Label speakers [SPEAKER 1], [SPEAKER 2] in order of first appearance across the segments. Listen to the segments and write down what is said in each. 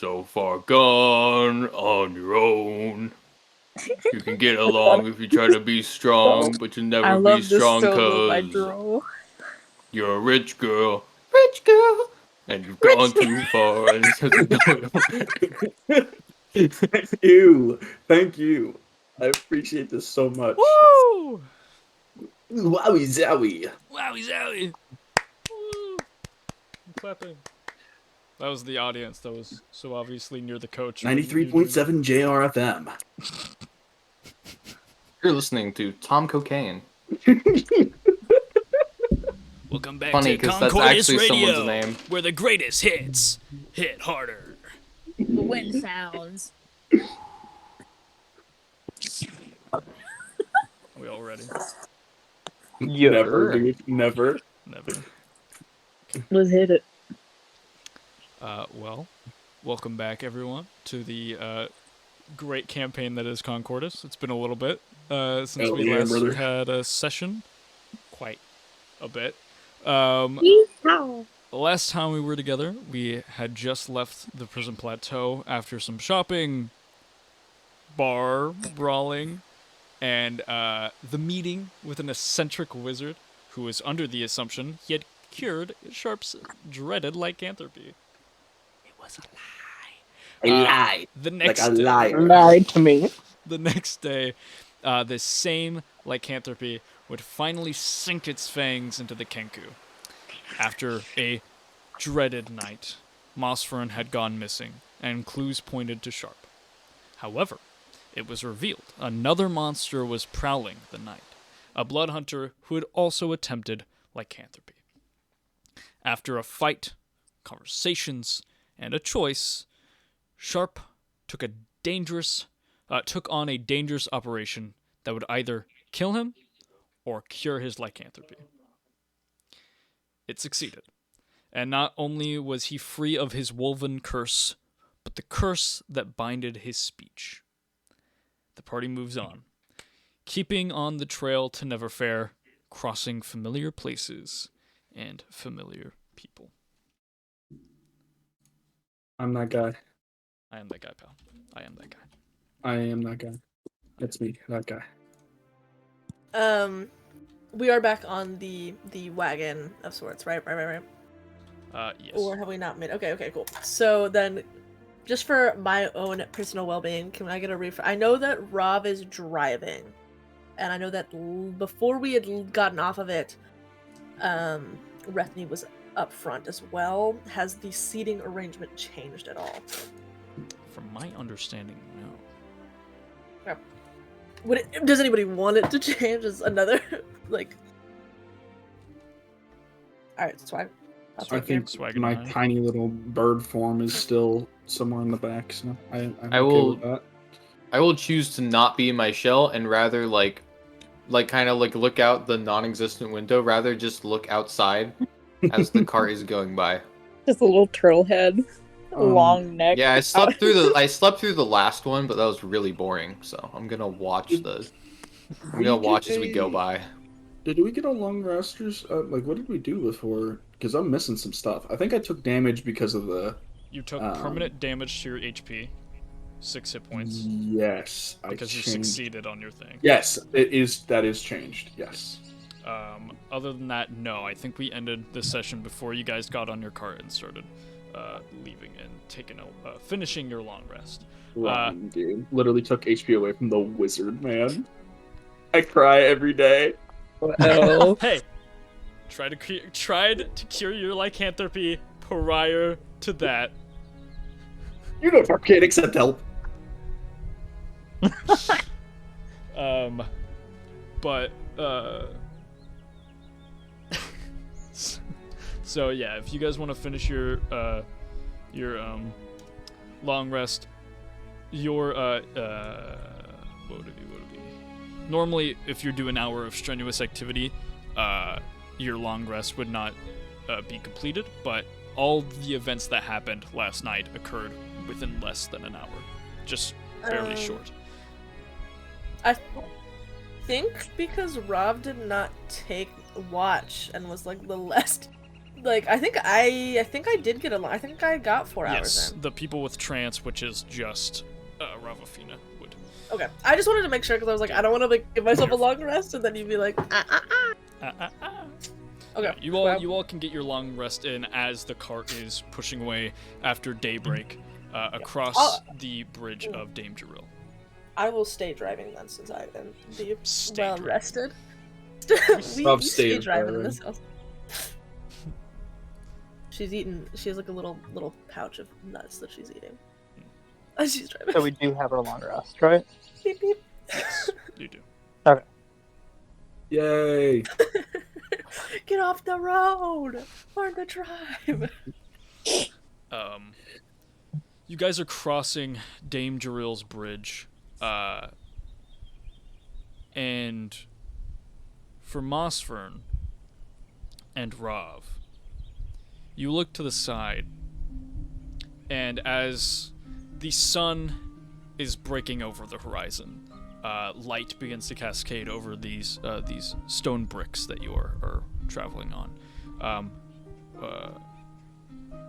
[SPEAKER 1] so far gone on your own. You can get along if you try to be strong, but you'll
[SPEAKER 2] I
[SPEAKER 1] never be
[SPEAKER 2] love this
[SPEAKER 1] strong
[SPEAKER 2] solo by
[SPEAKER 1] 'cause
[SPEAKER 2] Dro.
[SPEAKER 1] you're a rich girl, and you've gone too far. And
[SPEAKER 3] Thank you. I appreciate this so much.
[SPEAKER 4] Woo!
[SPEAKER 3] Wowie zowie.
[SPEAKER 4] Wowie zowie! Woo! I'm clapping. That was the audience that was so obviously near the coach.
[SPEAKER 3] 93.7 JRFM.
[SPEAKER 1] You're listening to Tom Cocaine.
[SPEAKER 4] Welcome back
[SPEAKER 1] Funny,
[SPEAKER 4] to
[SPEAKER 1] 'cause that's
[SPEAKER 4] Concordis
[SPEAKER 1] actually
[SPEAKER 4] Radio,
[SPEAKER 1] someone's name.
[SPEAKER 4] where the greatest hits hit harder.
[SPEAKER 2] The wind sounds.
[SPEAKER 4] We all ready?
[SPEAKER 3] Never, dude. Never.
[SPEAKER 4] Never.
[SPEAKER 2] Let's hit it.
[SPEAKER 4] Well, welcome back, everyone, to the great campaign that is Concordis. It's been a little bit since we last had a session. Quite a bit. The last time we were together, we had just left the prison plateau after some shopping, bar brawling, and the meeting with an eccentric wizard who was under the assumption he had cured Sharp's dreaded lycanthropy. It was a lie.
[SPEAKER 3] A lie.
[SPEAKER 4] The next
[SPEAKER 3] like a
[SPEAKER 4] day,
[SPEAKER 3] liar.
[SPEAKER 2] Lied to me.
[SPEAKER 4] The next day, this same lycanthropy would finally sink its fangs into the Kenku. After a dreaded night, Mossfern had gone missing, and clues pointed to Sharp. However, it was revealed another monster was prowling the night, a blood hunter who had also attempted lycanthropy. After a fight, conversations, and a choice, Sharp took on a dangerous operation that would either kill him or cure his lycanthropy. It succeeded, and not only was he free of his woven curse, but the curse that binded his speech. The party moves on, keeping on the trail to Neverfair, crossing familiar places and familiar people.
[SPEAKER 3] I'm that guy.
[SPEAKER 4] I am that guy, pal. I am that guy.
[SPEAKER 3] I am that guy. That's me, that guy.
[SPEAKER 5] We are back on the wagon of sorts, right?
[SPEAKER 4] Yes.
[SPEAKER 5] Or have we not made? Okay, cool. So then, just for my own personal well-being, can I get a refresh? I know that Rob is driving, and I know that before we had gotten off of it, Rethny was up front as well. Has the seating arrangement changed at all?
[SPEAKER 4] From my understanding, no.
[SPEAKER 5] Does anybody want it to change? As another like? All right, Swag.
[SPEAKER 3] I think my tiny little bird form is still somewhere in the back, so I'm okay with that.
[SPEAKER 1] I will choose to not be in my shell and rather kind of look out the non-existent window. Rather just look outside as the car is going by.
[SPEAKER 2] Just a little turtle head, long neck.
[SPEAKER 1] Yeah, I slept through the last one, but that was really boring. So I'm gonna watch as we go by.
[SPEAKER 3] Did we get a long resters? What did we do before? Because I'm missing some stuff. I think I took damage because of the.
[SPEAKER 4] You took permanent damage to your HP, 6 hit points.
[SPEAKER 3] Yes,
[SPEAKER 4] because you succeeded on your thing.
[SPEAKER 3] Yes, that is changed. Yes.
[SPEAKER 4] Other than that, no. I think we ended the session before you guys got on your cart and started leaving and finishing your long rest.
[SPEAKER 3] Wrong, dude. Literally took HP away from the wizard, man. I cry every day.
[SPEAKER 2] Well.
[SPEAKER 4] Hey, tried to cure your lycanthropy prior to that.
[SPEAKER 3] You know, can't accept help.
[SPEAKER 4] So yeah, if you guys want to finish your long rest, your what would it be? Normally, if you do an hour of strenuous activity, your long rest would not be completed, but all the events that happened last night occurred within less than an hour. Just barely short.
[SPEAKER 5] I think because Rob did not take watch and was like the Like, I think I did get I think I got 4 hours
[SPEAKER 4] Yes,
[SPEAKER 5] in.
[SPEAKER 4] the people with trance, which is just Ravafina, would.
[SPEAKER 5] Okay, I just wanted to make sure because I was like, I don't want to like give myself a long rest and then you'd be like, Okay.
[SPEAKER 4] You all can get your long rest in as the cart is pushing away after daybreak across the bridge of Dame Jaril.
[SPEAKER 5] I will stay driving then since I am
[SPEAKER 4] Stay
[SPEAKER 5] well
[SPEAKER 4] driving.
[SPEAKER 5] rested.
[SPEAKER 3] Love
[SPEAKER 5] we stay
[SPEAKER 3] stay
[SPEAKER 5] driving in
[SPEAKER 3] driving.
[SPEAKER 5] this house. She's eating. She has like a little pouch of nuts that she's eating. As she's driving.
[SPEAKER 2] So we do have our long rest, right?
[SPEAKER 5] Beep, beep.
[SPEAKER 4] Yes, you do.
[SPEAKER 3] Yay!
[SPEAKER 5] Get off the road! Learn to drive!
[SPEAKER 4] You guys are crossing Dame Jaril's bridge, and for Mossfern and Rav, you look to the side, and as the sun is breaking over the horizon, light begins to cascade over these stone bricks that you are traveling on,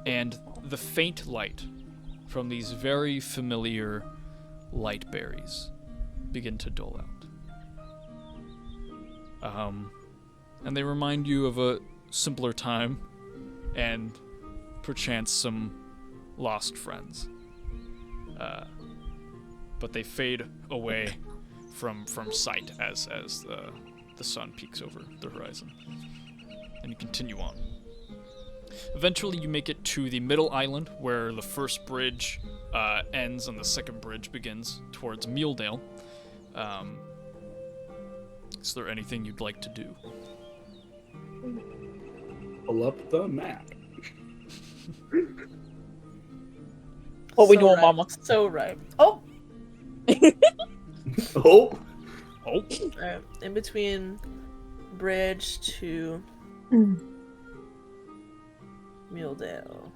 [SPEAKER 4] and the faint light from these very familiar light berries begin to dole out. And they remind you of a simpler time and perchance some lost friends. But they fade away from sight as the sun peeks over the horizon. And you continue on. Eventually you make it to the middle island where the first bridge ends and the second bridge begins towards Muledale. Is there anything you'd like to do?
[SPEAKER 3] Pull up the map.
[SPEAKER 2] What we
[SPEAKER 5] So
[SPEAKER 2] doing,
[SPEAKER 5] right.
[SPEAKER 2] Mama?
[SPEAKER 5] So right. Oh!
[SPEAKER 3] Oh!
[SPEAKER 4] Oh,
[SPEAKER 5] Alright. In between bridge to Muledale.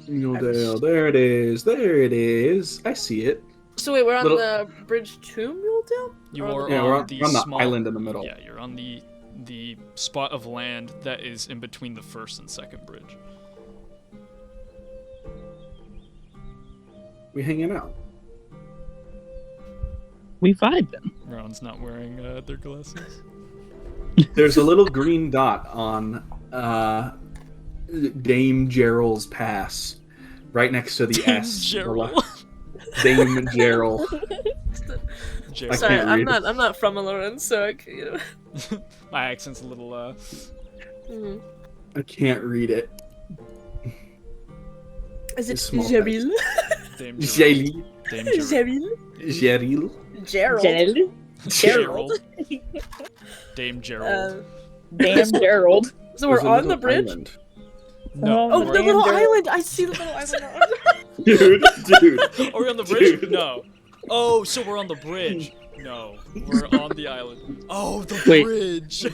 [SPEAKER 3] Muledale, there it is. There it is. I see it.
[SPEAKER 5] So wait, we're on
[SPEAKER 3] Little-
[SPEAKER 5] the bridge to Muledale?
[SPEAKER 4] you
[SPEAKER 5] Or
[SPEAKER 4] are
[SPEAKER 3] Yeah,
[SPEAKER 4] on
[SPEAKER 3] we're on
[SPEAKER 4] the
[SPEAKER 3] we're on the
[SPEAKER 4] small
[SPEAKER 3] island in the middle.
[SPEAKER 4] Yeah, you're on the spot of land that is in between the first and second bridge.
[SPEAKER 3] We hanging out.
[SPEAKER 2] We vibing.
[SPEAKER 4] Ron's not wearing their glasses.
[SPEAKER 3] There's a little green dot on Dame Gerald's pass, right next to the S.
[SPEAKER 4] Gerald.
[SPEAKER 3] Dame Gerald.
[SPEAKER 4] Gerald.
[SPEAKER 5] Sorry,
[SPEAKER 3] can't
[SPEAKER 5] I'm
[SPEAKER 3] read.
[SPEAKER 5] not from Lawrence, so I can, you know.
[SPEAKER 4] My accent's a little
[SPEAKER 5] Mhm.
[SPEAKER 3] I can't read it.
[SPEAKER 5] Is it
[SPEAKER 3] It's small
[SPEAKER 5] Geril?
[SPEAKER 4] Dame
[SPEAKER 3] Jelly.
[SPEAKER 4] Dame Gerald.
[SPEAKER 5] Geril?
[SPEAKER 3] Gerald.
[SPEAKER 5] Gerald.
[SPEAKER 4] Gerald. Dame Gerald.
[SPEAKER 2] Damn Gerald.
[SPEAKER 5] So we're
[SPEAKER 3] There's a
[SPEAKER 5] on the
[SPEAKER 3] little
[SPEAKER 5] bridge?
[SPEAKER 3] island.
[SPEAKER 4] No.
[SPEAKER 5] Oh,
[SPEAKER 2] We're
[SPEAKER 5] the
[SPEAKER 2] in
[SPEAKER 5] little
[SPEAKER 2] Gerald.
[SPEAKER 5] island! I see the little island.
[SPEAKER 3] Dude, dude.
[SPEAKER 4] Are we on the bridge?
[SPEAKER 3] Dude.
[SPEAKER 4] No. Oh, so we're on the bridge. No, we're on the island. Oh, the
[SPEAKER 2] Wait.
[SPEAKER 4] bridge.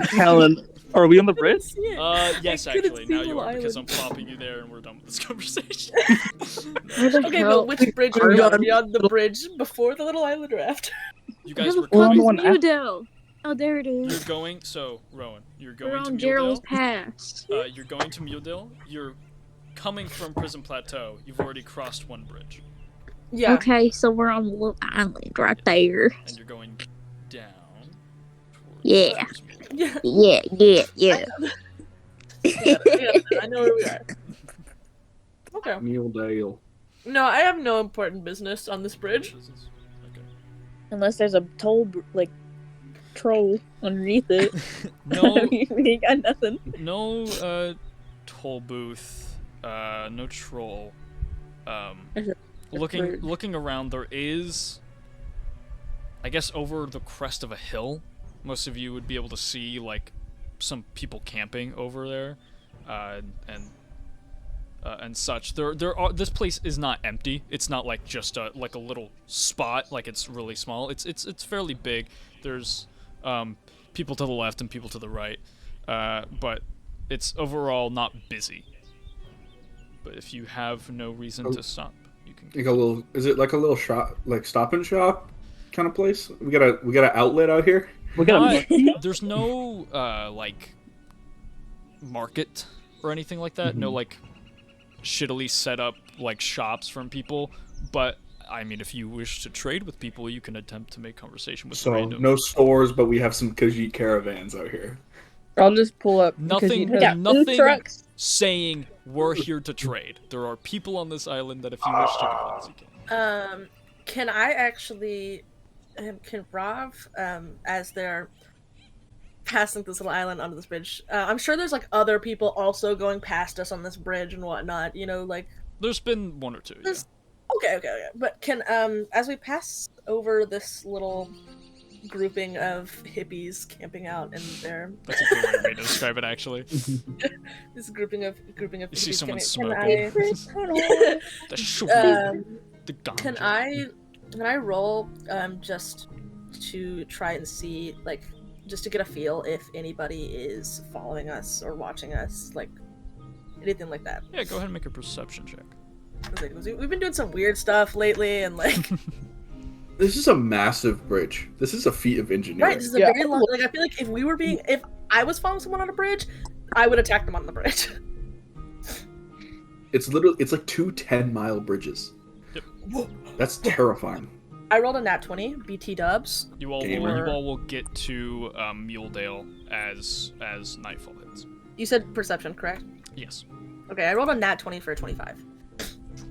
[SPEAKER 2] Helen, are we on the bridge?
[SPEAKER 4] Yes,
[SPEAKER 5] I couldn't
[SPEAKER 4] actually.
[SPEAKER 5] see
[SPEAKER 4] Now
[SPEAKER 5] the
[SPEAKER 4] you are
[SPEAKER 5] little
[SPEAKER 4] because I'm
[SPEAKER 5] island.
[SPEAKER 4] plopping you there and we're done with this conversation.
[SPEAKER 5] Okay, but which bridge are we on? Are we on the bridge before the little island or after?
[SPEAKER 4] You guys were
[SPEAKER 2] We're on
[SPEAKER 4] coming.
[SPEAKER 2] the one after.
[SPEAKER 6] Muledale. Oh, there it
[SPEAKER 4] You're
[SPEAKER 6] is.
[SPEAKER 4] going. So, Rowan, you're
[SPEAKER 6] We're
[SPEAKER 4] going to
[SPEAKER 6] on Gerald's
[SPEAKER 4] Muledale.
[SPEAKER 6] Pass.
[SPEAKER 4] You're going to Muledale. You're coming from Prison Plateau. You've already crossed one bridge,
[SPEAKER 5] Yeah.
[SPEAKER 6] Okay, so we're on the little island right there.
[SPEAKER 4] and you're going down. Towards
[SPEAKER 6] Yeah.
[SPEAKER 5] Yeah.
[SPEAKER 6] Yeah.
[SPEAKER 5] I know where we are. Okay.
[SPEAKER 3] Muledale.
[SPEAKER 5] No, I have no important business on this bridge.
[SPEAKER 4] Okay.
[SPEAKER 2] Unless there's a troll underneath it.
[SPEAKER 4] No,
[SPEAKER 2] We ain't got nothing.
[SPEAKER 4] no toll booth, no troll.
[SPEAKER 2] There's a
[SPEAKER 4] Looking
[SPEAKER 2] bird.
[SPEAKER 4] looking around, there is, I guess, over the crest of a hill. Most of you would be able to see like some people camping over there, and such. There are. This place is not empty. It's not like just a little spot. Like it's really small. It's fairly big. There's people to the left and people to the right, but it's overall not busy. But if you have no reason to stop, you can.
[SPEAKER 3] Like a little. Is it like a little shop, like Stop and Shop, kind of place? We got an outlet out here.
[SPEAKER 2] We got a
[SPEAKER 4] There's no like market or anything like that. No
[SPEAKER 3] Mhm.
[SPEAKER 4] like shittily set up like shops from people. But I mean, if you wish to trade with people, you can attempt to make conversation with
[SPEAKER 3] So
[SPEAKER 4] random.
[SPEAKER 3] no stores, but we have some Khajiit caravans out here.
[SPEAKER 2] I'll just pull up.
[SPEAKER 4] Nothing-
[SPEAKER 2] Because you have
[SPEAKER 4] nothing-
[SPEAKER 2] food trucks.
[SPEAKER 4] Saying we're here to trade. There are people on this island that if you wish to convince, you can.
[SPEAKER 5] Can I actually, can Rav, as they're passing this little island onto this bridge, I'm sure there's like other people also going past us on this bridge and whatnot, you know, like.
[SPEAKER 4] There's been one or two. Yeah.
[SPEAKER 5] Okay. But can, as we pass over this little grouping of hippies camping out in their
[SPEAKER 4] That's a good way to describe it, actually.
[SPEAKER 5] this grouping of
[SPEAKER 4] You
[SPEAKER 5] hippies
[SPEAKER 4] see someone
[SPEAKER 5] camping,
[SPEAKER 4] smoking. The shoot. The ganja.
[SPEAKER 5] Can I roll just to try and see, like, just to get a feel if anybody is following us or watching us, like anything like that?
[SPEAKER 4] Yeah, go ahead and make a perception check.
[SPEAKER 5] We've been doing some weird stuff lately, and like.
[SPEAKER 3] This is a massive bridge. This is a feat of engineering.
[SPEAKER 5] Right, this is a
[SPEAKER 2] Yeah.
[SPEAKER 5] very long. Like, I feel like if I was following someone on a bridge, I would attack them on the bridge.
[SPEAKER 3] It's like 2 10-mile bridges.
[SPEAKER 4] Yep.
[SPEAKER 3] That's terrifying.
[SPEAKER 5] I rolled a nat 20, BT dubs.
[SPEAKER 4] You all
[SPEAKER 3] Gamer.
[SPEAKER 4] will get to Muledale as nightfall hits.
[SPEAKER 5] You said perception, correct?
[SPEAKER 4] Yes.
[SPEAKER 5] Okay, I rolled a nat 20 for a 25.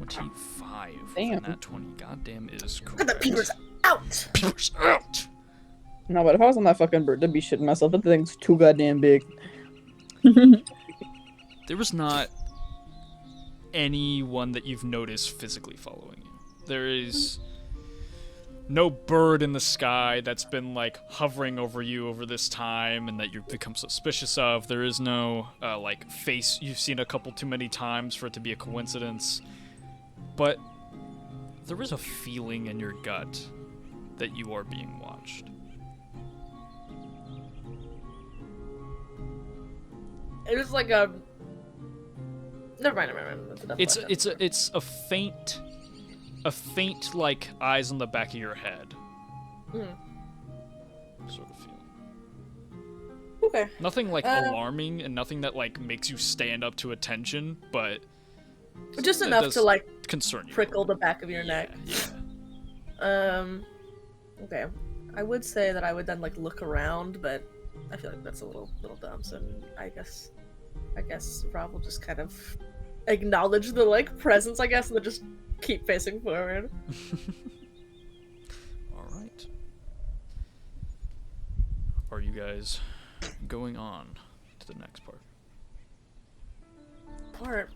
[SPEAKER 4] 25.
[SPEAKER 2] Damn.
[SPEAKER 4] That 20. Goddamn is
[SPEAKER 5] Look at
[SPEAKER 4] correct.
[SPEAKER 5] the peepers out!
[SPEAKER 4] Peepers out.
[SPEAKER 2] No, but if I was on that fucking bird, I'd be shitting myself. That thing's too goddamn big.
[SPEAKER 4] There was not anyone that you've noticed physically following you. There is no bird in the sky that's been like hovering over you over this time and that you've become suspicious of. There is no like face you've seen a couple too many times for it to be a coincidence. But there is a feeling in your gut that you are being watched.
[SPEAKER 5] It was like a. Never mind. That's enough question.
[SPEAKER 4] It's a faint like eyes on the back of your head
[SPEAKER 5] Mhm.
[SPEAKER 4] sort of feeling.
[SPEAKER 5] Okay.
[SPEAKER 4] Nothing like alarming and nothing that like makes you stand up to attention, but
[SPEAKER 5] Just
[SPEAKER 4] it
[SPEAKER 5] enough
[SPEAKER 4] does
[SPEAKER 5] to like
[SPEAKER 4] concern you.
[SPEAKER 5] prickle the back of your neck.
[SPEAKER 4] Yeah.
[SPEAKER 5] Okay. I would say that I would then like look around, but I feel like that's a little dumb. So I guess Rob will just kind of acknowledge the like presence, I guess, and then just keep facing forward.
[SPEAKER 4] All right. Are you guys going on to the next part?
[SPEAKER 5] Part.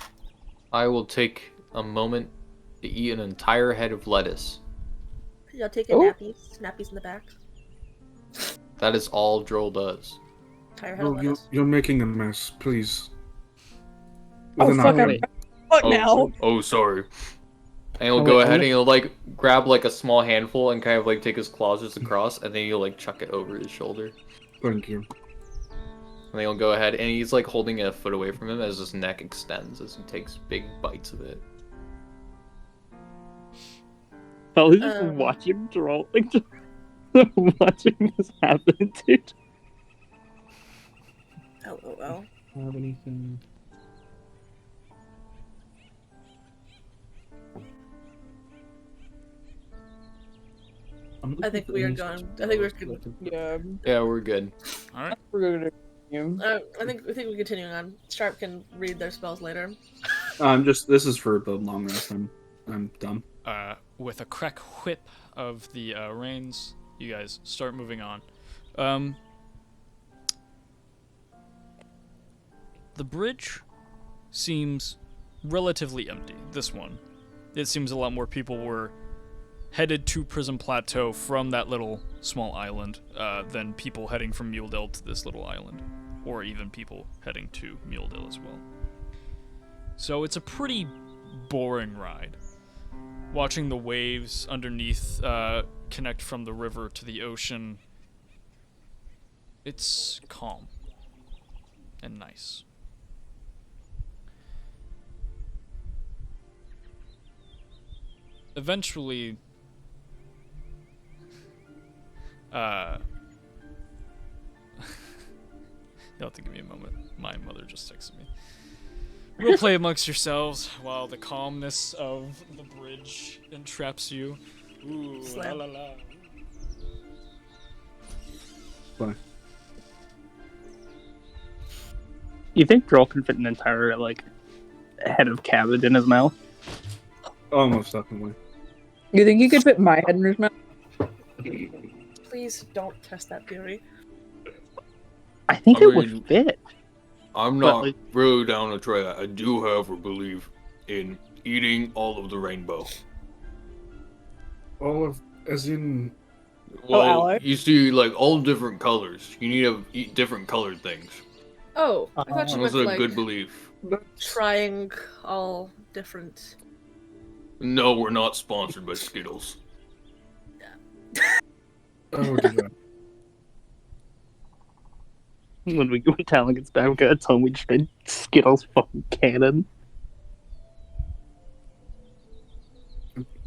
[SPEAKER 1] I will take a moment to eat an entire head of lettuce.
[SPEAKER 5] Y'all taking
[SPEAKER 2] Oh.
[SPEAKER 5] nappies in the back.
[SPEAKER 1] That is all Droll does.
[SPEAKER 5] Entire head of
[SPEAKER 3] Oh,
[SPEAKER 5] lettuce.
[SPEAKER 3] you're making a mess, please.
[SPEAKER 2] Oh,
[SPEAKER 3] With an
[SPEAKER 2] fuck,
[SPEAKER 3] eye.
[SPEAKER 2] Fuck now.
[SPEAKER 1] Oh, sorry. And he'll
[SPEAKER 3] Oh,
[SPEAKER 1] go
[SPEAKER 3] wait,
[SPEAKER 1] ahead
[SPEAKER 3] I'm
[SPEAKER 1] and he'll like grab like a small handful and kind of like take his claws just across, and then he'll like chuck it over his shoulder.
[SPEAKER 3] Thank you.
[SPEAKER 1] And then he'll go ahead and he's like holding it a foot away from him as his neck extends as he takes big bites of it.
[SPEAKER 7] I was just
[SPEAKER 5] Um,
[SPEAKER 7] watching Droll, like, watching this happen, dude.
[SPEAKER 5] LOL.
[SPEAKER 3] Have anything?
[SPEAKER 5] I think we are going. I think we're good.
[SPEAKER 2] Yeah,
[SPEAKER 1] Yeah, we're good.
[SPEAKER 4] All right.
[SPEAKER 2] we're gonna do.
[SPEAKER 5] I think we're continuing on. Sharp can read their spells later.
[SPEAKER 3] This is for the long rest. I'm done.
[SPEAKER 4] With a crack whip of the reins, you guys start moving on. The bridge seems relatively empty. This one. It seems a lot more people were headed to Prism Plateau from that little small island than people heading from Muledale to this little island. Or even people heading to Muledale as well. So it's a pretty boring ride. Watching the waves underneath connect from the river to the ocean, it's calm and nice. Eventually, You'll have to give me a moment. My mother just texted me. We'll play amongst yourselves while the calmness of the bridge entraps you. Ooh, la
[SPEAKER 5] Slam.
[SPEAKER 4] la la.
[SPEAKER 3] Bye.
[SPEAKER 7] You think Droll can fit an entire, like, head of cabbage in his mouth?
[SPEAKER 3] Almost definitely.
[SPEAKER 2] You think you could fit my head in his mouth?
[SPEAKER 5] Please don't test that theory.
[SPEAKER 7] I think
[SPEAKER 1] I
[SPEAKER 7] it
[SPEAKER 1] mean,
[SPEAKER 7] would fit.
[SPEAKER 1] I'm
[SPEAKER 7] But,
[SPEAKER 1] not
[SPEAKER 7] like-
[SPEAKER 1] really down to try that. I do, however, believe in eating all of the rainbow.
[SPEAKER 3] All of, as in,
[SPEAKER 1] Well,
[SPEAKER 2] Alex?
[SPEAKER 1] you see, like, all different colors. You need to eat different colored things.
[SPEAKER 5] Oh, I thought you
[SPEAKER 1] That's
[SPEAKER 5] meant
[SPEAKER 1] a
[SPEAKER 5] like
[SPEAKER 1] good belief.
[SPEAKER 5] trying all different.
[SPEAKER 1] No, we're not sponsored by Skittles.
[SPEAKER 3] oh dear.
[SPEAKER 7] When Talon gets back, we're gonna tell him we tried Skittles fucking cannon.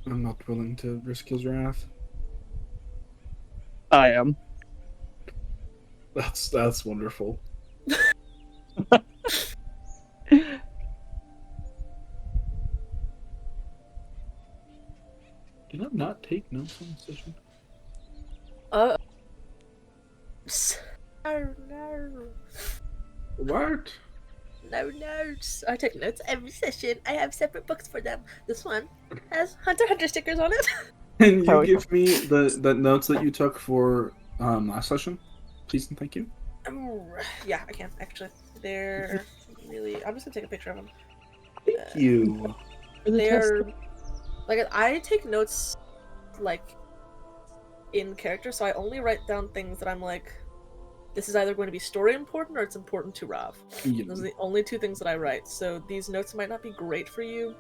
[SPEAKER 3] I'm not willing to risk his wrath.
[SPEAKER 7] I am.
[SPEAKER 3] That's wonderful. Did I not take notes on this session?
[SPEAKER 5] Oh no.
[SPEAKER 3] What?
[SPEAKER 5] No notes. I take notes every session. I have separate books for them. This one has Hunter x Hunter stickers on it.
[SPEAKER 3] Can
[SPEAKER 2] Oh,
[SPEAKER 3] you give me the notes that you took for last session, please and thank you?
[SPEAKER 5] Yeah, I can actually. They're really. I'm just gonna take a picture of them.
[SPEAKER 3] Thank you.
[SPEAKER 2] For the test?
[SPEAKER 5] They're like I take notes like in character, so I only write down things that I'm like, this is either going to be story important or it's important to Rav.
[SPEAKER 3] Yeah.
[SPEAKER 5] Those are the only two things that I write. So these notes might not be great for you.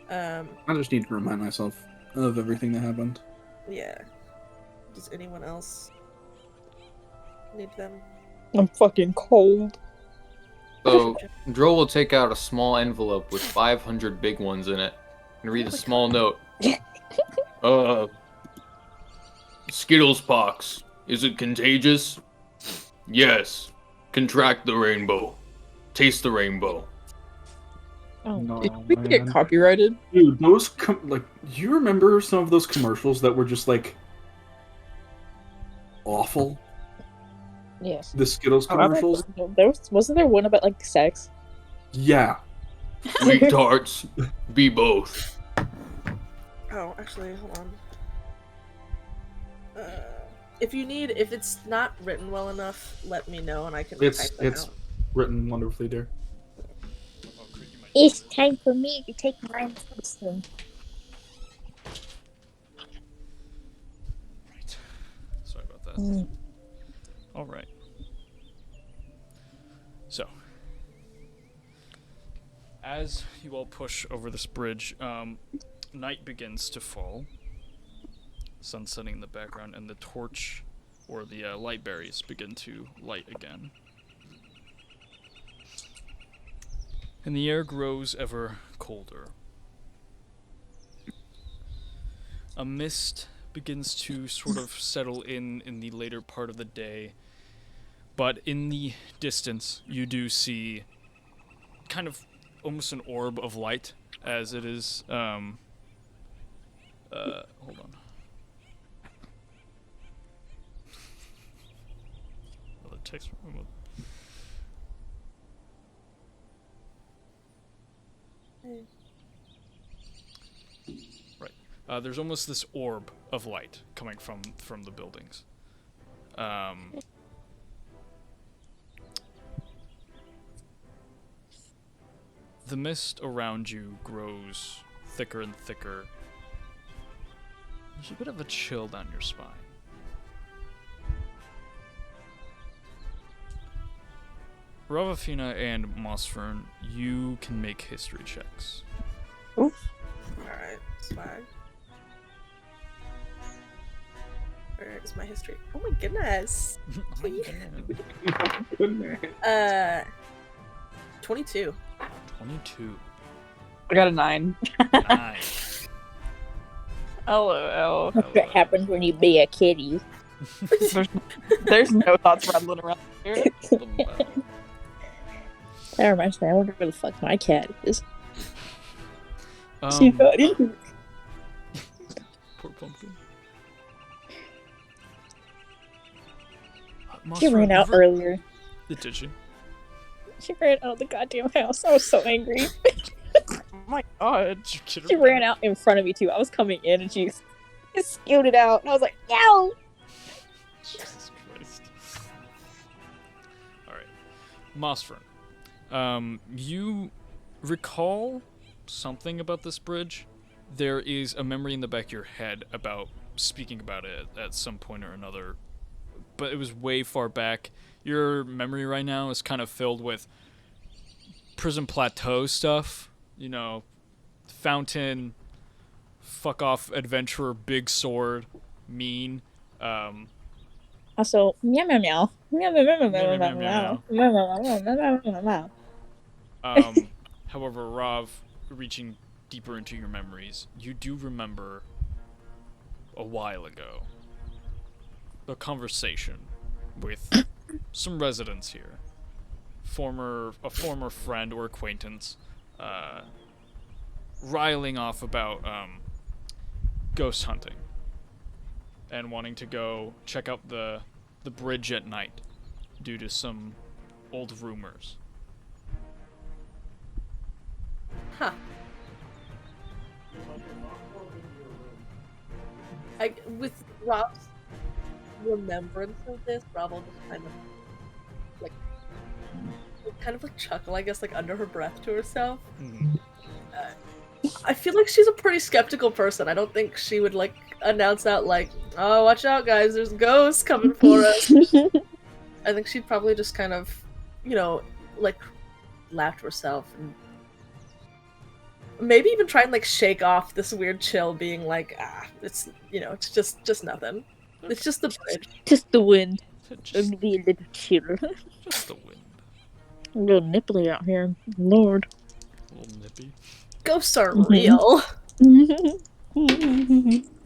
[SPEAKER 3] I just need to remind myself of everything that happened.
[SPEAKER 5] Yeah. Does anyone else need them?
[SPEAKER 2] I'm fucking cold.
[SPEAKER 1] So, Dro will take out a small envelope with 500 big ones in it and read a small note. Skittles pox. Is it contagious? Yes. Contract the rainbow. Taste the rainbow.
[SPEAKER 2] Oh,
[SPEAKER 3] No,
[SPEAKER 2] did we get
[SPEAKER 3] man.
[SPEAKER 2] copyrighted?
[SPEAKER 3] Dude, those like, you remember some of those commercials that were just like awful?
[SPEAKER 6] Yes.
[SPEAKER 3] The Skittles commercials?
[SPEAKER 6] Wasn't there one about like sex?
[SPEAKER 3] Yeah.
[SPEAKER 1] Sweet tarts. Be both.
[SPEAKER 5] Oh, actually, hold on. If it's not written well enough, let me know and I can
[SPEAKER 3] It's
[SPEAKER 5] type them out.
[SPEAKER 3] written wonderfully, dear.
[SPEAKER 6] It's time for me to take my medicine.
[SPEAKER 4] Right. Sorry about that.
[SPEAKER 6] Mm.
[SPEAKER 4] All right. So, as you all push over this bridge, night begins to fall. Sun setting in the background, and the torch, or the light berries, begin to light again. And the air grows ever colder. A mist begins to sort of settle in the later part of the day, but in the distance you do see kind of almost an orb of light as it is hold on. Another text from there's almost this orb of light coming from the buildings. The mist around you grows thicker and thicker. There's a bit of a chill down your spine. Ravafina and Mossfern, you can make history checks.
[SPEAKER 5] Alright, swag. Where is my history? Oh my goodness. 22.
[SPEAKER 4] 22.
[SPEAKER 2] I got a 9.
[SPEAKER 4] 9.
[SPEAKER 2] LOL.
[SPEAKER 6] That's what happens when you be a kitty.
[SPEAKER 2] There's no thoughts rattling around here.
[SPEAKER 6] That reminds me, I wonder where the fuck my cat is.
[SPEAKER 4] Um, poor pumpkin.
[SPEAKER 6] She ran out earlier.
[SPEAKER 4] Did she?
[SPEAKER 6] She ran out of the goddamn house. I was so angry.
[SPEAKER 2] Oh my god.
[SPEAKER 4] Did you get her
[SPEAKER 6] She ran out in front of me too. I was coming in and she scooted out. And I was like, no!
[SPEAKER 4] Jesus Christ. Alright. Mossfern. You recall something about this bridge? There is a memory in the back of your head about speaking about it at some point or another, but it was way far back. Your memory right now is kind of filled with Prison Plateau stuff. You know, fountain, fuck off adventurer, big sword, mean.
[SPEAKER 6] Also, meow meow meow. Meow meow meow meow meow meow
[SPEAKER 4] Meow,
[SPEAKER 6] meow meow meow meow meow meow.
[SPEAKER 4] However, Rav, reaching deeper into your memories, you do remember a while ago a conversation with some residents here, a former friend or acquaintance, riling off about ghost hunting and wanting to go check out the bridge at night due to some old rumors.
[SPEAKER 5] Huh. With Rob's remembrance of this, Rob will just kind of like chuckle, I guess, like under her breath to herself. I feel like she's a pretty skeptical person. I don't think she would like announce out like, "Oh, watch out, guys! There's ghosts coming for us." I think she'd probably just kind of, like laugh to herself and maybe even try and like shake off this weird chill, being like, it's it's just nothing. It's just the bridge.
[SPEAKER 6] Just the wind.
[SPEAKER 4] Just,
[SPEAKER 6] It'd be a little chiller.
[SPEAKER 4] just the wind.
[SPEAKER 6] A little nipply out here. Lord.
[SPEAKER 4] A little nippy.
[SPEAKER 5] Ghosts are real.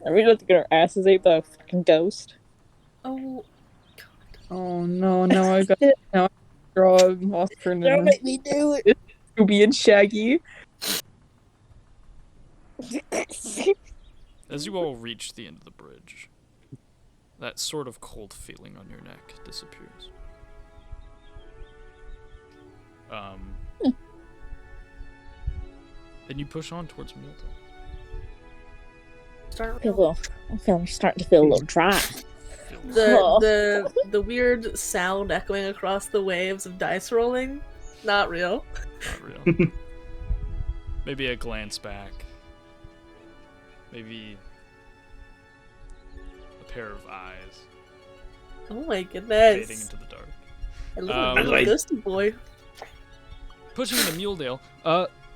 [SPEAKER 6] Are we about to get our asses ate by a fucking ghost?
[SPEAKER 5] Oh,
[SPEAKER 2] Oh no, now I got draw Mossfern
[SPEAKER 6] Don't
[SPEAKER 2] and
[SPEAKER 6] make me do it.
[SPEAKER 2] Scooby and Shaggy.
[SPEAKER 4] As you all reach the end of the bridge, that sort of cold feeling on your neck disappears. And you push on towards Milton.
[SPEAKER 6] I'm starting to feel a little dry.
[SPEAKER 5] the weird sound echoing across the waves of dice rolling, not real.
[SPEAKER 4] Not real. Maybe a glance back. Maybe a pair of eyes
[SPEAKER 5] Oh my
[SPEAKER 4] fading
[SPEAKER 5] goodness!
[SPEAKER 4] into the dark.
[SPEAKER 5] A little ghosty boy.
[SPEAKER 4] Pushing into Muledale,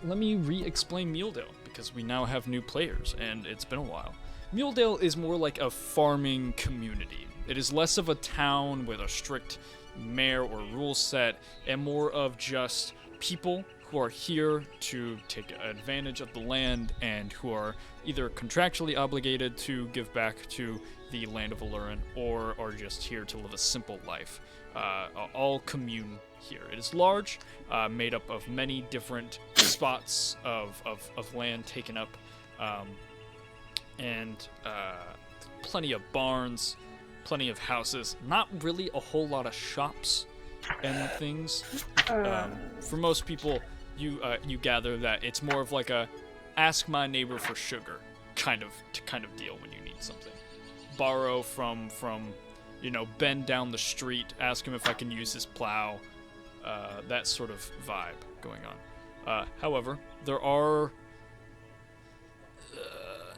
[SPEAKER 4] let me re-explain Muledale, because we now have new players, and it's been a while. Muledale is more like a farming community. It is less of a town with a strict mayor or rule set, and more of just people who are here to take advantage of the land and who are either contractually obligated to give back to the land of Alurin or are just here to live a simple life. All commune here. It is large, made up of many different spots of land taken up, and plenty of barns, plenty of houses, not really a whole lot of shops and things. For most people, you gather that it's more of like a ask my neighbor for sugar kind of deal when you need something. Borrow from Ben down the street, ask him if I can use his plow, that sort of vibe going on. However, there are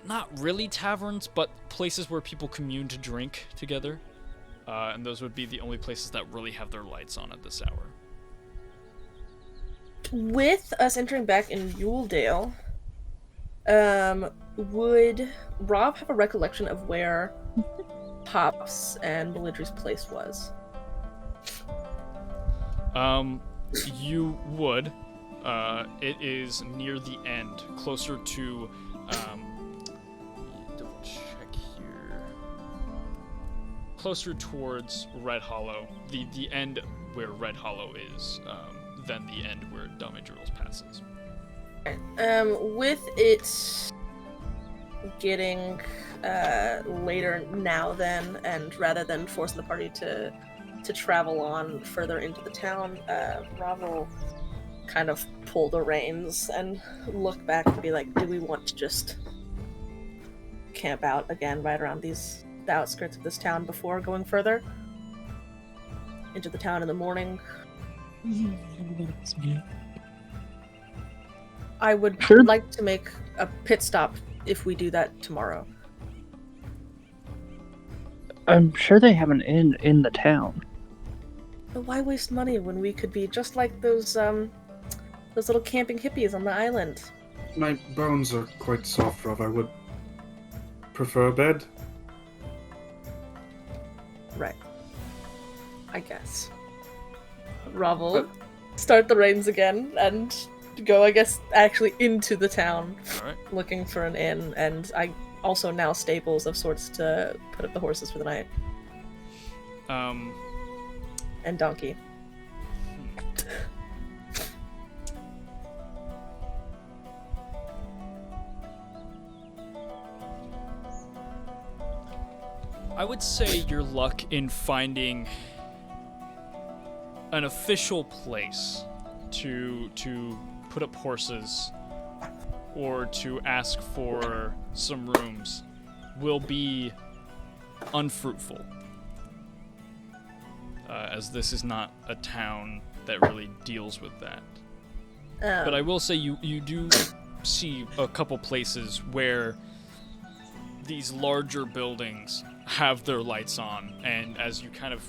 [SPEAKER 4] not really taverns, but places where people commune to drink together, and those would be the only places that really have their lights on at this hour.
[SPEAKER 5] With us entering back in Yuledale, would Rob have a recollection of where Pops and Belidry's place was?
[SPEAKER 4] You would. It is near the end, closer to, double check here. closer towards Red Hollow, the end where Red Hollow is, than the end where Dummy Drills passes.
[SPEAKER 5] With it getting later now then, and rather than forcing the party to travel on further into the town, Rob will kind of pull the reins and look back and be like, do we want to just camp out again right around the outskirts of this town before going further into the town in the morning? I would
[SPEAKER 7] Sure.
[SPEAKER 5] like to make a pit stop if we do that tomorrow.
[SPEAKER 7] I'm sure they have an inn in the town.
[SPEAKER 5] But why waste money when we could be just like those little camping hippies on the island?
[SPEAKER 3] My bones are quite soft, Rob. I would prefer a bed.
[SPEAKER 5] Right. I guess. Rob will start the reins again and go, I guess, actually into the town,
[SPEAKER 4] Alright.
[SPEAKER 5] looking for an inn, and I also now stables of sorts to put up the horses for the night. And donkey.
[SPEAKER 4] I would say your luck in finding an official place to put up horses or to ask for some rooms will be unfruitful, as this is not a town that really deals with that. But I will say you do see a couple places where these larger buildings have their lights on, and as you kind of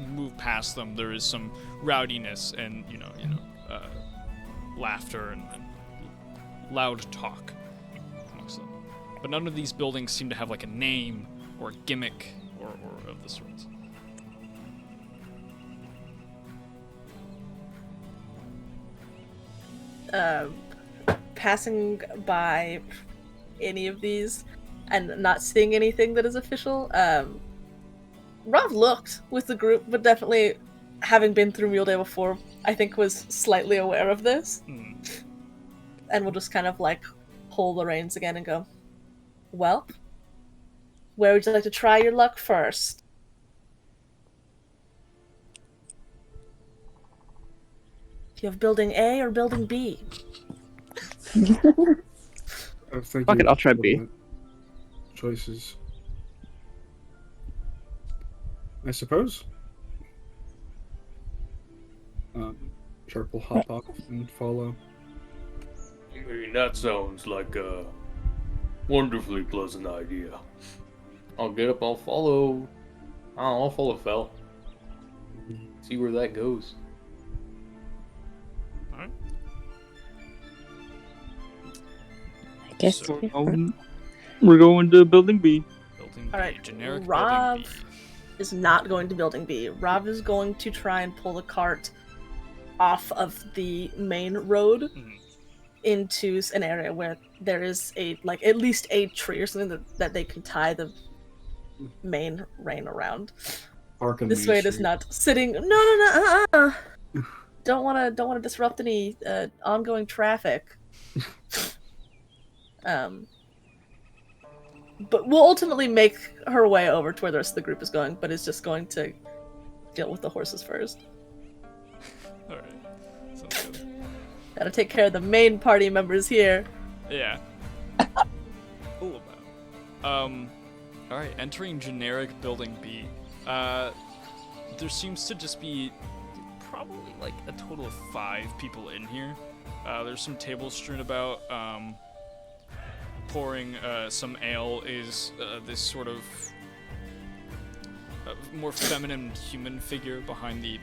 [SPEAKER 4] move past them, there is some rowdiness and laughter and loud talk amongst them. But none of these buildings seem to have like a name or a gimmick or of the sorts.
[SPEAKER 5] Passing by any of these and not seeing anything that is official, Rob looked with the group, but definitely, having been through Mule Day before, I think was slightly aware of this. And we'll just kind of like hold the reins again and go, well, where would you like to try your luck first? Do you have building A or building B?
[SPEAKER 7] Fuck it, I'll try B.
[SPEAKER 3] Choices. I suppose. Sharp will hop off and follow.
[SPEAKER 1] I mean, that sounds like a wonderfully pleasant idea. I'll get up, I'll follow. I'll follow Fel. See where that goes.
[SPEAKER 4] Alright.
[SPEAKER 6] I guess.
[SPEAKER 4] So-
[SPEAKER 7] We're going to building B.
[SPEAKER 4] Building B,
[SPEAKER 5] Alright,
[SPEAKER 4] generic
[SPEAKER 5] Rob
[SPEAKER 4] building B.
[SPEAKER 5] is not going to building B. Rob is going to try and pull the cart off of the main road into an area where there is at least a tree or something that they can tie the main rein around.
[SPEAKER 3] Park on
[SPEAKER 5] This
[SPEAKER 3] Main
[SPEAKER 5] way it is
[SPEAKER 3] Street.
[SPEAKER 5] not sitting. No. Don't want to disrupt any ongoing traffic. But we'll ultimately make her way over to where the rest of the group is going, but it's just going to deal with the horses first.
[SPEAKER 4] Alright. Sounds good.
[SPEAKER 5] Gotta take care of the main party members here.
[SPEAKER 4] Yeah. All about. Alright, entering generic building B. There seems to just be probably like a total of 5 people in here. There's some tables strewn about. Pouring some ale is this sort of more feminine human figure behind the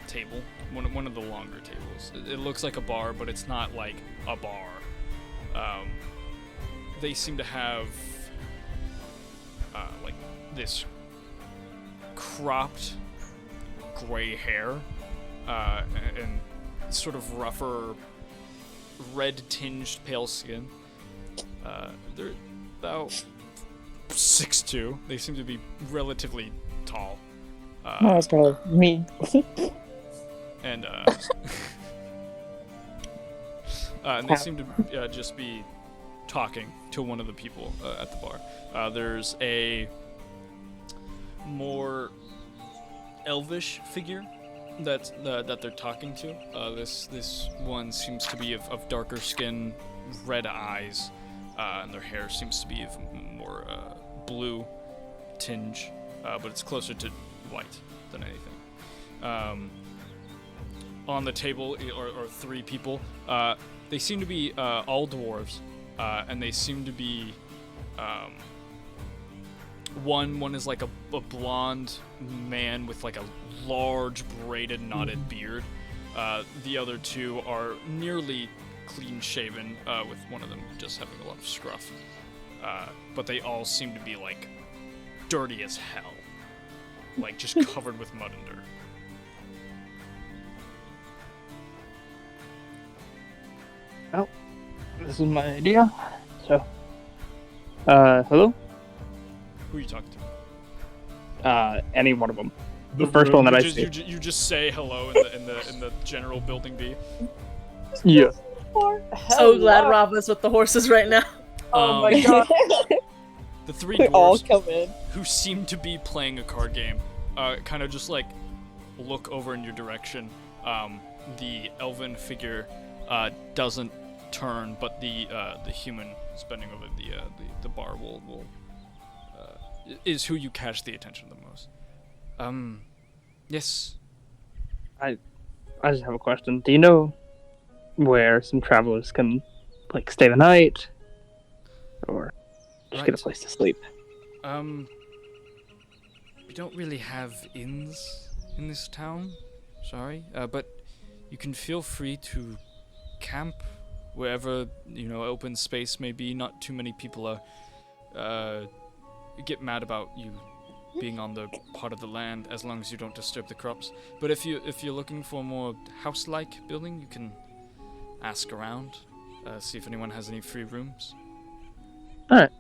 [SPEAKER 4] table. One of the longer tables. It looks like a bar, but it's not like a bar. They seem to have like this cropped gray hair and sort of rougher red tinged pale skin. They're about 6'2". They seem to be relatively tall.
[SPEAKER 6] Oh, that's probably me.
[SPEAKER 4] And and they seem to just be talking to one of the people at the bar. There's a more elvish figure that they're talking to. This one seems to be of darker skin, red eyes, and their hair seems to be of more blue tinge, but it's closer to white than anything. On the table are three people. They seem to be all dwarves, and they seem to be one is like a blonde man with like a large braided knotted beard. The other two are nearly clean shaven, with one of them just having a lot of scruff. But they all seem to be like dirty as hell, like just covered with mud and dirt.
[SPEAKER 7] Well, this is my idea. So, hello?
[SPEAKER 4] Who are you talking to?
[SPEAKER 7] Any one of them. The first one that I see.
[SPEAKER 4] You just say hello in the general building B.
[SPEAKER 7] Yeah.
[SPEAKER 5] So glad Rob is with the horses right now.
[SPEAKER 6] Oh my god.
[SPEAKER 4] The three
[SPEAKER 6] We all
[SPEAKER 4] dwarves
[SPEAKER 6] come in.
[SPEAKER 4] who seem to be playing a card game, kind of just like look over in your direction. The elven figure doesn't turn, but the human bending over the bar will is who you catch the attention the most. Yes.
[SPEAKER 7] I just have a question. Do you know where some travelers can, like, stay the night? Or just get a place to sleep?
[SPEAKER 4] We don't really have inns in this town, sorry. But you can feel free to camp wherever, open space may be. Not too many people get mad about you being on the part of the land, as long as you don't disturb the crops. But if you're looking for a more house-like building, you can ask around, see if anyone has any free rooms.
[SPEAKER 7] Alright.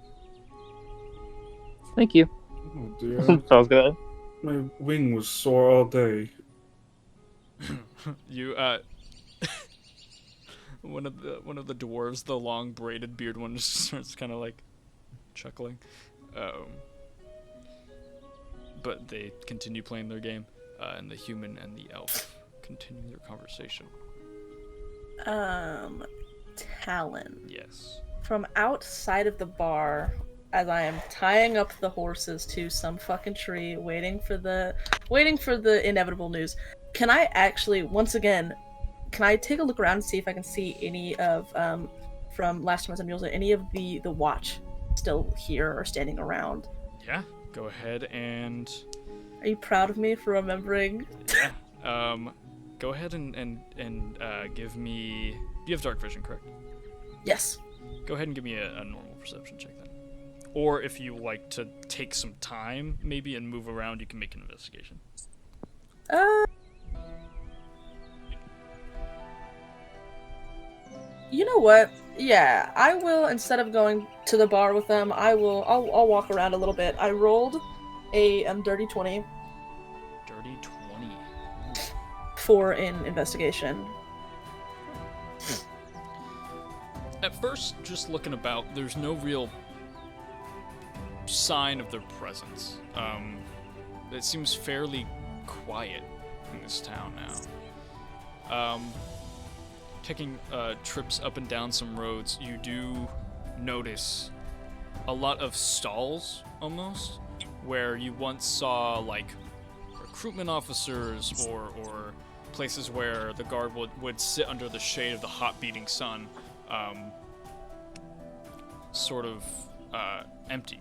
[SPEAKER 7] Thank you.
[SPEAKER 3] Oh dear.
[SPEAKER 7] Sounds good.
[SPEAKER 3] My wing was sore all day.
[SPEAKER 4] You one of the dwarves, the long braided beard one, just starts kind of like chuckling. But they continue playing their game, and the human and the elf continue their conversation.
[SPEAKER 5] Talon.
[SPEAKER 4] Yes.
[SPEAKER 5] From outside of the bar, as I am tying up the horses to some fucking tree, waiting for the inevitable news. Can I actually, once again, can I take a look around and see if I can see any of, from last time I was on Mules, any of the watch still here or standing around?
[SPEAKER 4] Yeah. Go ahead and.
[SPEAKER 5] Are you proud of me for remembering?
[SPEAKER 4] Yeah. Go ahead and give me. You have dark vision, correct?
[SPEAKER 5] Yes.
[SPEAKER 4] Go ahead and give me a normal perception check then. Or if you like to take some time, maybe, and move around, you can make an investigation.
[SPEAKER 5] You know what? Yeah, I will, instead of going to the bar with them, I'll walk around a little bit. I rolled a dirty 20.
[SPEAKER 4] Dirty 20.
[SPEAKER 5] For in investigation.
[SPEAKER 4] At first, just looking about, there's no real sign of their presence. It seems fairly quiet in this town now. Taking trips up and down some roads, you do notice a lot of stalls, almost, where you once saw, like, recruitment officers or places where the guard would sit under the shade of the hot beating sun, sort of empty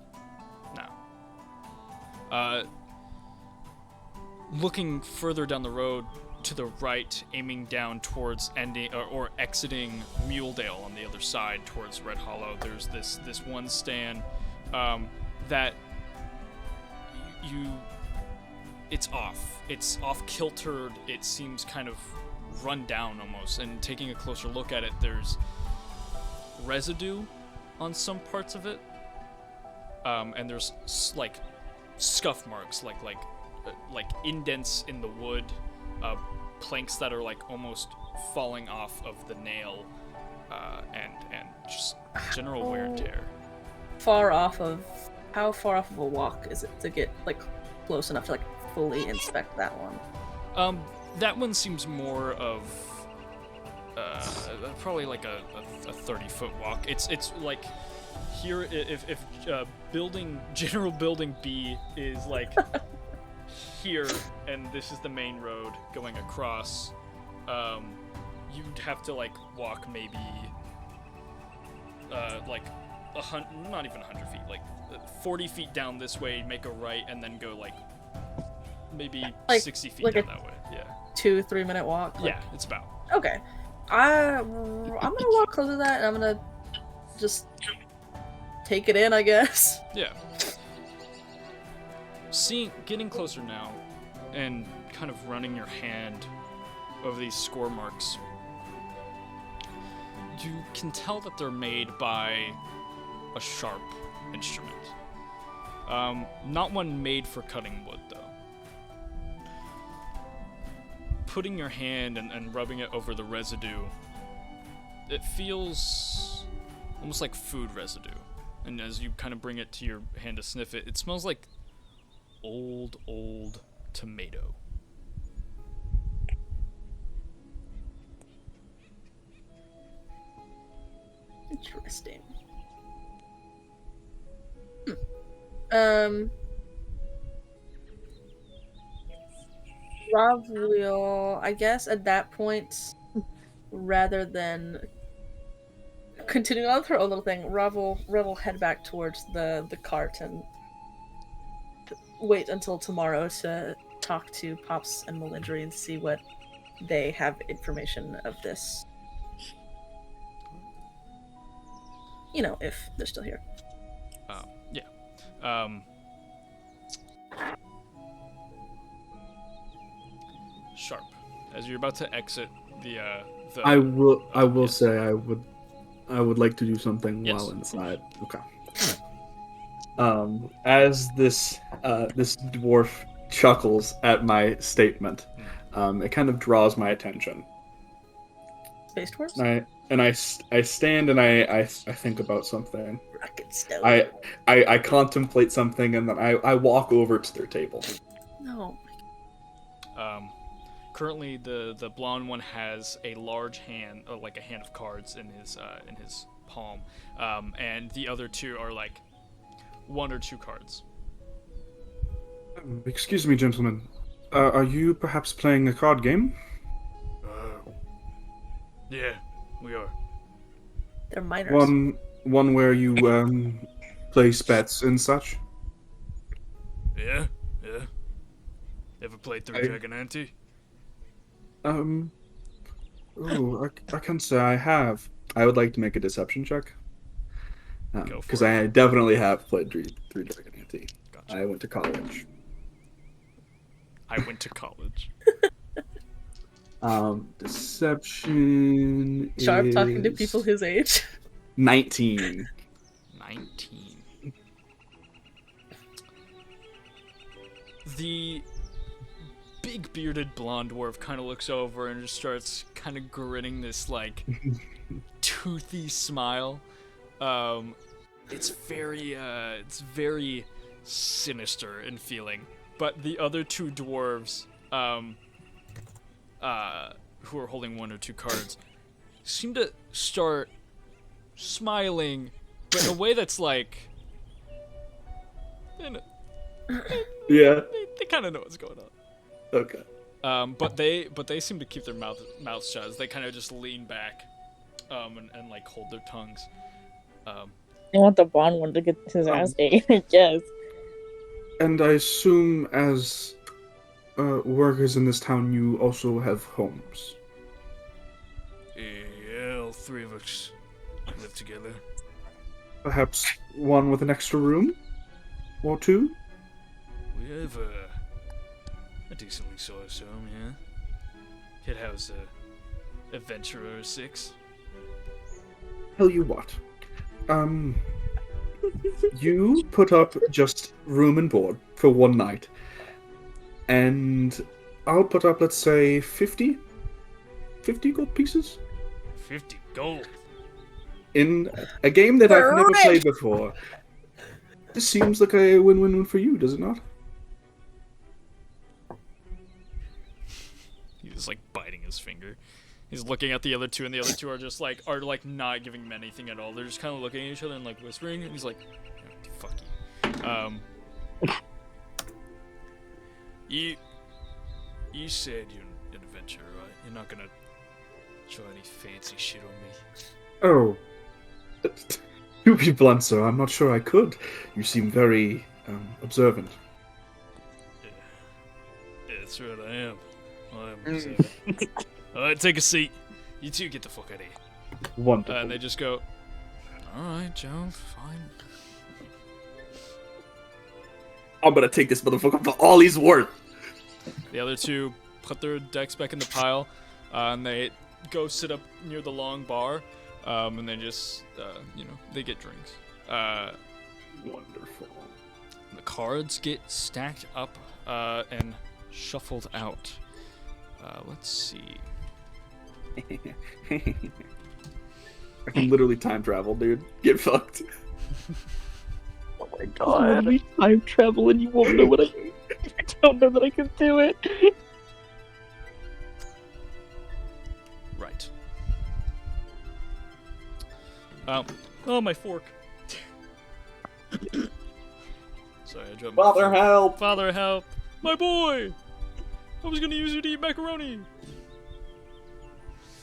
[SPEAKER 4] now. Looking further down the road, to the right, aiming down towards ending or exiting Muledale on the other side towards Red Hollow, there's this one stand that it's off kiltered. It seems kind of run down almost, and taking a closer look at it, there's residue on some parts of it, and there's like scuff marks, like indents in the wood, planks that are like almost falling off of the nail, and just general wear and tear.
[SPEAKER 5] How far off of a walk is it to get like close enough to like fully inspect that one?
[SPEAKER 4] That one seems more of probably like a 30-foot walk. It's like here, if general building B is like here, and this is the main road going across, you'd have to like walk maybe like not even 100 feet, like 40 feet down this way, make a right, and then go like maybe
[SPEAKER 5] like
[SPEAKER 4] 60 feet
[SPEAKER 5] like
[SPEAKER 4] down that way. Yeah.
[SPEAKER 5] 2-3 minute walk. Like,
[SPEAKER 4] Yeah, it's about.
[SPEAKER 5] Okay. I'm gonna walk close to that, and I'm gonna just take it in, I guess.
[SPEAKER 4] Yeah. Getting closer now, and kind of running your hand over these score marks, you can tell that they're made by a sharp instrument. Not one made for cutting wood, though. Putting your hand and rubbing it over the residue, it feels almost like food residue. And as you kind of bring it to your hand to sniff it, it smells like old tomato.
[SPEAKER 5] Interesting. Rav will, I guess, at that point, rather than continuing on with her own little thing, Rav will head back towards the cart and wait until tomorrow to talk to Pops and Melindry and see what they have information of this. You know, if they're still here.
[SPEAKER 4] Yeah. Sharp. As you're about to exit the
[SPEAKER 3] I will say I would like to do something
[SPEAKER 4] Yes.
[SPEAKER 3] while inside. Okay. As this dwarf chuckles at my statement, it kind of draws my attention.
[SPEAKER 5] Space Dwarves?
[SPEAKER 3] I stand and I think about something.
[SPEAKER 5] Rocket stone.
[SPEAKER 3] I contemplate something, and then I walk over to their table.
[SPEAKER 5] No.
[SPEAKER 4] Currently, the blonde one has a large hand, like a hand of cards in his palm, and the other two are like 1 or 2 cards.
[SPEAKER 3] Excuse me, gentlemen. Are you perhaps playing a card game?
[SPEAKER 4] Yeah, we are.
[SPEAKER 5] They're minors.
[SPEAKER 3] One where you place bets and such.
[SPEAKER 4] Yeah. Ever played through Dragon Ante?
[SPEAKER 3] I can say I have. I would like to make a deception check.
[SPEAKER 4] Go for
[SPEAKER 3] Because
[SPEAKER 4] it.
[SPEAKER 3] I definitely have played through Dragon Ante.
[SPEAKER 4] Gotcha.
[SPEAKER 3] I went to college.
[SPEAKER 4] I went to college.
[SPEAKER 3] Deception
[SPEAKER 5] Sharp talking to
[SPEAKER 3] is
[SPEAKER 5] people his age.
[SPEAKER 3] 19.
[SPEAKER 4] 19. The big bearded blonde dwarf kind of looks over and just starts kind of grinning this like toothy smile. It's very sinister in feeling. But the other 2 dwarves, who are holding 1 or 2 cards, seem to start smiling, but in a way that's like,
[SPEAKER 3] Yeah.
[SPEAKER 4] they kind of know what's going on.
[SPEAKER 3] Okay.
[SPEAKER 4] But they seem to keep their mouths shut. As they kind of just lean back, and like hold their tongues.
[SPEAKER 6] I want the blonde one to get his ass ate, I guess.
[SPEAKER 3] And I assume as workers in this town, you also have homes.
[SPEAKER 4] Yeah, all 3 of us live together.
[SPEAKER 3] Perhaps one with an extra room? Or 2?
[SPEAKER 4] We have a decently sized home, yeah. Could house a adventurer or 6.
[SPEAKER 3] Tell you what. You put up just room and board for one night, and I'll put up, let's say, 50 gold pieces
[SPEAKER 4] 50 gold.
[SPEAKER 3] in a game that I've never
[SPEAKER 5] Right.
[SPEAKER 3] played before. This seems like a win-win-win for you, does it not?
[SPEAKER 4] He's just like biting his finger. He's looking at the other two, and the other two are just like not giving him anything at all. They're just kind of looking at each other and like whispering. And he's like, "Fuck you." You said you're an adventurer, right? You're not gonna try any fancy shit on me.
[SPEAKER 3] Oh. To be blunt, sir, I'm not sure I could. You seem very observant.
[SPEAKER 4] Yeah, that's right. I am. Observant. Alright, take a seat. You two get the fuck out of here.
[SPEAKER 3] Wonderful.
[SPEAKER 4] And they just go, "Alright, Joe, fine."
[SPEAKER 3] I'm gonna take this motherfucker for all he's worth.
[SPEAKER 4] The other two put their decks back in the pile, and they go sit up near the long bar, and they just, they get drinks.
[SPEAKER 3] Wonderful.
[SPEAKER 4] The cards get stacked up and shuffled out. Let's see.
[SPEAKER 3] I can literally time travel, dude. Get fucked.
[SPEAKER 7] Oh my god. We time travel and you won't know what I don't know that I can do it.
[SPEAKER 4] Right. Oh, my fork. Sorry, I dropped my
[SPEAKER 3] Father,
[SPEAKER 4] fork.
[SPEAKER 3] help!
[SPEAKER 4] Father, help! My boy! I was gonna use you to eat macaroni.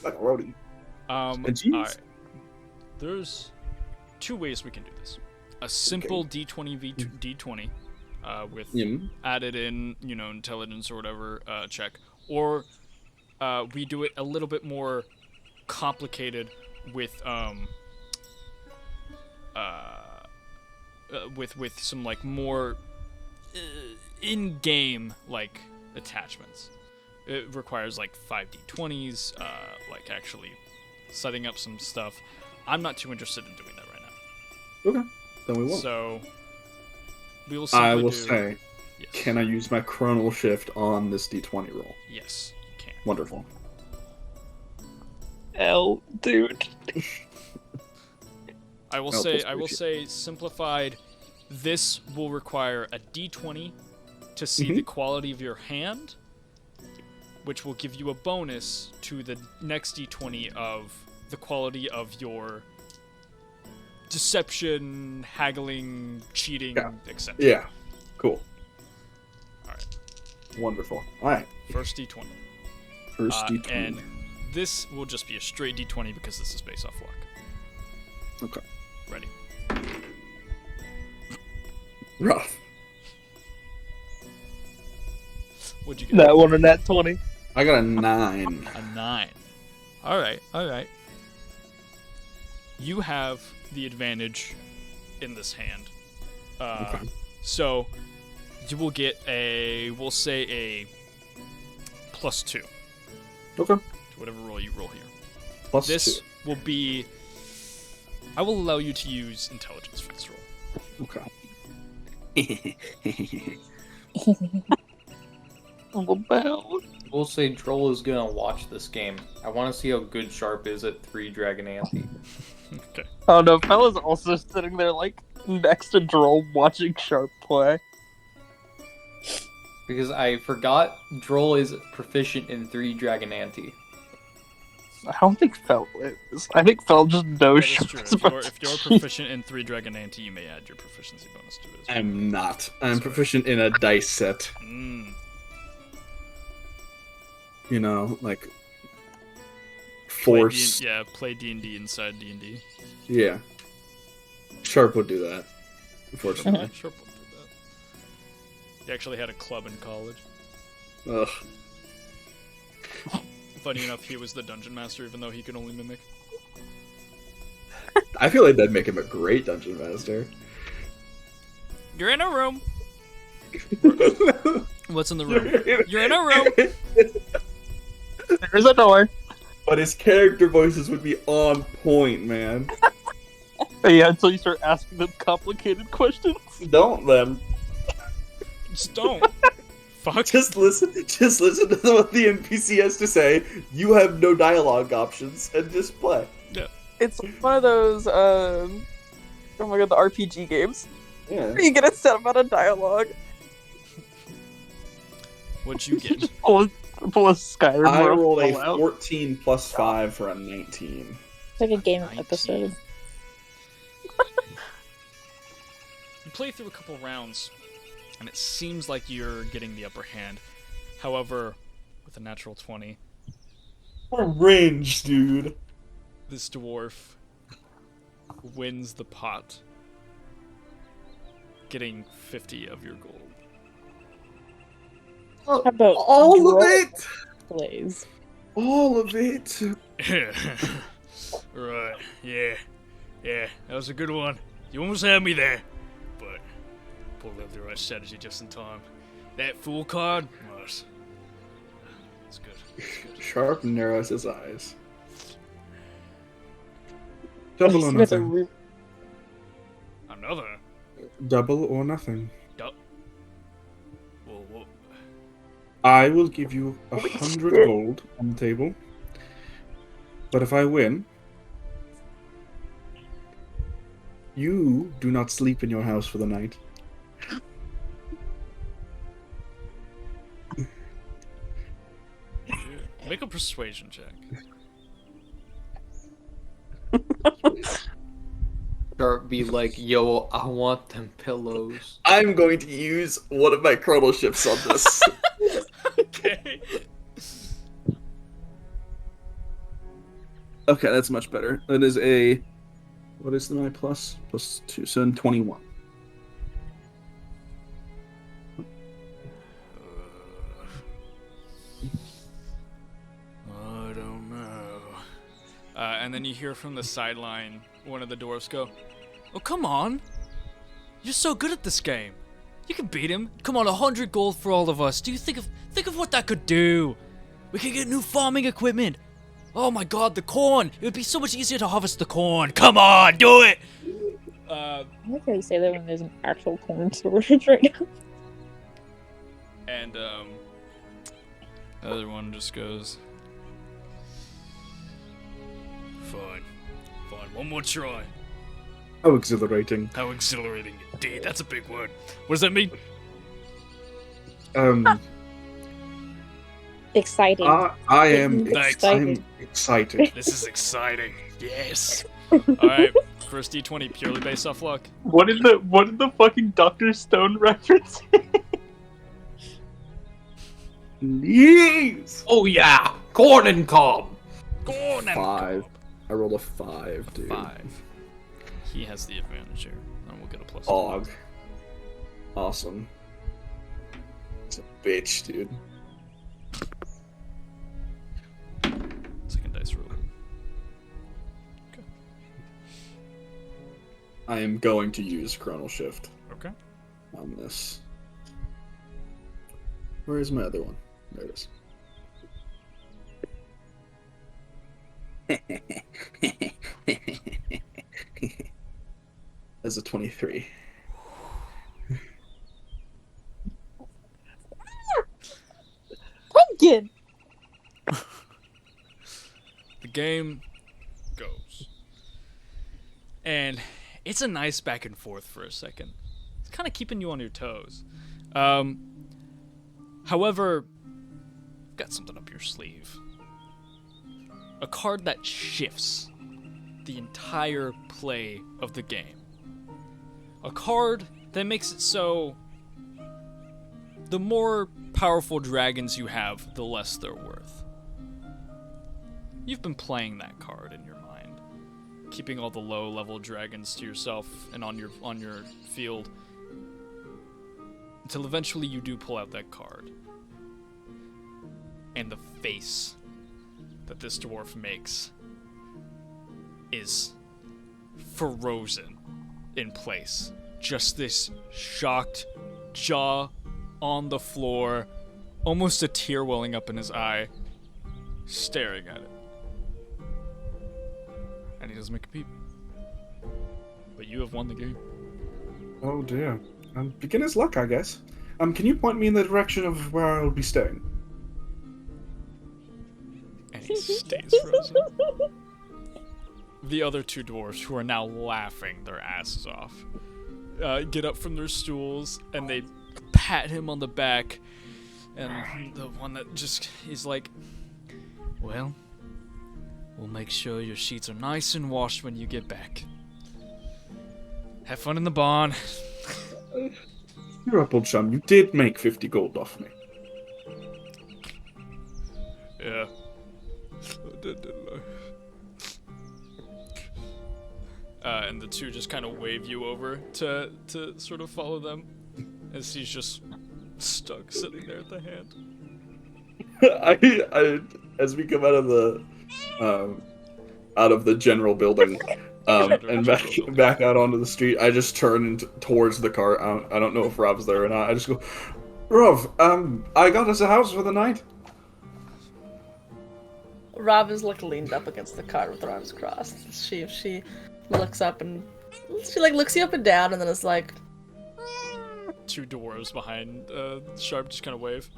[SPEAKER 3] Macaroni. And cheese.
[SPEAKER 4] Alright. There's two ways we can do this. A simple D20 D20 with added in, intelligence or whatever check, or we do it a little bit more complicated with with some like more in-game like attachments. It requires like 5d20s, like actually setting up some stuff. I'm not too interested in doing that right now.
[SPEAKER 3] Okay, then we won't.
[SPEAKER 4] So we will.
[SPEAKER 3] I will
[SPEAKER 4] do...
[SPEAKER 3] say,
[SPEAKER 4] yes.
[SPEAKER 3] Can I use my chronal shift on this d20 roll?
[SPEAKER 4] Yes, you can.
[SPEAKER 3] Wonderful.
[SPEAKER 7] Hell, dude.
[SPEAKER 4] I will say simplified. This will require a d20 to see the quality of your hand, which will give you a bonus to the next d20 of the quality of your deception, haggling, cheating, etc.
[SPEAKER 3] Yeah. Cool.
[SPEAKER 4] Alright.
[SPEAKER 3] Wonderful. Alright.
[SPEAKER 4] First d20.
[SPEAKER 3] First d20.
[SPEAKER 4] And this will just be a straight d20 because this is based off luck.
[SPEAKER 3] Okay.
[SPEAKER 4] Ready.
[SPEAKER 3] Rough.
[SPEAKER 4] What'd you get?
[SPEAKER 7] That one or that 20.
[SPEAKER 3] I got a 9.
[SPEAKER 4] A 9. Alright. You have the advantage in this hand.
[SPEAKER 3] Okay.
[SPEAKER 4] So, you will get we'll say a +2.
[SPEAKER 3] Okay.
[SPEAKER 4] To whatever roll you roll here.
[SPEAKER 3] Plus
[SPEAKER 4] This
[SPEAKER 3] 2.
[SPEAKER 4] will be... I will allow you to use intelligence for this roll.
[SPEAKER 3] Okay.
[SPEAKER 7] About.
[SPEAKER 1] We'll say Droll is gonna watch this game. I want to see how good Sharp is at 3 Dragon Ante.
[SPEAKER 4] Okay.
[SPEAKER 7] Oh no, Fella's also sitting there like next to Droll watching Sharp play.
[SPEAKER 1] Because I forgot Droll is proficient in 3 Dragon Ante.
[SPEAKER 7] I don't think Fel is. I think Fel just knows
[SPEAKER 4] That is true.
[SPEAKER 7] Sharp's
[SPEAKER 4] If you're proficient in 3 Dragon Ante, you may add your proficiency bonus to it as well.
[SPEAKER 3] I'm not. I'm proficient in a dice set. You know, like force.
[SPEAKER 4] Play D&D inside D&D.
[SPEAKER 3] Yeah. Sharp would do that. Unfortunately.
[SPEAKER 4] Sure, we'll do that. He actually had a club in college.
[SPEAKER 3] Ugh.
[SPEAKER 4] Funny enough, he was the dungeon master, even though he could only mimic.
[SPEAKER 3] I feel like that'd make him a great dungeon master.
[SPEAKER 4] You're in a room. What's in the room? You're in a room.
[SPEAKER 7] There's a door.
[SPEAKER 3] But his character voices would be on point, man.
[SPEAKER 7] Yeah, until you start asking them complicated questions.
[SPEAKER 3] Don't then.
[SPEAKER 4] Just don't. Fuck.
[SPEAKER 3] Just listen to what the NPC has to say. You have no dialogue options, and just play.
[SPEAKER 2] It's one of those, oh my god, the RPG games.
[SPEAKER 3] Yeah.
[SPEAKER 2] Where you get a set amount of dialogue.
[SPEAKER 4] What'd you get?
[SPEAKER 7] Pull a Skyrim.
[SPEAKER 3] I
[SPEAKER 7] or
[SPEAKER 3] rolled a
[SPEAKER 7] Fallout.
[SPEAKER 3] 14 plus 5 for a 19.
[SPEAKER 6] It's like a game
[SPEAKER 4] 19.
[SPEAKER 6] episode.
[SPEAKER 4] You play through a couple rounds, and it seems like you're getting the upper hand. However, with a natural 20,
[SPEAKER 3] Range, dude.
[SPEAKER 4] this dwarf wins the pot, getting 50 of your gold.
[SPEAKER 6] How about
[SPEAKER 3] All of
[SPEAKER 6] draw
[SPEAKER 3] it!
[SPEAKER 6] plays?
[SPEAKER 3] All of it!
[SPEAKER 4] Right, yeah, that was a good one. You almost had me there, but pulled out the right strategy just in time. That fool card was. It's good.
[SPEAKER 3] Sharp narrows his eyes. Double or
[SPEAKER 6] With a
[SPEAKER 3] nothing.
[SPEAKER 6] root.
[SPEAKER 4] Another.
[SPEAKER 3] Double or nothing.
[SPEAKER 4] Well,
[SPEAKER 3] I will give you 100 gold on the table. But if I win, you do not sleep in your house for the night.
[SPEAKER 4] make a persuasion check.
[SPEAKER 1] Start be like, yo, I want them pillows.
[SPEAKER 3] I'm going to use one of my chrono shifts on this.
[SPEAKER 4] Okay.
[SPEAKER 3] Okay, that's much better. That is a... What is my plus? Plus 2, so 21.
[SPEAKER 4] I don't know. And then you hear from the sideline one of the dwarves go, "Oh, come on! You're so good at this game. You can beat him. Come on, 100 gold for all of us. Do you think of what that could do? We could get new farming equipment. Oh my god, the corn! It would be so much easier to harvest the corn. Come on, do it!"
[SPEAKER 6] I like how you say that when there's an actual corn shortage right now.
[SPEAKER 4] And the other one just goes, Fine, one more try.
[SPEAKER 3] How exhilarating.
[SPEAKER 4] How exhilarating indeed. That's a big word. What does that mean?
[SPEAKER 6] Exciting.
[SPEAKER 3] I am
[SPEAKER 4] Thanks.
[SPEAKER 3] I'm excited.
[SPEAKER 4] This is exciting. Yes. Alright, first D20 purely based off luck.
[SPEAKER 7] What did the fucking Dr. Stone reference?
[SPEAKER 3] Yes!
[SPEAKER 1] Oh yeah, corn and cob.
[SPEAKER 4] Corn and
[SPEAKER 3] 5.
[SPEAKER 4] cob.
[SPEAKER 3] I rolled a 5, dude.
[SPEAKER 4] 5. He has the advantage here, and we'll get a plus.
[SPEAKER 3] Og. Awesome. It's a bitch, dude.
[SPEAKER 4] Second dice roll. Okay.
[SPEAKER 3] I am going to use Chrono Shift
[SPEAKER 4] Okay.
[SPEAKER 3] on this. Where is my other one? There it is. As a 23.
[SPEAKER 6] Pumpkin!
[SPEAKER 4] The game goes. And it's a nice back and forth for a second. It's kind of keeping you on your toes. However, I've got something up your sleeve. A card that shifts the entire play of the game. A card that makes it so the more powerful dragons you have, the less they're worth. You've been playing that card in your mind, keeping all the low-level dragons to yourself and on your field, until eventually you do pull out that card. And the face that this dwarf makes is frozen in place. Just this shocked jaw on the floor, almost a tear welling up in his eye, staring at it. And he doesn't make a peep. but you have won the game.
[SPEAKER 3] Oh dear. Beginner's luck, I guess. Can you point me in the direction of where I'll be staying?
[SPEAKER 4] And he stays frozen. The other two dwarves, who are now laughing their asses off, get up from their stools and they pat him on the back. And the one that just is like, well, we'll make sure your sheets are nice and washed when you get back. Have fun in the barn.
[SPEAKER 3] You're up, old chum. You did make 50 gold off me.
[SPEAKER 4] Yeah. I did, didn't I? And the two just kind of wave you over to sort of follow them, as he's just stuck sitting there at the hand.
[SPEAKER 3] I as we come out of the general building, and back out onto the street, I just turn towards the car. I don't know if Rob's there or not. I just go, Rob, I got us a house for the night.
[SPEAKER 5] Rob is like leaned up against the car with her arms crossed. She looks up and she like looks you up and down, and then is like,
[SPEAKER 4] two dwarves behind Sharp just kind of wave.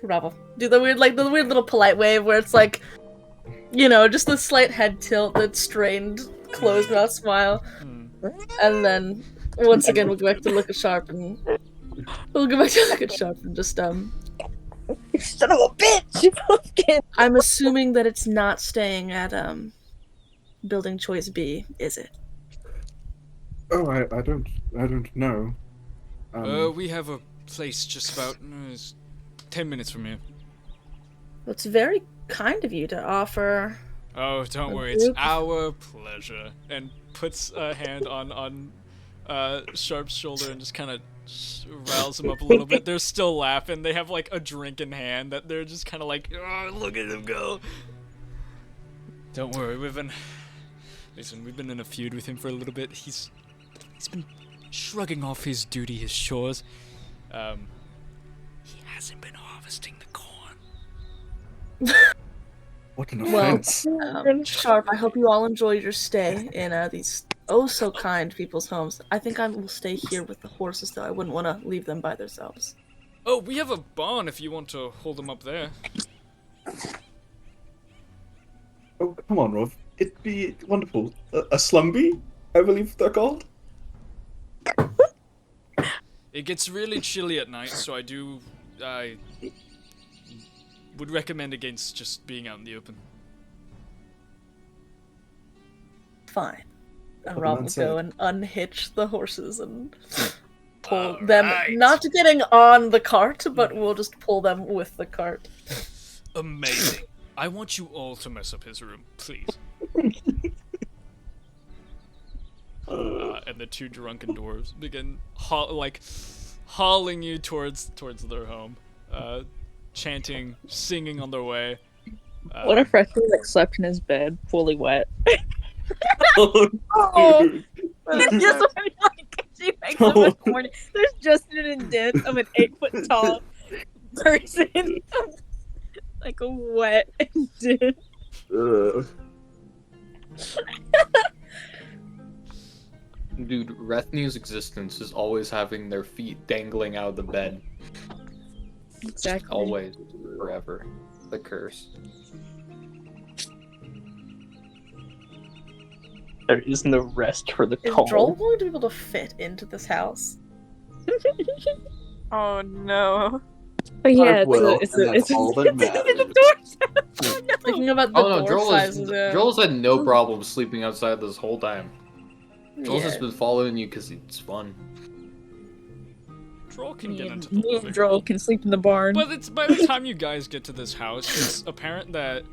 [SPEAKER 5] Rob, do the weird little polite wave where it's like, you know, just the slight head tilt, that strained closed mouth smile, and then once again we'll go back to look at Sharp and just
[SPEAKER 6] You son of a bitch! You pumpkin!
[SPEAKER 5] I'm assuming that it's not staying at building choice B, is it?
[SPEAKER 3] Oh, I don't know.
[SPEAKER 4] We have a place just about 10 minutes from here.
[SPEAKER 5] It's very kind of you to offer.
[SPEAKER 4] Oh, don't worry, it's our pleasure. And puts a hand on Sharp's shoulder and just kind of riles him up a little bit. They're still laughing. They have like a drink in hand that they're just kind of like, oh, look at him go. Don't worry, we've been in a feud with him for a little bit. He's been shrugging off his duty, his chores. He hasn't been harvesting the corn.
[SPEAKER 3] What an offense.
[SPEAKER 5] Well, Sharp, I hope you all enjoy your stay in these so kind people's homes. I think I will stay here with the horses, though. I wouldn't want to leave them by themselves.
[SPEAKER 4] Oh, we have a barn if you want to hold them up there.
[SPEAKER 3] Oh, come on, Rob. It'd be wonderful. A slumby, I believe they're called.
[SPEAKER 4] It gets really chilly at night, so I would recommend against just being out in the open.
[SPEAKER 5] Fine. And
[SPEAKER 3] Well,
[SPEAKER 5] Rob will
[SPEAKER 3] that's
[SPEAKER 5] go
[SPEAKER 3] it.
[SPEAKER 5] and unhitch the horses and pull them, not getting on the cart, but we'll just pull them with the cart.
[SPEAKER 4] Amazing. I want you all to mess up his room, please. And the two drunken dwarves begin hauling you towards their home, chanting, singing on their way.
[SPEAKER 6] What if Freckles like slept in his bed, fully wet?
[SPEAKER 3] Oh, dude.
[SPEAKER 6] It's just like she wakes up in the morning. There's just an indent of an 8-foot tall person, like a wet indent.
[SPEAKER 1] Dude, Rethnew's existence is always having their feet dangling out of the bed.
[SPEAKER 6] Exactly.
[SPEAKER 1] Always, forever. The curse.
[SPEAKER 7] There is no rest for the
[SPEAKER 5] Is
[SPEAKER 7] cold.
[SPEAKER 5] Droll going to be able to fit into this house?
[SPEAKER 2] Oh no.
[SPEAKER 6] But yeah,
[SPEAKER 3] Well,
[SPEAKER 6] it's
[SPEAKER 3] and that's all that matters.
[SPEAKER 5] Thinking about the
[SPEAKER 1] Oh no,
[SPEAKER 5] door sizes.
[SPEAKER 1] Droll's had no problem sleeping outside this whole time. Droll's
[SPEAKER 5] Yeah.
[SPEAKER 1] just been following you because it's fun.
[SPEAKER 4] Droll can
[SPEAKER 6] me
[SPEAKER 4] get
[SPEAKER 6] and,
[SPEAKER 4] into the
[SPEAKER 6] me
[SPEAKER 4] living
[SPEAKER 6] and Droll can sleep in the barn.
[SPEAKER 4] But it's by the time you guys get to this house, it's apparent that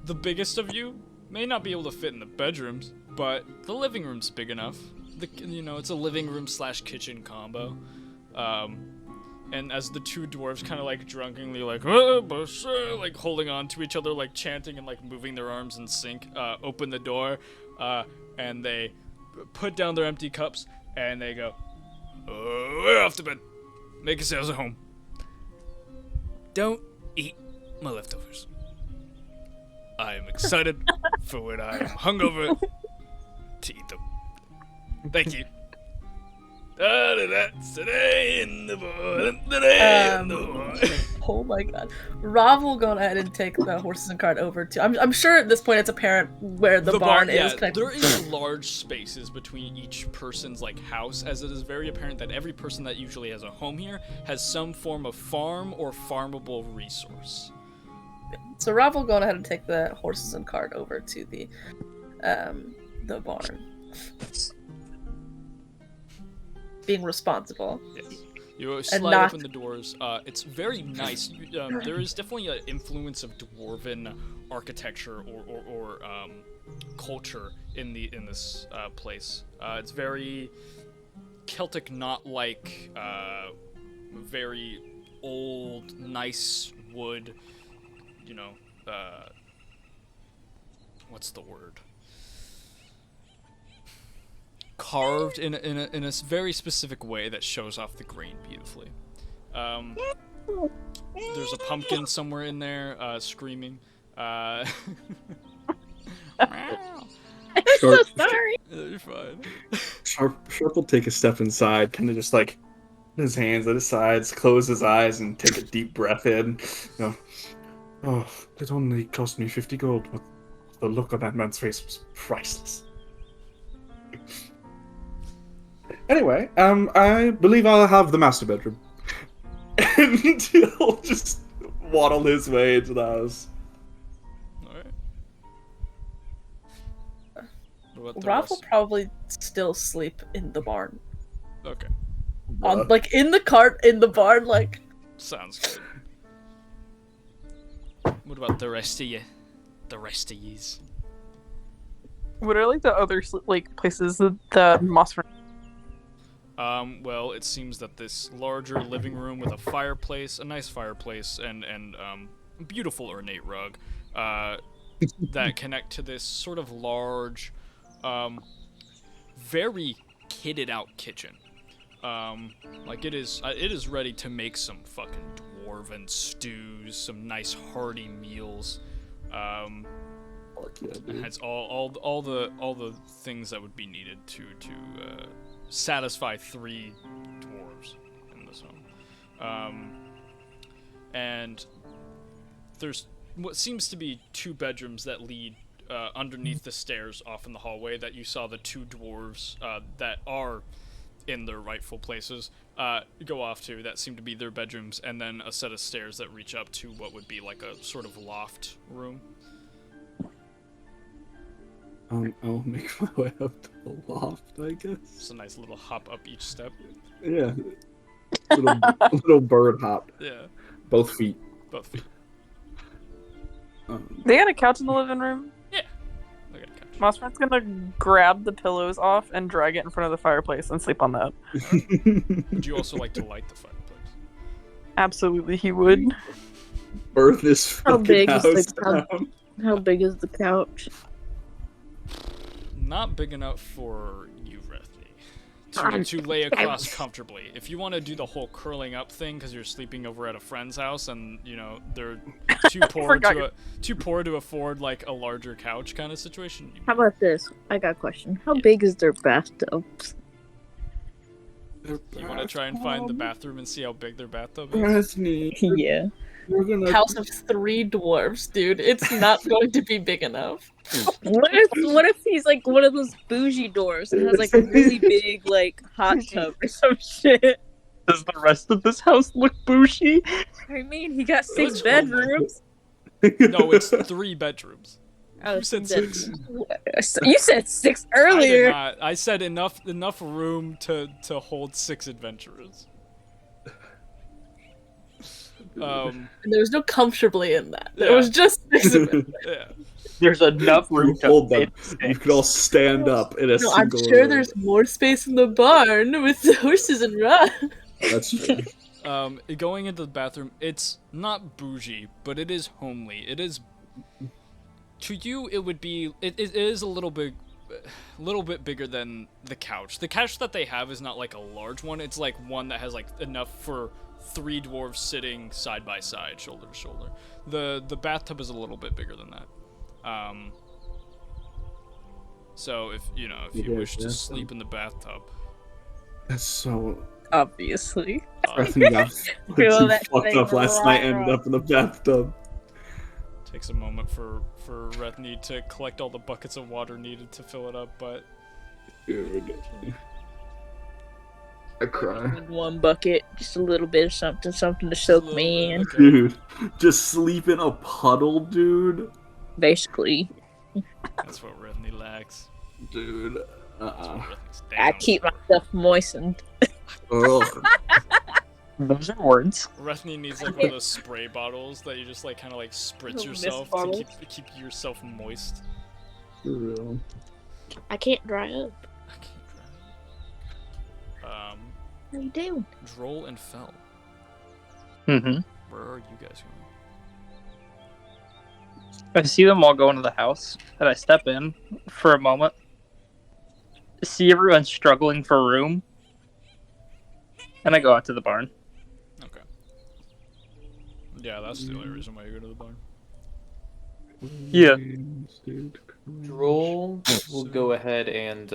[SPEAKER 4] the biggest of you may not be able to fit in the bedrooms, but the living room's big enough. It's a living room / kitchen combo. And as the two dwarves kind of like drunkenly like holding on to each other, like chanting and like moving their arms in sync, open the door, and they put down their empty cups and they go, we're off to bed. Make yourselves at home. Don't eat my leftovers. I am excited for when I am hungover to eat them. Thank you. Today in the morning, today in the morning.
[SPEAKER 5] Oh my god. Rob will go ahead and take the horses and cart over to. I'm sure at this point it's apparent where the barn is.
[SPEAKER 4] Yeah, there is large spaces between each person's like house, as it is very apparent that every person that usually has a home here has some form of farm or farmable resource.
[SPEAKER 5] So Rob will go ahead and take the horses and cart over to the barn. Being responsible.
[SPEAKER 4] Yes. You slide open the doors. It's very nice. There is definitely an influence of dwarven architecture or culture in this place. It's very Celtic, not like very old, nice wood. You know, what's the word? Carved in a very specific way that shows off the grain beautifully. There's a pumpkin somewhere in there screaming.
[SPEAKER 6] I'm so sorry.
[SPEAKER 4] You're fine.
[SPEAKER 3] Sharp will take a step inside, kind of just like his hands at his sides, close his eyes, and take a deep breath in. You know, oh, it only cost me 50 gold, but the look on that man's face was priceless. Anyway, I believe I'll have the master bedroom. And he'll just waddle his way into the house.
[SPEAKER 4] Alright.
[SPEAKER 5] Rob will probably still sleep in the barn.
[SPEAKER 4] Okay.
[SPEAKER 5] Like in the cart, in the barn, like.
[SPEAKER 4] Sounds good. What about the rest of you? The rest of yous?
[SPEAKER 2] What are like the other like places that the moss?
[SPEAKER 4] Well, it seems that this larger living room with a fireplace, a nice fireplace, and beautiful ornate rug, that connect to this sort of large, very kitted out kitchen. Like it is ready to make some fucking dwarven stews, some nice hearty meals. It has all the things that would be needed to satisfy 3 dwarves in this home. And there's what seems to be 2 bedrooms that lead underneath the stairs off in the hallway that you saw the 2 dwarves that are in their rightful places go off to. That seem to be their bedrooms, and then a set of stairs that reach up to what would be like a sort of loft room.
[SPEAKER 3] I'll make my way up to the loft, I guess.
[SPEAKER 4] It's a nice little hop up each step.
[SPEAKER 3] Yeah. Little bird hop.
[SPEAKER 4] Yeah.
[SPEAKER 3] Both feet.
[SPEAKER 4] Both feet.
[SPEAKER 2] They got a couch in the living room.
[SPEAKER 4] Yeah. They got a couch.
[SPEAKER 2] Mossfriend's gonna grab the pillows off and drag it in front of the fireplace and sleep on that.
[SPEAKER 4] Would you also like to light the fireplace?
[SPEAKER 2] Absolutely, he would.
[SPEAKER 3] Burn this
[SPEAKER 6] How
[SPEAKER 3] fucking
[SPEAKER 6] big is
[SPEAKER 3] house
[SPEAKER 6] the couch?
[SPEAKER 3] down.
[SPEAKER 6] How big is the couch?
[SPEAKER 4] Not big enough for you, Rethny, to lay across comfortably. If you want to do the whole curling up thing because you're sleeping over at a friend's house and you know they're too poor to afford like a larger couch kind of situation.
[SPEAKER 6] How about this? I got a question. How big is their bathtubs?
[SPEAKER 4] You want to try and find the bathroom and see how big their bathtub is?
[SPEAKER 3] Rethny,
[SPEAKER 6] Yeah.
[SPEAKER 3] we're gonna...
[SPEAKER 5] House of 3 dwarves, dude. It's not going to be big enough.
[SPEAKER 6] What if he's like one of those bougie doors and has like a really big like hot tub or some shit?
[SPEAKER 7] Does the rest of this house look bougie?
[SPEAKER 6] I mean, he got 6
[SPEAKER 4] looks
[SPEAKER 6] bedrooms.
[SPEAKER 4] No, it's 3 bedrooms.
[SPEAKER 6] Oh,
[SPEAKER 4] You said 6.
[SPEAKER 6] You said 6
[SPEAKER 4] I did
[SPEAKER 6] earlier.
[SPEAKER 4] not. I said enough room to hold 6 adventurers.
[SPEAKER 5] And there was no comfortably in that. There was just 6 of it.
[SPEAKER 4] Yeah.
[SPEAKER 7] There's enough room to
[SPEAKER 3] hold them.
[SPEAKER 7] fit 6.
[SPEAKER 3] You could all stand up in a
[SPEAKER 5] No, I'm
[SPEAKER 3] single
[SPEAKER 5] sure
[SPEAKER 3] row.
[SPEAKER 5] there's more space in the barn with the horses and Rob.
[SPEAKER 3] That's true.
[SPEAKER 4] Going into the bathroom, it's not bougie, but it is homely. It is, to you, it would be, it is a little bit bigger than the couch. The couch that they have is not like a large one. It's like one that has like enough for 3 dwarves sitting side by side, shoulder to shoulder. The bathtub is a little bit bigger than that. So if you wish to sleep in the bathtub,
[SPEAKER 3] That's so.
[SPEAKER 6] Obviously.
[SPEAKER 3] Bethany got
[SPEAKER 6] Feel that
[SPEAKER 3] fucked
[SPEAKER 6] thing
[SPEAKER 3] up last night.
[SPEAKER 6] right
[SPEAKER 3] Ended
[SPEAKER 6] up.
[SPEAKER 3] up in the bathtub.
[SPEAKER 4] takes a moment for Rethny to collect all the buckets of water needed to fill it up, but
[SPEAKER 3] Dude, I cry.
[SPEAKER 6] One bucket, just a little bit of something to soak me in.
[SPEAKER 4] Okay.
[SPEAKER 3] Dude, just sleep in a puddle, dude.
[SPEAKER 6] Basically,
[SPEAKER 4] That's what Rethny lacks.
[SPEAKER 3] Dude,
[SPEAKER 4] That's what Rethny's
[SPEAKER 6] I
[SPEAKER 4] down.
[SPEAKER 6] keep myself moistened.
[SPEAKER 3] Ugh.
[SPEAKER 7] Those are words.
[SPEAKER 4] Rethny needs like one of those spray bottles that you just like kind of like spritz
[SPEAKER 6] Little mist
[SPEAKER 4] yourself to
[SPEAKER 6] bottles.
[SPEAKER 4] keep yourself moist.
[SPEAKER 3] For real.
[SPEAKER 6] I can't dry up.
[SPEAKER 4] I can't try.
[SPEAKER 6] What are you doing?
[SPEAKER 4] Droll and Fell.
[SPEAKER 7] Mm-hmm.
[SPEAKER 4] Where are you guys going?
[SPEAKER 7] I see them all go into the house, and I step in for a moment. See everyone struggling for room, and I go out to the barn.
[SPEAKER 4] Okay. Yeah, that's the only reason why you go to the barn.
[SPEAKER 7] Yeah.
[SPEAKER 1] Droll will go ahead and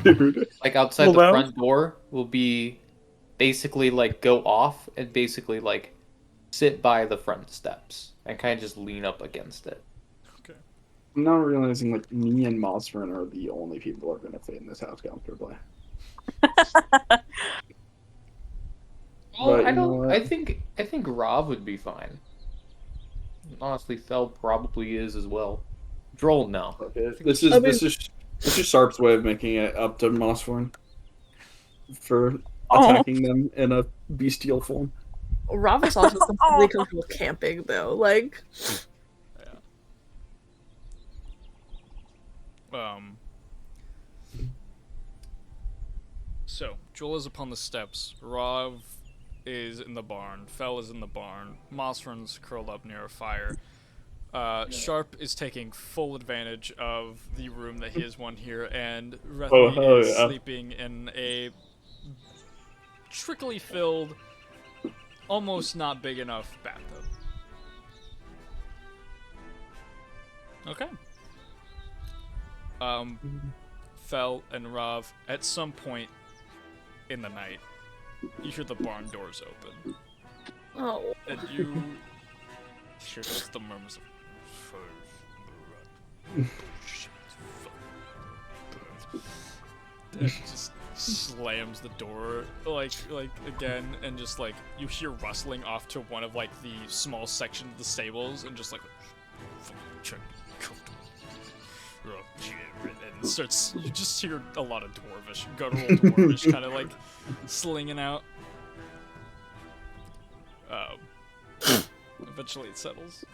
[SPEAKER 3] Dude.
[SPEAKER 1] like outside
[SPEAKER 7] Well,
[SPEAKER 1] the
[SPEAKER 7] now-
[SPEAKER 1] front door will be basically like go off and basically like sit by the front steps and kind of just lean up against it.
[SPEAKER 4] Okay.
[SPEAKER 3] I'm now realizing like me and Mossfern are the only people who are gonna fit in this house comfortably.
[SPEAKER 1] Oh,
[SPEAKER 3] But
[SPEAKER 1] I
[SPEAKER 3] you know
[SPEAKER 1] don't.
[SPEAKER 3] what?
[SPEAKER 1] I think Rob would be fine. Honestly, Fell probably is as well. Droll, no.
[SPEAKER 3] Okay,
[SPEAKER 5] I
[SPEAKER 3] this
[SPEAKER 5] mean-
[SPEAKER 3] is Sharp's way of making it up to Mossfern for
[SPEAKER 6] Oh.
[SPEAKER 3] attacking them in a bestial form.
[SPEAKER 5] Rob is also completely comfortable camping, though. Like,
[SPEAKER 4] So, Joel is upon the steps. Rav is in the barn. Fell is in the barn. Mossfern's curled up near a fire. Sharp is taking full advantage of the room that he has won here, and Rethny
[SPEAKER 3] hell
[SPEAKER 4] is
[SPEAKER 3] yeah.
[SPEAKER 4] sleeping in a trickly filled, almost not big enough bathtub. Okay. Fell and Rav, at some point in the night, you hear the barn doors open,
[SPEAKER 5] oh,
[SPEAKER 4] and you hear just the murmurs of and just slams the door like again, and just like you hear rustling off to one of like the small section of the stables, and just like and starts, you just hear a lot of dwarvish, guttural dwarvish kind of like slinging out. Eventually it settles,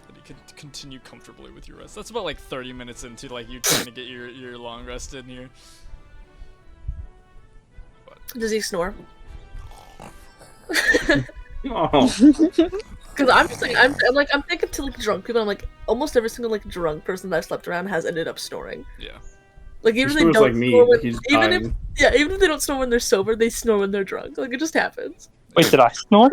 [SPEAKER 4] and you can continue comfortably with your rest. That's about like 30 minutes into like you trying to get your long rest in here.
[SPEAKER 5] does he snore?
[SPEAKER 3] Oh,
[SPEAKER 5] Because I'm just like I'm thinking to like drunk people. I'm like almost every single like drunk person that I've slept around has ended up snoring.
[SPEAKER 4] Yeah.
[SPEAKER 5] Like even if they
[SPEAKER 3] snores
[SPEAKER 5] don't
[SPEAKER 3] like me,
[SPEAKER 5] snore when,
[SPEAKER 3] he's
[SPEAKER 5] even if
[SPEAKER 3] dying.
[SPEAKER 5] even if they don't snore when they're sober, they snore when they're drunk. Like it just happens.
[SPEAKER 7] Wait, did I snore?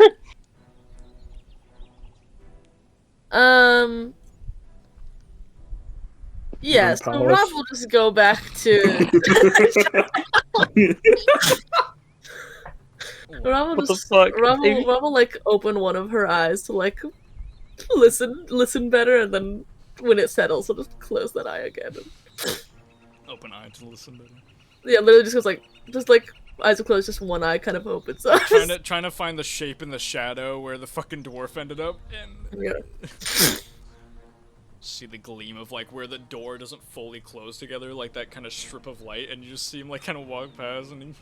[SPEAKER 5] Yeah, so
[SPEAKER 3] Polish.
[SPEAKER 5] Rob will just go back to Rob will
[SPEAKER 7] What the
[SPEAKER 5] just
[SPEAKER 7] fuck?
[SPEAKER 5] Rob will like open one of her eyes to like listen better, and then when it settles, he'll just close that eye again.
[SPEAKER 4] Open eye to listen better.
[SPEAKER 5] Yeah, literally just goes like eyes are closed, just one eye kind of opens up.
[SPEAKER 4] Trying to find the shape in the shadow where the fucking dwarf ended up, and
[SPEAKER 5] Yeah.
[SPEAKER 4] see the gleam of like where the door doesn't fully close together, like that kind of strip of light, and you just see him like kind of walk past, and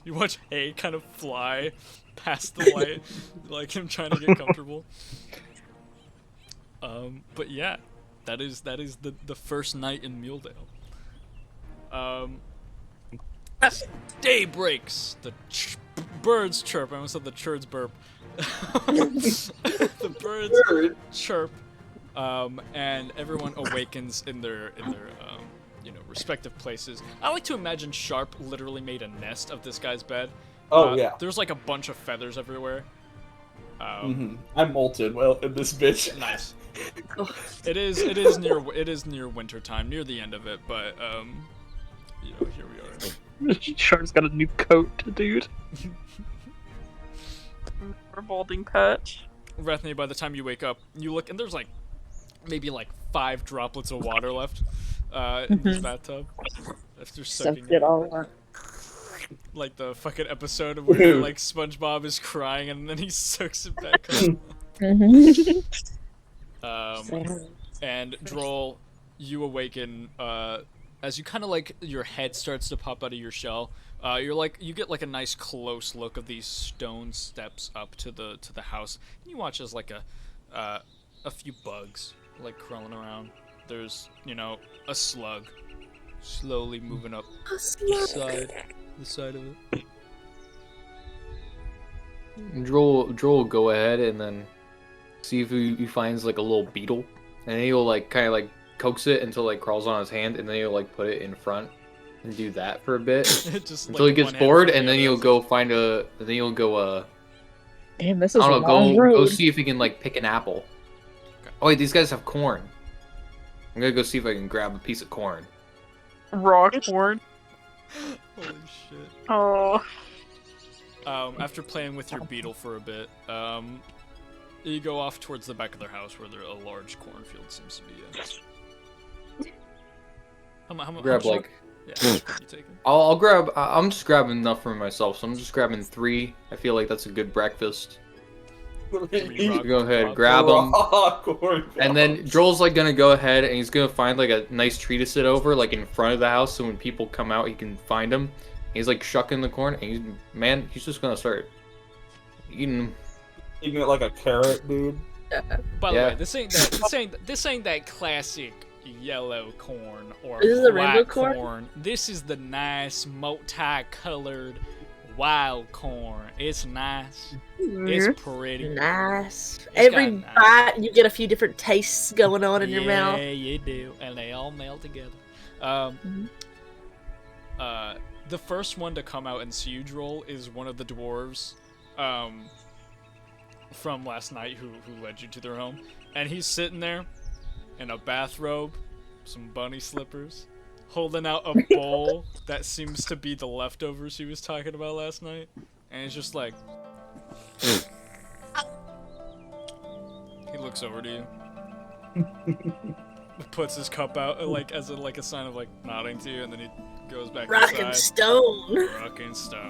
[SPEAKER 4] you watch hay kind of fly past the light, like him trying to get comfortable. But yeah, that is the first night in Muledale. Day breaks. The birds chirp. I almost said the churds burp. The birds chirp. And everyone awakens in their respective places. I like to imagine Sharp literally made a nest of this guy's bed.
[SPEAKER 3] Oh yeah.
[SPEAKER 4] There's like a bunch of feathers everywhere.
[SPEAKER 3] I molted well in this bitch.
[SPEAKER 4] Nice. It is near winter time, near the end of it, but here we are.
[SPEAKER 7] Shark's got a new coat, dude.
[SPEAKER 2] Revolting patch.
[SPEAKER 4] Rethne, by the time you wake up, you look and there's maybe 5 droplets of water left in this bathtub. After soaking
[SPEAKER 6] Sucked it all up.
[SPEAKER 4] like the fucking episode where SpongeBob is crying and then he soaks it back up. And Droll, you awaken as you kind of your head starts to pop out of your shell. You get a nice close look of these stone steps up to the house. And you watch as a few bugs crawling around. There's a slug slowly moving up the side of it.
[SPEAKER 1] And Droll will go ahead and then see if he finds a little beetle, and then he'll kind of coax it until it crawls on his hand, and then he'll put it in front and do that for a bit
[SPEAKER 4] Just,
[SPEAKER 1] until he gets bored, and then he'll go find
[SPEAKER 6] Damn, this is
[SPEAKER 1] I
[SPEAKER 6] a
[SPEAKER 1] don't know,
[SPEAKER 6] long
[SPEAKER 1] go
[SPEAKER 6] road.
[SPEAKER 1] see if he can pick an apple. Oh wait, these guys have corn. I'm gonna go see if I can grab a piece of corn.
[SPEAKER 2] Raw corn.
[SPEAKER 4] Holy shit.
[SPEAKER 2] Oh.
[SPEAKER 4] After playing with your beetle for a bit, you go off towards the back of their house where a large cornfield seems to be. How
[SPEAKER 1] Grab
[SPEAKER 4] much? Yeah, how much are you taking?
[SPEAKER 1] I'll grab. I'm just grabbing enough for myself, so I'm just grabbing 3. I feel like that's a good breakfast. Go ahead, grab them, and then Droll's gonna go ahead and he's gonna find a nice tree to sit over, in front of the house, so when people come out, he can find them. He's shucking the corn, and he's just gonna start eating them.
[SPEAKER 3] Eating it like a carrot, dude.
[SPEAKER 4] By the
[SPEAKER 1] Yeah.
[SPEAKER 4] way, this ain't that classic yellow corn or
[SPEAKER 5] This is the
[SPEAKER 4] black
[SPEAKER 5] rainbow corn?
[SPEAKER 4] This is the nice multicolored wild corn. It's nice. It's pretty.
[SPEAKER 5] Nice.
[SPEAKER 4] It's
[SPEAKER 5] Every
[SPEAKER 4] got
[SPEAKER 5] bite, you get a few different tastes going on in your mouth.
[SPEAKER 4] Yeah, you do, and they all meld together. The first one to come out and see you, Droll, is one of the dwarves, from last night who led you to their home, and he's sitting there in a bathrobe, some bunny slippers, holding out a bowl that seems to be the leftovers he was talking about last night, and he's just he looks over to you, puts his cup out as a sign of nodding to you, and then he goes back
[SPEAKER 5] Rockin'
[SPEAKER 4] inside.
[SPEAKER 5] stone.
[SPEAKER 4] Rockin' stone.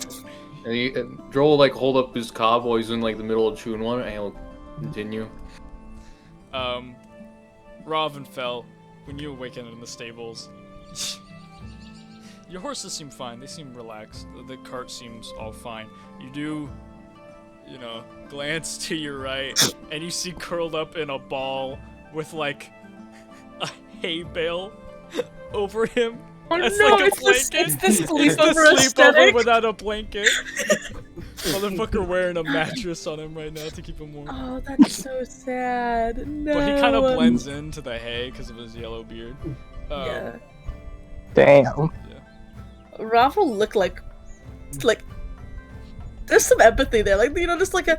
[SPEAKER 1] And Droll will hold up his cob while he's in the middle of chewing one, and he'll continue.
[SPEAKER 4] Rav and Fel, when you awaken in the stables, your horses seem fine. They seem relaxed. The cart seems all fine. You do, glance to your right, and you see curled up in a ball with a hay bale over him.
[SPEAKER 5] Oh
[SPEAKER 4] That's
[SPEAKER 5] no,
[SPEAKER 4] a
[SPEAKER 5] it's
[SPEAKER 4] blanket.
[SPEAKER 5] the sleepover
[SPEAKER 4] Sleepover
[SPEAKER 5] aesthetic.
[SPEAKER 4] without a blanket. Motherfucker wearing a mattress on him right now to keep him warm.
[SPEAKER 5] Oh, that's so sad. No.
[SPEAKER 4] But he kind of blends into the hay because of his yellow beard.
[SPEAKER 5] Yeah.
[SPEAKER 7] Damn.
[SPEAKER 5] Rav will look like there's some empathy there, just a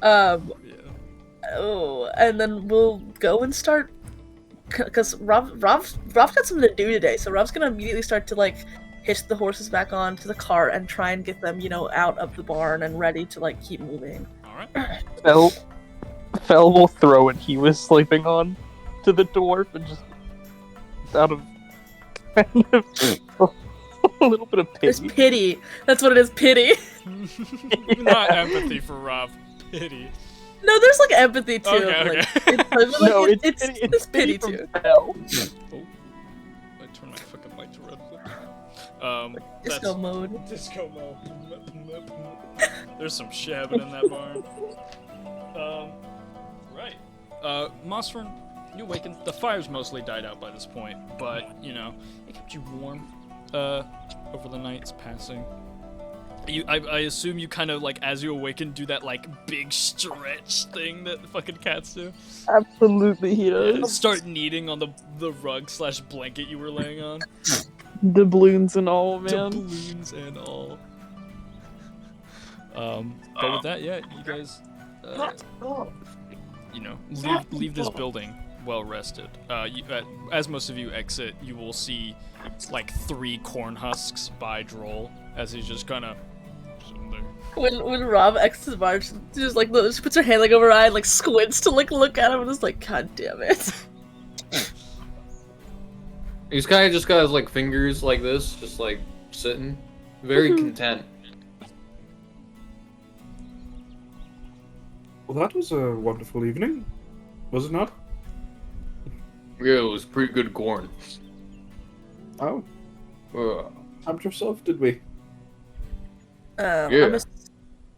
[SPEAKER 4] Yeah.
[SPEAKER 5] oh, and then we'll go and start because Rav got something to do today, so Rav's gonna immediately start to hitch the horses back onto the cart and try and get them out of the barn and ready to keep moving.
[SPEAKER 4] All right.
[SPEAKER 7] Fel will throw what he was sleeping on to the dwarf and just out of kind of a little bit of
[SPEAKER 5] There's
[SPEAKER 7] pity.
[SPEAKER 5] pity. That's what it is. Pity.
[SPEAKER 4] Not empathy for Rob. Pity.
[SPEAKER 5] No, there's empathy too.
[SPEAKER 4] Okay.
[SPEAKER 7] No,
[SPEAKER 5] it's pity
[SPEAKER 7] from
[SPEAKER 5] too.
[SPEAKER 7] Fel.
[SPEAKER 4] Oh. I turned my fucking light to red.
[SPEAKER 5] Disco mode.
[SPEAKER 4] Disco mode. There's some shabbing in that barn. Right. Mossfern, you awakened. The fire's mostly died out by this point, but, it kept you warm, over the night's passing. I assume you kind of, as you awaken, do that, big stretch thing that fucking cats do.
[SPEAKER 2] Absolutely, he does.
[SPEAKER 4] Start kneading on the rug/blanket you were laying on.
[SPEAKER 2] Doubloons and all, man.
[SPEAKER 4] Doubloons and all. But with that, yeah, you guys, leave this building well rested. As most of you exit, you will see like 3 corn husks by Droll as he's just kind of sitting there.
[SPEAKER 5] When Rob exits the bar, she just puts her hand like over her eye and like squints to like look at him and is like, God damn it.
[SPEAKER 1] He's kind of just got his like fingers like this, just like sitting, very content.
[SPEAKER 3] Well, that was a wonderful evening, was it not?
[SPEAKER 1] Yeah, it was pretty good corn.
[SPEAKER 3] Oh,
[SPEAKER 1] Uh,
[SPEAKER 3] helped yourself, did we?
[SPEAKER 1] Yeah.
[SPEAKER 5] I'm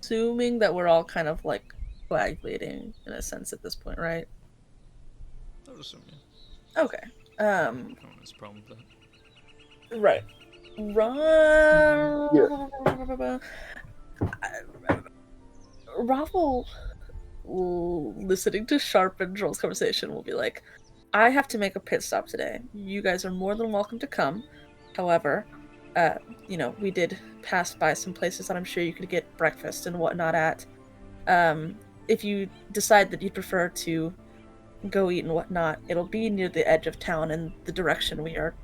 [SPEAKER 5] assuming that we're all kind of like coagulating in a sense at this point, right?
[SPEAKER 4] I would assume, yeah.
[SPEAKER 5] Okay.
[SPEAKER 4] I don't have a problem with that.
[SPEAKER 5] Right. Ravel, listening to Sharp and Joel's conversation, will be like, I have to make a pit stop today. You guys are more than welcome to come. However, we did pass by some places that I'm sure you could get breakfast and whatnot at. If you decide that you'd prefer to go eat and whatnot, it'll be near the edge of town in the direction we are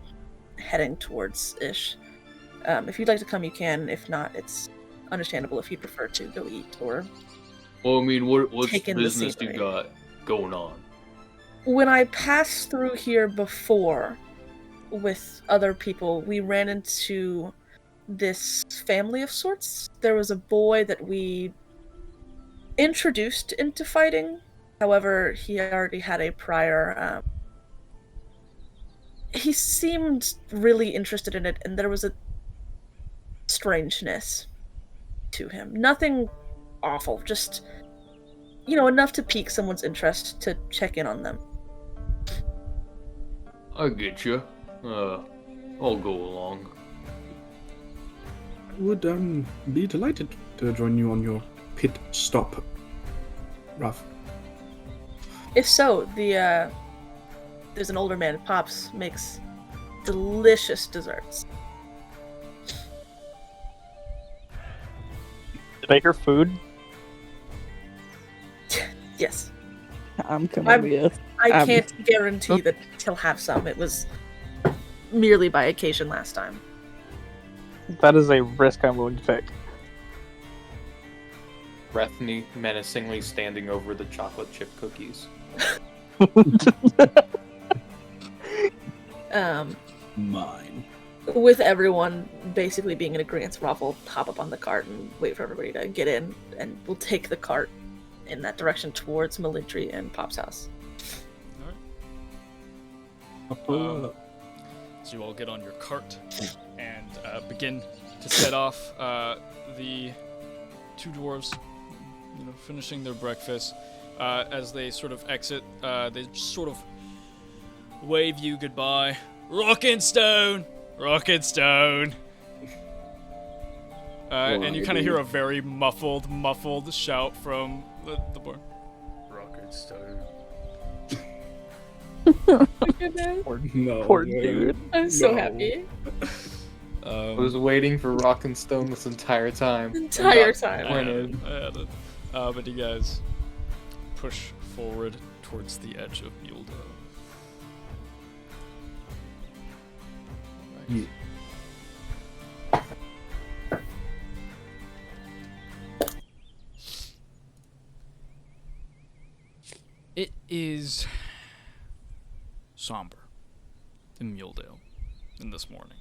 [SPEAKER 5] heading towards-ish. If you'd like to come, you can. If not, it's understandable if you prefer to go eat or...
[SPEAKER 1] well, I mean, what's
[SPEAKER 5] Take in the
[SPEAKER 1] business you
[SPEAKER 5] scenery.
[SPEAKER 1] got going on?
[SPEAKER 5] When I passed through here before with other people, we ran into this family of sorts. There was a boy that we introduced into fighting. However, he already had a prior... he seemed really interested in it, and there was a strangeness to him. Nothing awful, just, enough to pique someone's interest to check in on them.
[SPEAKER 1] I get you. I'll go along.
[SPEAKER 3] I would be delighted to join you on your pit stop, Ruff.
[SPEAKER 5] If so, there's an older man, Pops, makes delicious desserts.
[SPEAKER 7] Make her food.
[SPEAKER 5] Yes.
[SPEAKER 2] I'm coming
[SPEAKER 5] I'm-
[SPEAKER 2] with.
[SPEAKER 5] I can't guarantee that he'll have some. It was merely by occasion last time.
[SPEAKER 7] That is a risk I'm willing to take.
[SPEAKER 1] Rethny menacingly standing over the chocolate chip cookies.
[SPEAKER 3] Mine.
[SPEAKER 5] With everyone basically being in agreement, Rob will hop up on the cart and wait for everybody to get in, and we'll take the cart in that direction towards Melindri and Pop's house.
[SPEAKER 4] So you all get on your cart and begin to set off. The 2 dwarves, finishing their breakfast. As they sort of exit, they just sort of wave you goodbye. Rockin' Stone! Rockin' Stone! And you kind of hear a very muffled shout from the bar. Rockin' Stone.
[SPEAKER 3] No.
[SPEAKER 7] Poor dude.
[SPEAKER 5] I'm so
[SPEAKER 3] No.
[SPEAKER 5] happy.
[SPEAKER 1] I was waiting for Rock and Stone this entire time.
[SPEAKER 5] Entire
[SPEAKER 1] I'm not
[SPEAKER 5] time.
[SPEAKER 4] I had
[SPEAKER 1] disappointed.
[SPEAKER 4] it. But you guys push forward towards the edge of Muledale.
[SPEAKER 3] Yeah.
[SPEAKER 4] It is somber in Muledale in this morning.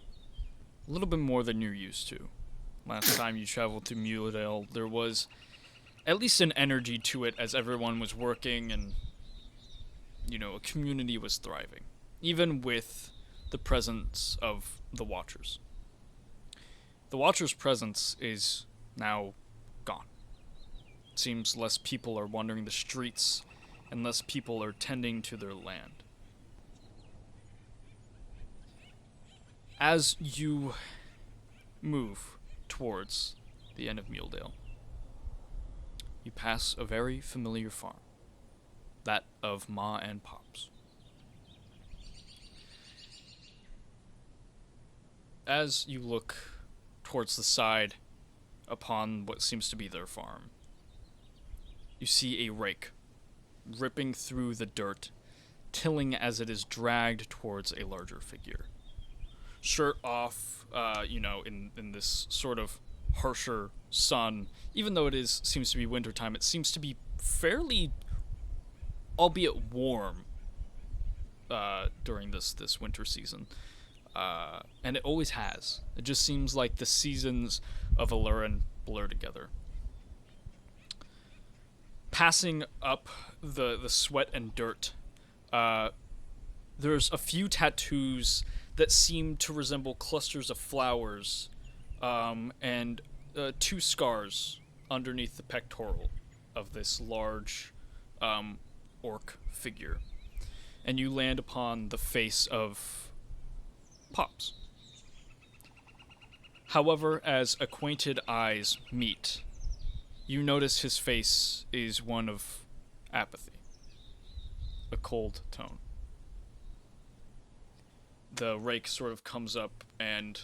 [SPEAKER 4] A little bit more than you're used to. Last time you traveled to Muledale, there was at least an energy to it as everyone was working and, a community was thriving. Even with the presence of the Watchers. The Watchers' presence is now gone. It seems less people are wandering the streets and less people are tending to their land. As you move towards the end of Muledale, you pass a very familiar farm, that of Ma and Pops. As you look towards the side upon what seems to be their farm, you see a rake ripping through the dirt, tilling as it is dragged towards a larger figure. Shirt off, in this sort of harsher sun, even though seems to be wintertime, it seems to be fairly, albeit warm, during this winter season. And it always has. It just seems like the seasons of Alurin blur together. Passing up the sweat and dirt, there's a few tattoos that seem to resemble clusters of flowers, and 2 scars underneath the pectoral of this large orc figure. And you land upon the face of Pops. However, as acquainted eyes meet, you notice his face is one of apathy, a cold tone. The rake sort of comes up and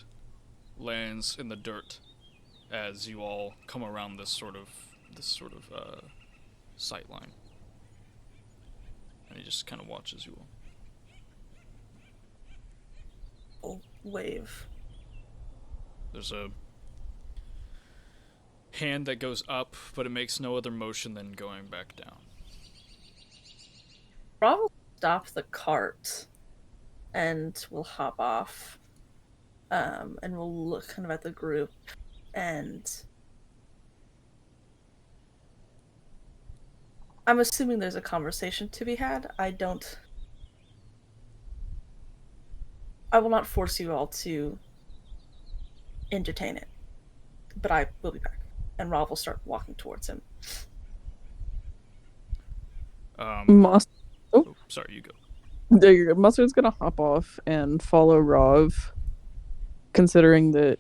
[SPEAKER 4] lands in the dirt as you all come around this sort of sight line. And he just kind of watches you all.
[SPEAKER 5] Wave.
[SPEAKER 4] There's a hand that goes up, but it makes no other motion than going back down.
[SPEAKER 5] Rob will stop the cart and we'll hop off. And we'll look kind of at the group, and I'm assuming there's a conversation to be had. I will not force you all to entertain it, but I will be back. And Rob will start walking towards him.
[SPEAKER 4] Sorry, you go.
[SPEAKER 2] There you go. Mustard's gonna hop off and follow Rov, considering that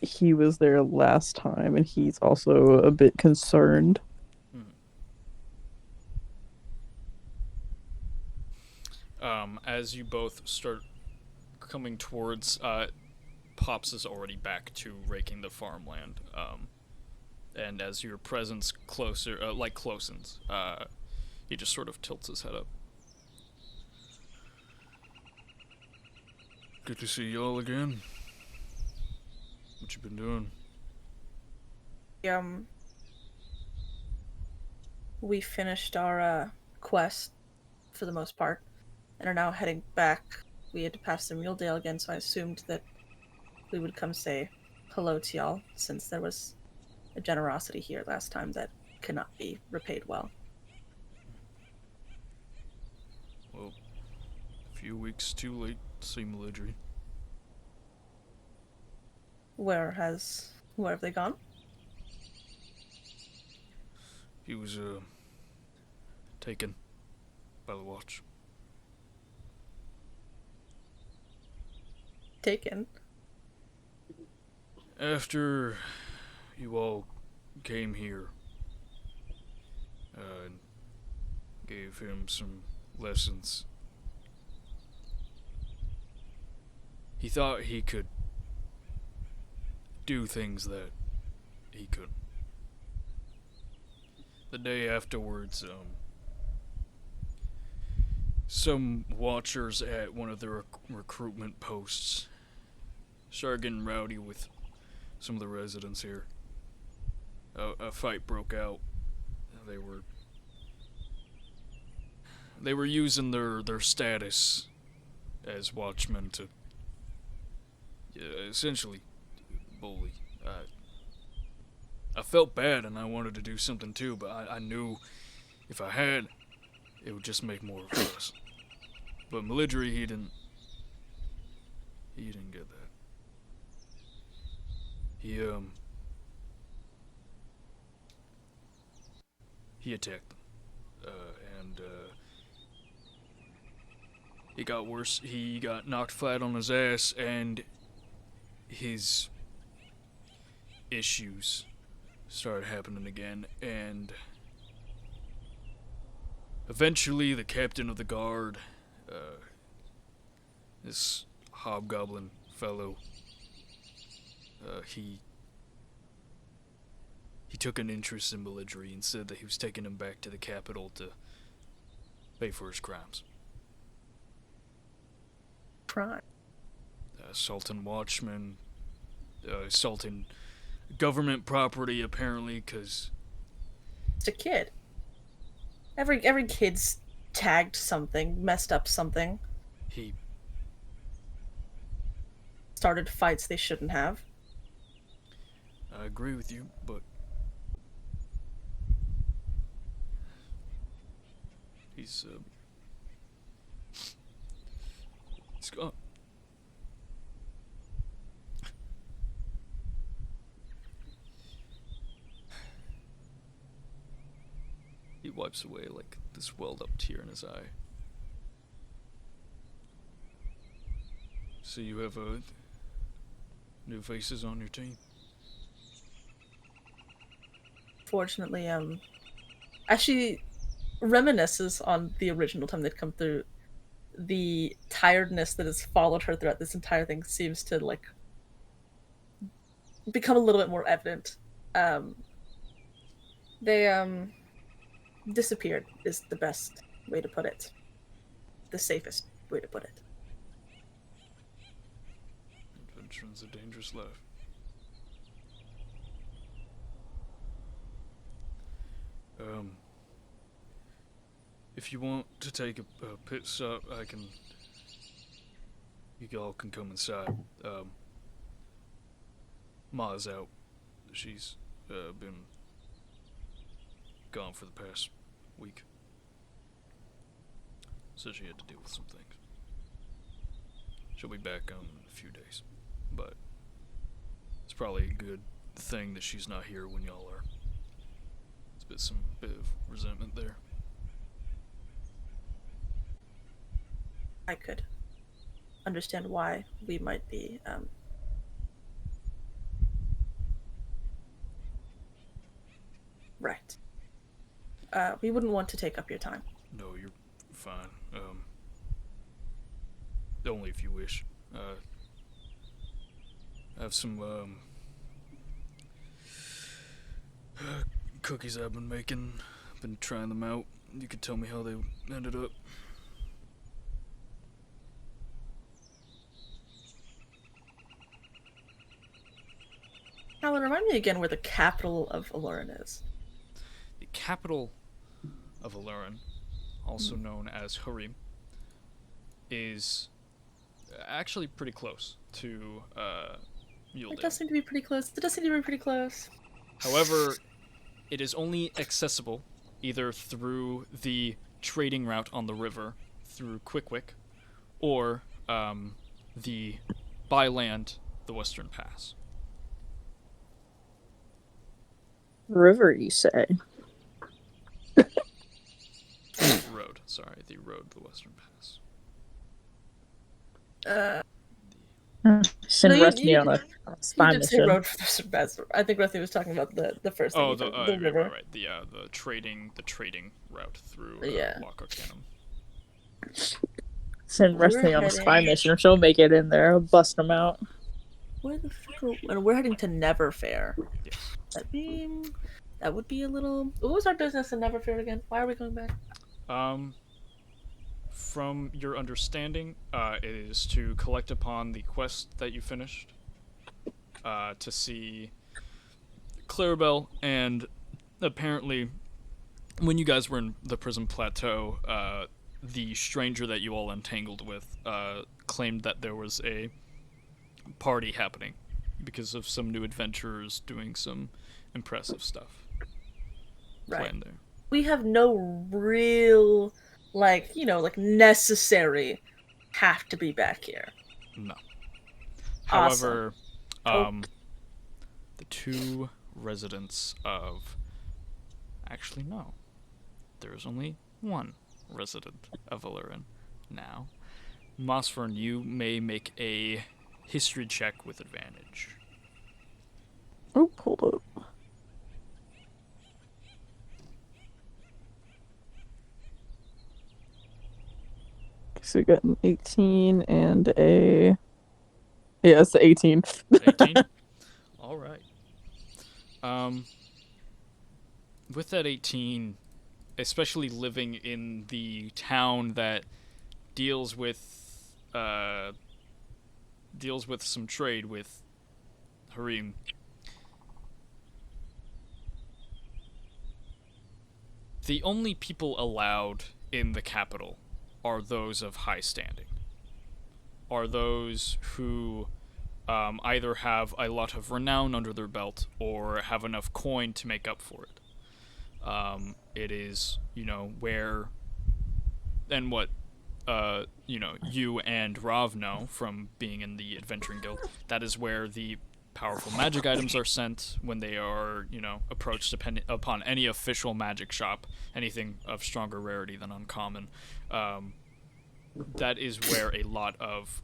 [SPEAKER 2] he was there last time and he's also a bit concerned.
[SPEAKER 4] As you both start coming towards, Pops is already back to raking the farmland. And as your presence closens, he just sort of tilts his head up. Good to see y'all again. What you been doing?
[SPEAKER 5] We finished our quest for the most part and are now heading back. We had to pass the Muledale again, so I assumed that we would come say hello to y'all, since there was a generosity here last time that could not be repaid well.
[SPEAKER 4] Well, a few weeks too late to see Melidry.
[SPEAKER 5] Where have they gone?
[SPEAKER 4] He was, taken by the watch.
[SPEAKER 5] Taken?
[SPEAKER 4] After you all came here, and gave him some lessons, he thought he could do things that he couldn't. The day afterwards, some watchers at one of the recruitment posts started getting rowdy with some of the residents here. A fight broke out. They were using their status as watchmen to essentially bully. I felt bad and I wanted to do something too, but I knew if I had, it would just make more of us. But Melidry, he didn't get that. He attacked them, and it got worse. He got knocked flat on his ass, and his issues started happening again, and eventually the captain of the guard, this hobgoblin fellow, he took an interest in Melidry and said that he was taking him back to the capital to pay for his crimes.
[SPEAKER 5] Crime.
[SPEAKER 4] Assaulting watchmen, assaulting government property, apparently, because
[SPEAKER 5] It's a kid. Every kid's tagged something, messed up something,
[SPEAKER 4] he
[SPEAKER 5] started fights they shouldn't have.
[SPEAKER 4] I agree with you, but he's gone. He wipes away like this welled up tear in his eye. So you have new faces on your team?
[SPEAKER 5] Fortunately, actually reminisces on the original time they'd come through. The tiredness that has followed her throughout this entire thing seems to like become a little bit more evident. They disappeared is the best way to put it. The safest way to put it.
[SPEAKER 4] Adventuring's a dangerous life. If you want to take a pit stop, you all can come inside. Ma's out. She's been gone for the past week. So she had to deal with some things. She'll be back in a few days. But it's probably a good thing that she's not here when y'all are. There's some bit of resentment there.
[SPEAKER 5] I could understand why we might be right. We wouldn't want to take up your time.
[SPEAKER 4] No, you're fine. Only if you wish. I have some cookies I've been making. Been trying them out. You could tell me how they ended up.
[SPEAKER 5] Alan, remind me again where the capital of Aloran is.
[SPEAKER 4] The capital of Aloran, also known as Harim, is actually pretty close to Muledale.
[SPEAKER 5] It does seem to be pretty close.
[SPEAKER 4] However, it is only accessible either through the trading route on the river through Quickwick, or by land, the Western Pass.
[SPEAKER 2] River, you say?
[SPEAKER 4] Road, sorry, the road, the Western Pass.
[SPEAKER 2] Send
[SPEAKER 5] No,
[SPEAKER 2] Rusty on a spy
[SPEAKER 5] you did say
[SPEAKER 2] mission.
[SPEAKER 5] road for the best. I think Rusty was talking about the first thing.
[SPEAKER 4] Oh,
[SPEAKER 5] you
[SPEAKER 4] the
[SPEAKER 5] said, river.
[SPEAKER 4] right. The trading route through
[SPEAKER 5] Yeah.
[SPEAKER 4] Loch Arcanum.
[SPEAKER 2] Send Rusty on a spy mission. She'll make it in there. Bust him out.
[SPEAKER 5] Where the fuck and we're heading to Neverfair.
[SPEAKER 4] Yes.
[SPEAKER 5] That would be a little. What was our business in Neverfair again? Why are we going back?
[SPEAKER 4] From your understanding, it is to collect upon the quest that you finished, to see Clarabelle, and apparently, when you guys were in the prison plateau, the stranger that you all entangled with claimed that there was a party happening because of some new adventurers doing some impressive stuff.
[SPEAKER 5] Right.
[SPEAKER 4] Planned there.
[SPEAKER 5] We have no real, necessary have to be back here.
[SPEAKER 4] No.
[SPEAKER 5] Awesome.
[SPEAKER 4] However, the two residents of... Actually, no. There is only one resident of Aloran now. Mosfern, you may make a history check with advantage.
[SPEAKER 2] Oh, hold up. So we got an 18 and a... Yeah, it's the 18.
[SPEAKER 4] 18? Alright. With that 18, especially living in the town that deals with some trade with Harim. The only people allowed in the capital are those of high standing. Are those who either have a lot of renown under their belt or have enough coin to make up for it. It is, where, and what, you and Rav know from being in the Adventuring Guild, that is where the powerful magic items are sent when they are, approached upon any official magic shop, anything of stronger rarity than uncommon. That is where a lot of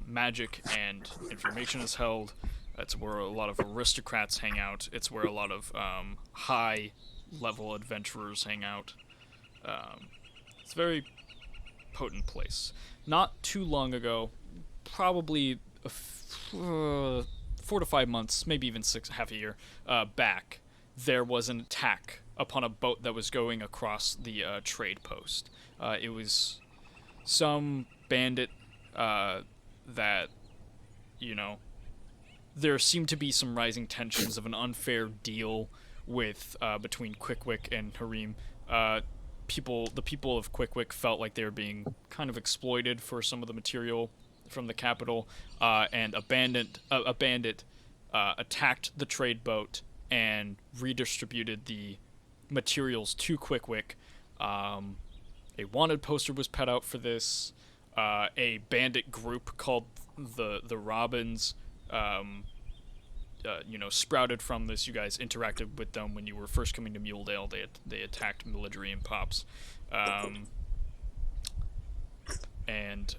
[SPEAKER 4] magic and information is held. That's where a lot of aristocrats hang out. It's where a lot of high-level adventurers hang out. It's a very potent place. Not too long ago, probably 4 to 5 months, maybe even half a year back, there was an attack upon a boat that was going across the trade post. It was some bandit that, there seemed to be some rising tensions of an unfair deal with between Quickwick and Harim. The people of Quickwick felt like they were being kind of exploited for some of the material from the capital, and a bandit attacked the trade boat and redistributed the materials to Quickwick. A wanted poster was put out for this. A bandit group called the Robins, sprouted from this. You guys interacted with them when you were first coming to Muledale. They attacked Milidry and Pops, and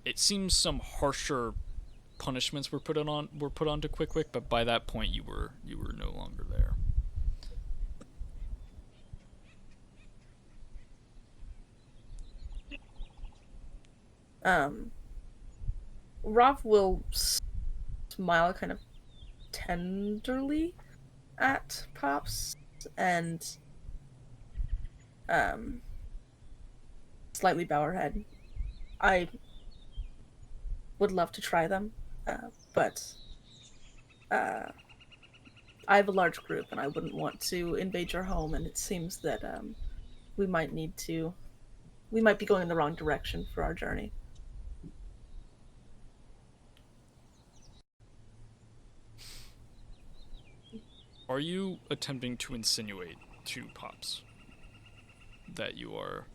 [SPEAKER 4] it seems some harsher punishments were put onto Quickwick, but by that point you were no longer there.
[SPEAKER 5] Rav will smile kind of tenderly at Pops and slightly bow her head. I would love to try them, but I have a large group and I wouldn't want to invade your home, and it seems that we might be going in the wrong direction for our journey.
[SPEAKER 4] Are you attempting to insinuate to Pops that you are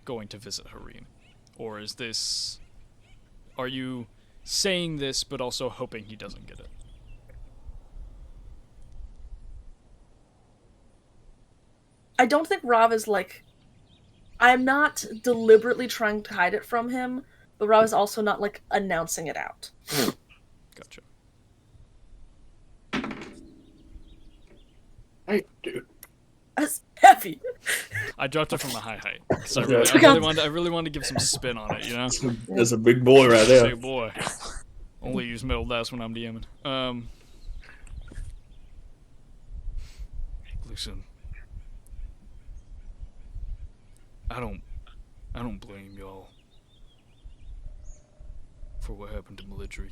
[SPEAKER 4] going to visit Harim? Or are you saying this but also hoping he doesn't get it?
[SPEAKER 5] I don't think Rav is I'm not deliberately trying to hide it from him, but Rav is also not announcing it out.
[SPEAKER 4] Gotcha.
[SPEAKER 3] Hey, dude.
[SPEAKER 5] That's heavy.
[SPEAKER 4] I dropped it from a high height. So I really wanted to give some spin on it,
[SPEAKER 3] That's a big boy right there.
[SPEAKER 4] Big boy. Only use middle dice when I'm DMing. Listen. I don't blame y'all for what happened to Military.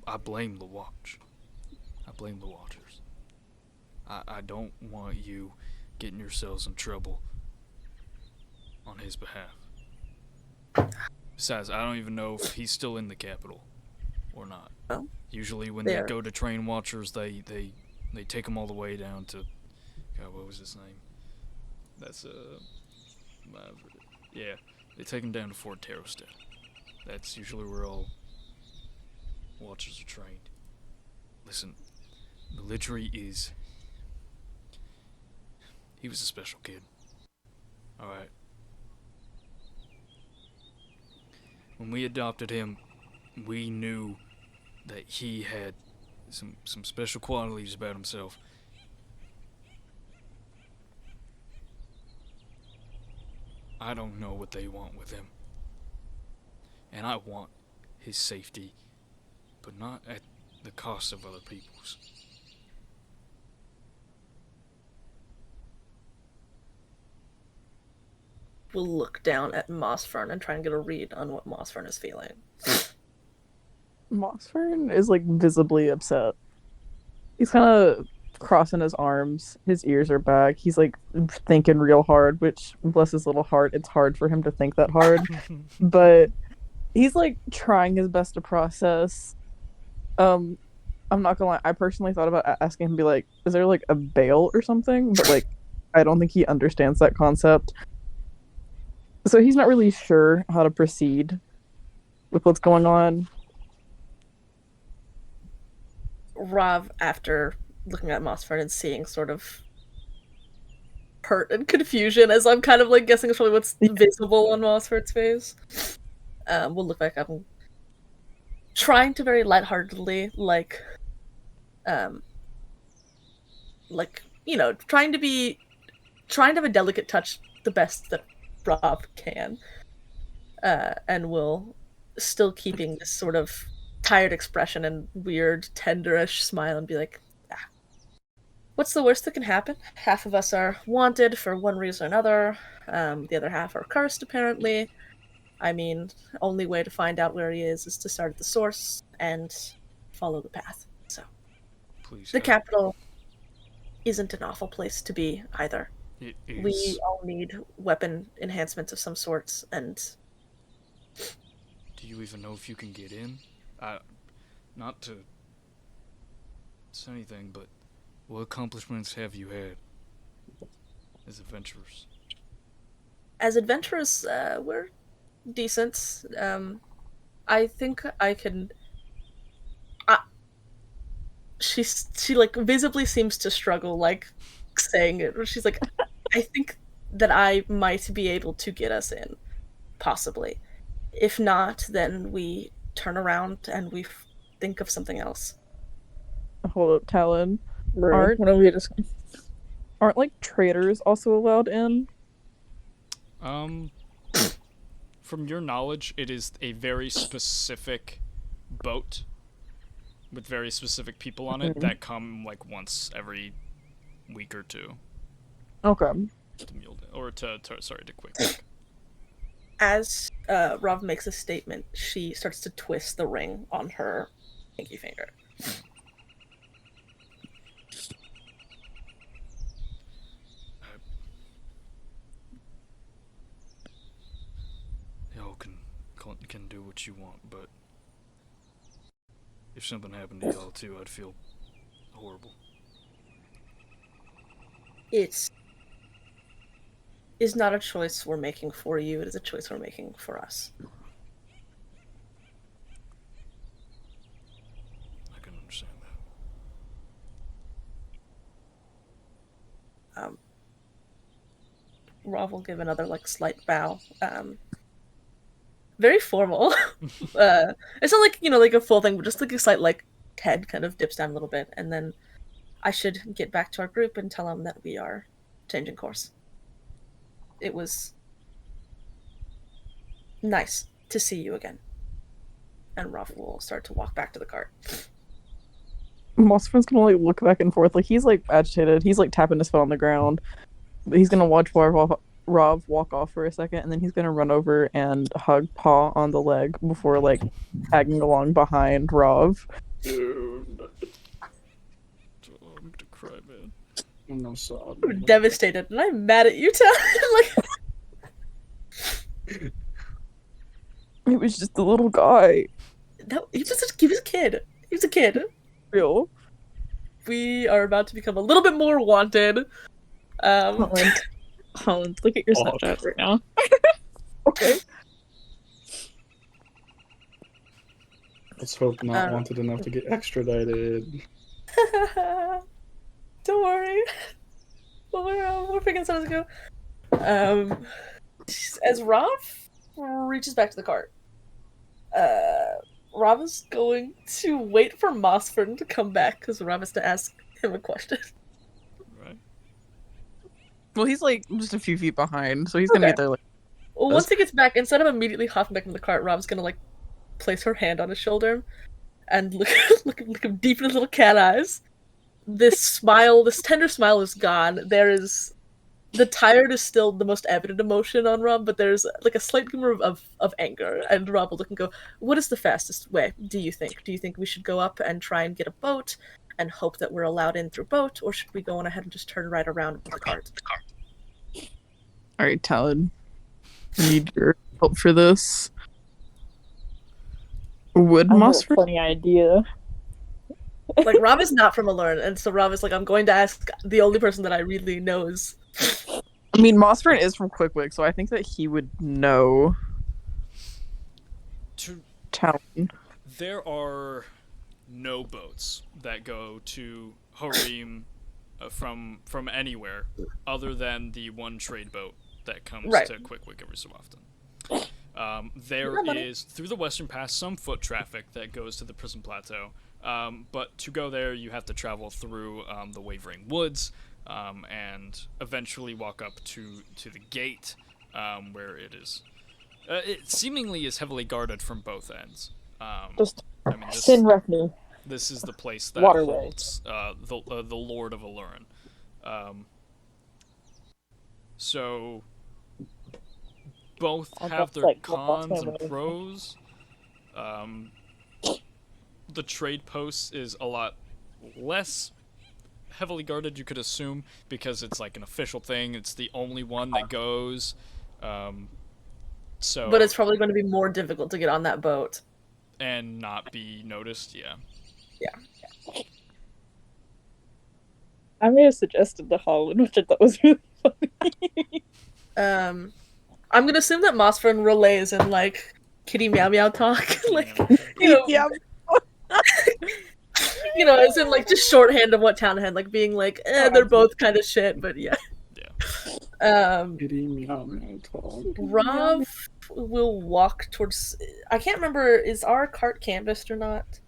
[SPEAKER 4] I blame the Watch. I blame the Watchers. I don't want you getting yourselves in trouble on his behalf. Besides, I don't even know if he's still in the capital or not.
[SPEAKER 5] Well,
[SPEAKER 4] usually when they go to train Watchers, they take them all the way down to... God, what was his name? That's, yeah, they take him down to Fort Terrorstead. That's usually where all Watchers are trained. Listen, Military is... He was a special kid. Alright. When we adopted him, we knew that he had some special qualities about himself. I don't know what they want with him. And I want his safety, but not at the cost of other people's.
[SPEAKER 5] will look down at Mossfern and try and get a read on what Mossfern is feeling.
[SPEAKER 2] Mossfern is like visibly upset. He's kind of crossing his arms. His ears are back. He's like thinking real hard, which bless his little heart, it's hard for him to think that hard. But he's like trying his best to process. I'm not gonna lie, I personally thought about asking him, be like, is there like a bail or something? But like, I don't think he understands that concept. So he's not really sure how to proceed with what's going on.
[SPEAKER 5] Rav, after looking at Mossfern and seeing sort of hurt and confusion, as I'm kind of like guessing is probably what's visible on Mossfern's face, we'll look back up and trying to very lightheartedly, like, you know, trying to have a delicate touch the best that Rav can, and will still keeping this sort of tired expression and weird tenderish smile and be like, what's the worst that can happen? Half of us are wanted for one reason or another. The other half are cursed, apparently. I mean, only way to find out where he is to start at the source and follow the path. So,
[SPEAKER 4] Please.
[SPEAKER 5] the capital isn't an awful place to be either.
[SPEAKER 4] It is.
[SPEAKER 5] We all need weapon enhancements of some sorts, and
[SPEAKER 4] Do you even know if you can get in? Not to say anything, but what accomplishments have you had as adventurers?
[SPEAKER 5] as adventurers, we're decent. I think I can. She like visibly seems to struggle, like saying it. She's like, I think that I might be able to get us in, possibly. If not, then we turn around and we think of something else.
[SPEAKER 2] Hold up, Talon.
[SPEAKER 6] Why don't we just...
[SPEAKER 2] Aren't like traders also allowed in?
[SPEAKER 4] From your knowledge, it is a very specific boat with very specific people on it that come like once every week or two.
[SPEAKER 2] Okay.
[SPEAKER 4] To Quick Pick.
[SPEAKER 5] As Rav makes a statement, she starts to twist the ring on her pinky finger.
[SPEAKER 4] Y'all can do what you want, but if something happened to y'all too, I'd feel horrible.
[SPEAKER 5] It is not a choice we're making for you, it is a choice we're making for us.
[SPEAKER 4] I can understand that.
[SPEAKER 5] Rav will give another like slight bow. Very formal. It's not like, you know, like a full thing, but just like a slight like head kind of dips down a little bit, and then I should get back to our group and tell them that we are changing course. It was nice to see you again. And Rav will start to walk back to the cart.
[SPEAKER 2] Mossfern's gonna like look back and forth, like he's like agitated. He's like tapping his foot on the ground. But he's gonna watch Rav walk off for a second, and then he's gonna run over and hug Paw on the leg before like tagging along behind Rav.
[SPEAKER 3] Dude.
[SPEAKER 4] Oh, I'm gonna cry, man.
[SPEAKER 3] I'm sorry.
[SPEAKER 5] I'm devastated, and I'm mad at you, Tal. Like,
[SPEAKER 2] He was just a little guy.
[SPEAKER 5] no, he was a kid. He was a kid.
[SPEAKER 2] Real.
[SPEAKER 5] We are about to become a little bit more wanted.
[SPEAKER 6] Holland, look at your Snapchat right now.
[SPEAKER 2] Okay.
[SPEAKER 3] Let's hope not wanted enough to get extradited.
[SPEAKER 5] Don't worry. We're figuring something to go. As Rav reaches back to the cart, Rav is going to wait for Mossfern to come back because Rav has to ask him a question.
[SPEAKER 4] Right.
[SPEAKER 2] Well, he's like just a few feet behind, so he's gonna
[SPEAKER 5] Okay.
[SPEAKER 2] get there. Like,
[SPEAKER 5] Well, once he gets back, instead of immediately hopping back into the cart, Rav's gonna like place her hand on his shoulder and look him deep in his little cat eyes. This smile, this tender smile is gone. There is the tired is still the most evident emotion on Rob, but there's like a slight glimmer of anger, and Rob will look and go, "What is the fastest way? Do you think? Do you think we should go up and try and get a boat, and hope that we're allowed in through boat, or should we go on ahead and just turn right around with the cart?"
[SPEAKER 2] All right, Talon. I need your help for this. Would
[SPEAKER 6] I have a
[SPEAKER 2] Mossford?
[SPEAKER 6] funny idea.
[SPEAKER 5] Like, Rob is not from Alern, and so Rob is like, I'm going to ask the only person that I really knows.
[SPEAKER 2] I mean, Mossford is from Quickwick, so I think that he would know
[SPEAKER 4] To
[SPEAKER 2] Talon.
[SPEAKER 4] There are no boats that go to Harim from anywhere other than the one trade boat that comes
[SPEAKER 5] Right.
[SPEAKER 4] to Quickwick every so often. There
[SPEAKER 5] Yeah, buddy.
[SPEAKER 4] is, through the Western Pass, some foot traffic that goes to the Prison Plateau. But to go there, you have to travel through the Wavering Woods and eventually walk up to the gate where it is. It seemingly is heavily guarded from both ends.
[SPEAKER 6] Just
[SPEAKER 4] I mean,
[SPEAKER 6] Sin Refney.
[SPEAKER 4] this is the place that
[SPEAKER 6] Waterway.
[SPEAKER 4] holds the Lord of Alurin. So both
[SPEAKER 6] I
[SPEAKER 4] have
[SPEAKER 6] guess,
[SPEAKER 4] their
[SPEAKER 6] like,
[SPEAKER 4] cons
[SPEAKER 6] what's
[SPEAKER 4] and
[SPEAKER 6] my way?
[SPEAKER 4] pros. The trade post is a lot less heavily guarded, you could assume, because it's like an official thing. It's the only one that goes. So
[SPEAKER 5] But it's probably going to be more difficult to get on that boat.
[SPEAKER 4] and not be noticed. Yeah.
[SPEAKER 6] I may have suggested the Holland, which I thought was really funny.
[SPEAKER 5] I'm gonna assume that Mossfern relays in like kitty meow meow talk, like you know,
[SPEAKER 2] Yeah.
[SPEAKER 5] you know, as in like just shorthand of what Town had, like being like, they're both kind of shit, but yeah.
[SPEAKER 3] Kitty meow meow talk.
[SPEAKER 5] Rob will walk towards. I can't remember. Is our cart canvassed or not?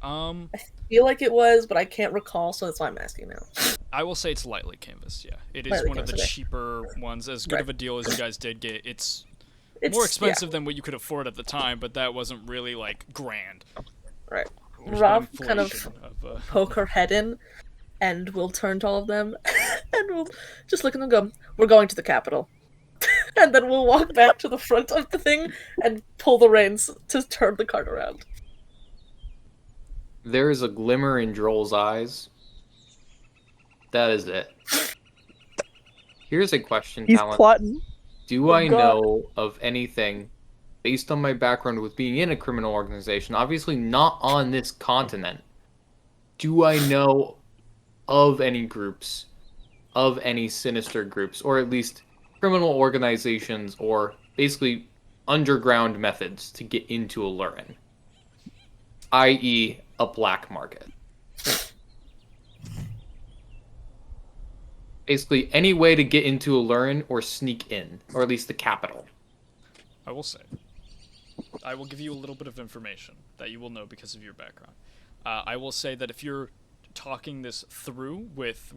[SPEAKER 4] Um,
[SPEAKER 5] I feel like it was, but I can't recall, so that's why I'm asking now.
[SPEAKER 4] I will say it's lightly canvassed. Yeah, it is
[SPEAKER 5] Lightly
[SPEAKER 4] one of the
[SPEAKER 5] canvassed, okay.
[SPEAKER 4] cheaper ones. As good
[SPEAKER 5] Right.
[SPEAKER 4] of a deal as you guys did get. It's
[SPEAKER 5] It's
[SPEAKER 4] more expensive than what you could afford at the time, but that wasn't really like grand.
[SPEAKER 5] Right.
[SPEAKER 4] There's
[SPEAKER 5] Rob
[SPEAKER 4] been
[SPEAKER 5] kind of
[SPEAKER 4] inflation of,
[SPEAKER 5] poke her head in, and we'll turn to all of them, and we'll just look at them and go, "We're going to the capital." And then we'll walk back to the front of the thing and pull the reins to turn the cart around.
[SPEAKER 1] There is a glimmer in Droll's eyes. That is it. Here's a question,
[SPEAKER 2] He's
[SPEAKER 1] Talon.
[SPEAKER 2] plotting.
[SPEAKER 1] Do
[SPEAKER 2] Oh,
[SPEAKER 1] I
[SPEAKER 2] God.
[SPEAKER 1] know of anything, based on my background with being in a criminal organization, obviously not on this continent, do I know of any groups, of any sinister groups, or at least criminal organizations, or basically underground methods to get into Alurin? I.e., a black market. Basically, any way to get into Alurin or sneak in, or at least the capital.
[SPEAKER 4] I will say. I will give you a little bit of information that you will know because of your background. I will say that if you're talking this through with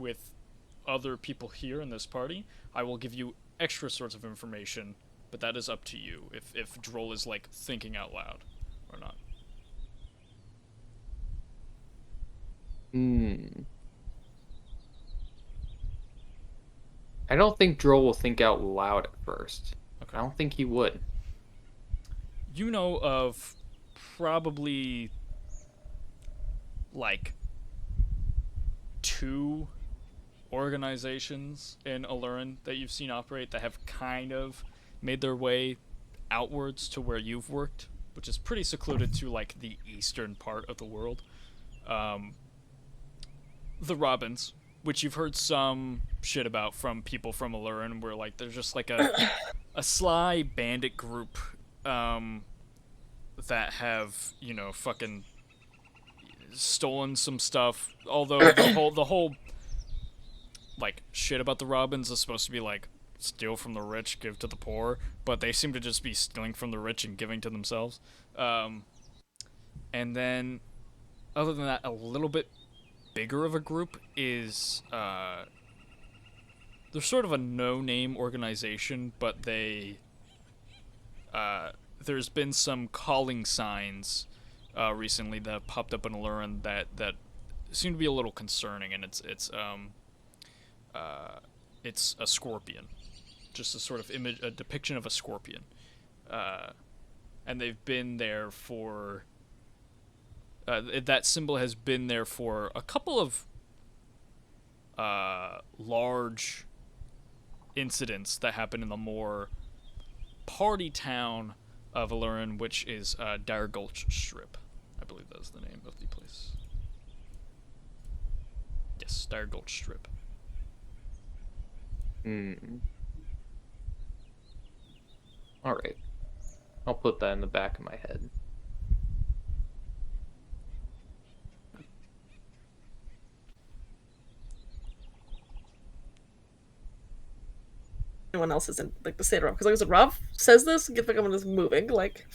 [SPEAKER 4] other people here in this party, I will give you extra sorts of information, but that is up to you if Droll is like thinking out loud or not.
[SPEAKER 1] I don't think Droll will think out loud at first.
[SPEAKER 4] Okay.
[SPEAKER 1] I don't think he would.
[SPEAKER 4] You know of probably like 2 organizations in Alurin that you've seen operate that have kind of made their way outwards to where you've worked, which is pretty secluded to like the eastern part of the world. The Robins, which you've heard some shit about from people from Alurin, where like there's just like a sly bandit group that have, you know, fucking stolen some stuff. Although the whole like shit about the Robins is supposed to be like steal from the rich, give to the poor, but they seem to just be stealing from the rich and giving to themselves. And then other than that, a little bit bigger of a group is they're sort of a no-name organization, but they there's been some calling signs recently that have popped up in Alurin that seem to be a little concerning, and it's a scorpion, just a sort of image, a depiction of a scorpion, and they've been there for. That symbol has been there for a couple of large incidents that happen in the more party town of Alurin, which is Dire Gulch Strip. I believe that's the name of the place. Yes, Dire Gulch Strip.
[SPEAKER 1] Alright. I'll put that in the back of my head.
[SPEAKER 5] Anyone else isn't like the state of Rob, because like I said, Rob says this, get like I'm just moving, like.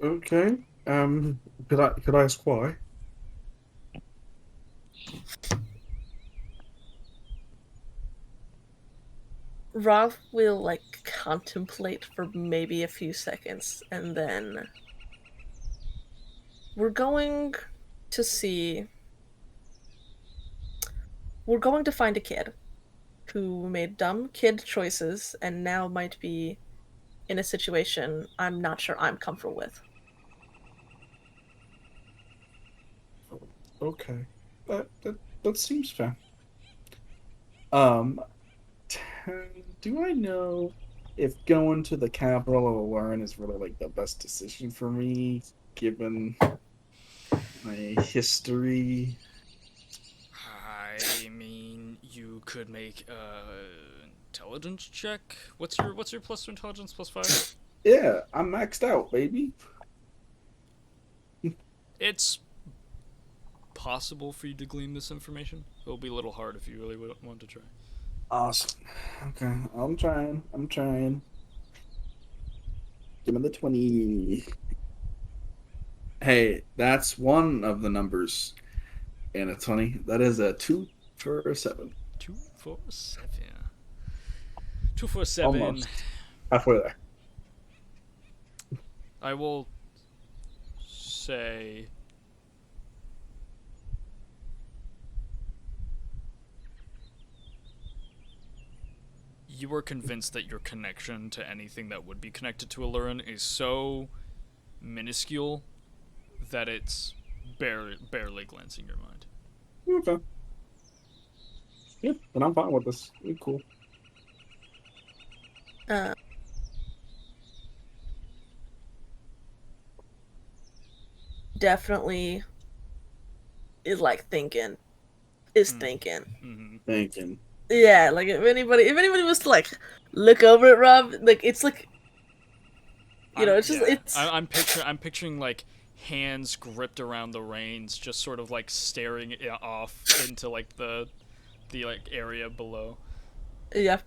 [SPEAKER 3] Okay. Could I ask why?
[SPEAKER 5] Rob will like contemplate for maybe a few seconds, and then we're going to find a kid who made dumb kid choices and now might be in a situation I'm not sure I'm comfortable with.
[SPEAKER 3] Okay. That seems fair. Do I know if going to the capital of Alurin is really like the best decision for me, given my history?
[SPEAKER 4] I mean, you could make intelligence check. What's your plus to intelligence? +5?
[SPEAKER 3] Yeah, I'm maxed out, baby.
[SPEAKER 4] It's possible for you to glean this information. It'll be a little hard if you really want to try.
[SPEAKER 3] Awesome. Okay, I'm trying. Give me the 20. Hey, that's one of the numbers in a 20. That is a 2 for a 7.
[SPEAKER 4] 2 for 7. 2 for 7.
[SPEAKER 3] Almost. Halfway there.
[SPEAKER 4] I will say you are convinced that your connection to anything that would be connected to Alurin is so minuscule that it's barely glancing your mind.
[SPEAKER 3] Okay. Yep, then I'm fine with this. You're cool.
[SPEAKER 5] Definitely is like thinking.
[SPEAKER 4] Mm-hmm.
[SPEAKER 3] Thinking.
[SPEAKER 5] Yeah, like if anybody was to like look over at Rob, like it's like it's just it's.
[SPEAKER 4] I'm picturing like hands gripped around the reins, just sort of like staring off into like the like area below.
[SPEAKER 5] Yeah,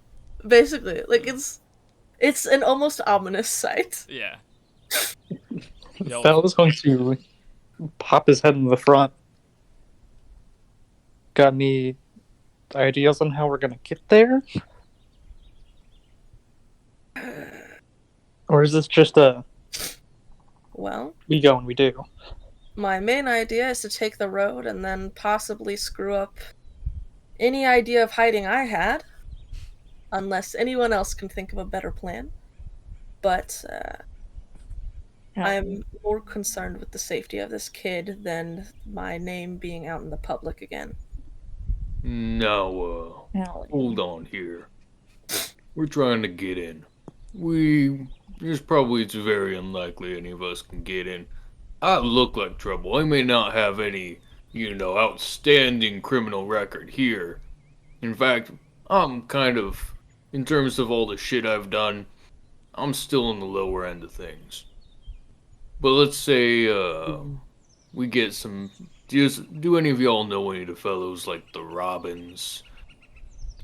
[SPEAKER 5] basically, like it's an almost ominous sight.
[SPEAKER 4] Yeah.
[SPEAKER 7] Fel is going to pop his head in the front. Got any ideas on how we're gonna get there? Or is this just
[SPEAKER 5] Well,
[SPEAKER 7] we go and we do?
[SPEAKER 5] my main idea is to take the road and then possibly screw up any idea of hiding I had, unless anyone else can think of a better plan. But I'm more concerned with the safety of this kid than my name being out in the public again.
[SPEAKER 1] Now, hold on here. We're trying to get in. It's very unlikely any of us can get in. I look like trouble. I may not have any, outstanding criminal record here. In fact, I'm kind of, in terms of all the shit I've done, I'm still in the lower end of things. But let's say, we get some... Do any of y'all know any of the fellows like the Robins?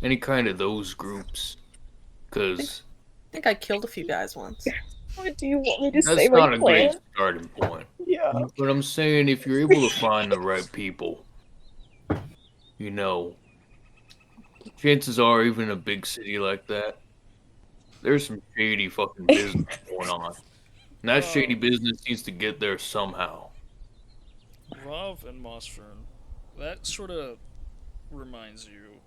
[SPEAKER 1] Any kind of those groups? Because...
[SPEAKER 5] I think I killed a few guys once.
[SPEAKER 6] What do you want me to
[SPEAKER 1] that's
[SPEAKER 6] say?
[SPEAKER 1] not
[SPEAKER 6] My
[SPEAKER 1] a
[SPEAKER 6] plan?
[SPEAKER 1] great starting point.
[SPEAKER 6] Yeah.
[SPEAKER 1] But I'm saying if you're able to find the right people, chances are, even in a big city like that, there's some shady fucking business going on. And that shady business needs to get there somehow.
[SPEAKER 4] Rav and Mossfern, that sort of reminds you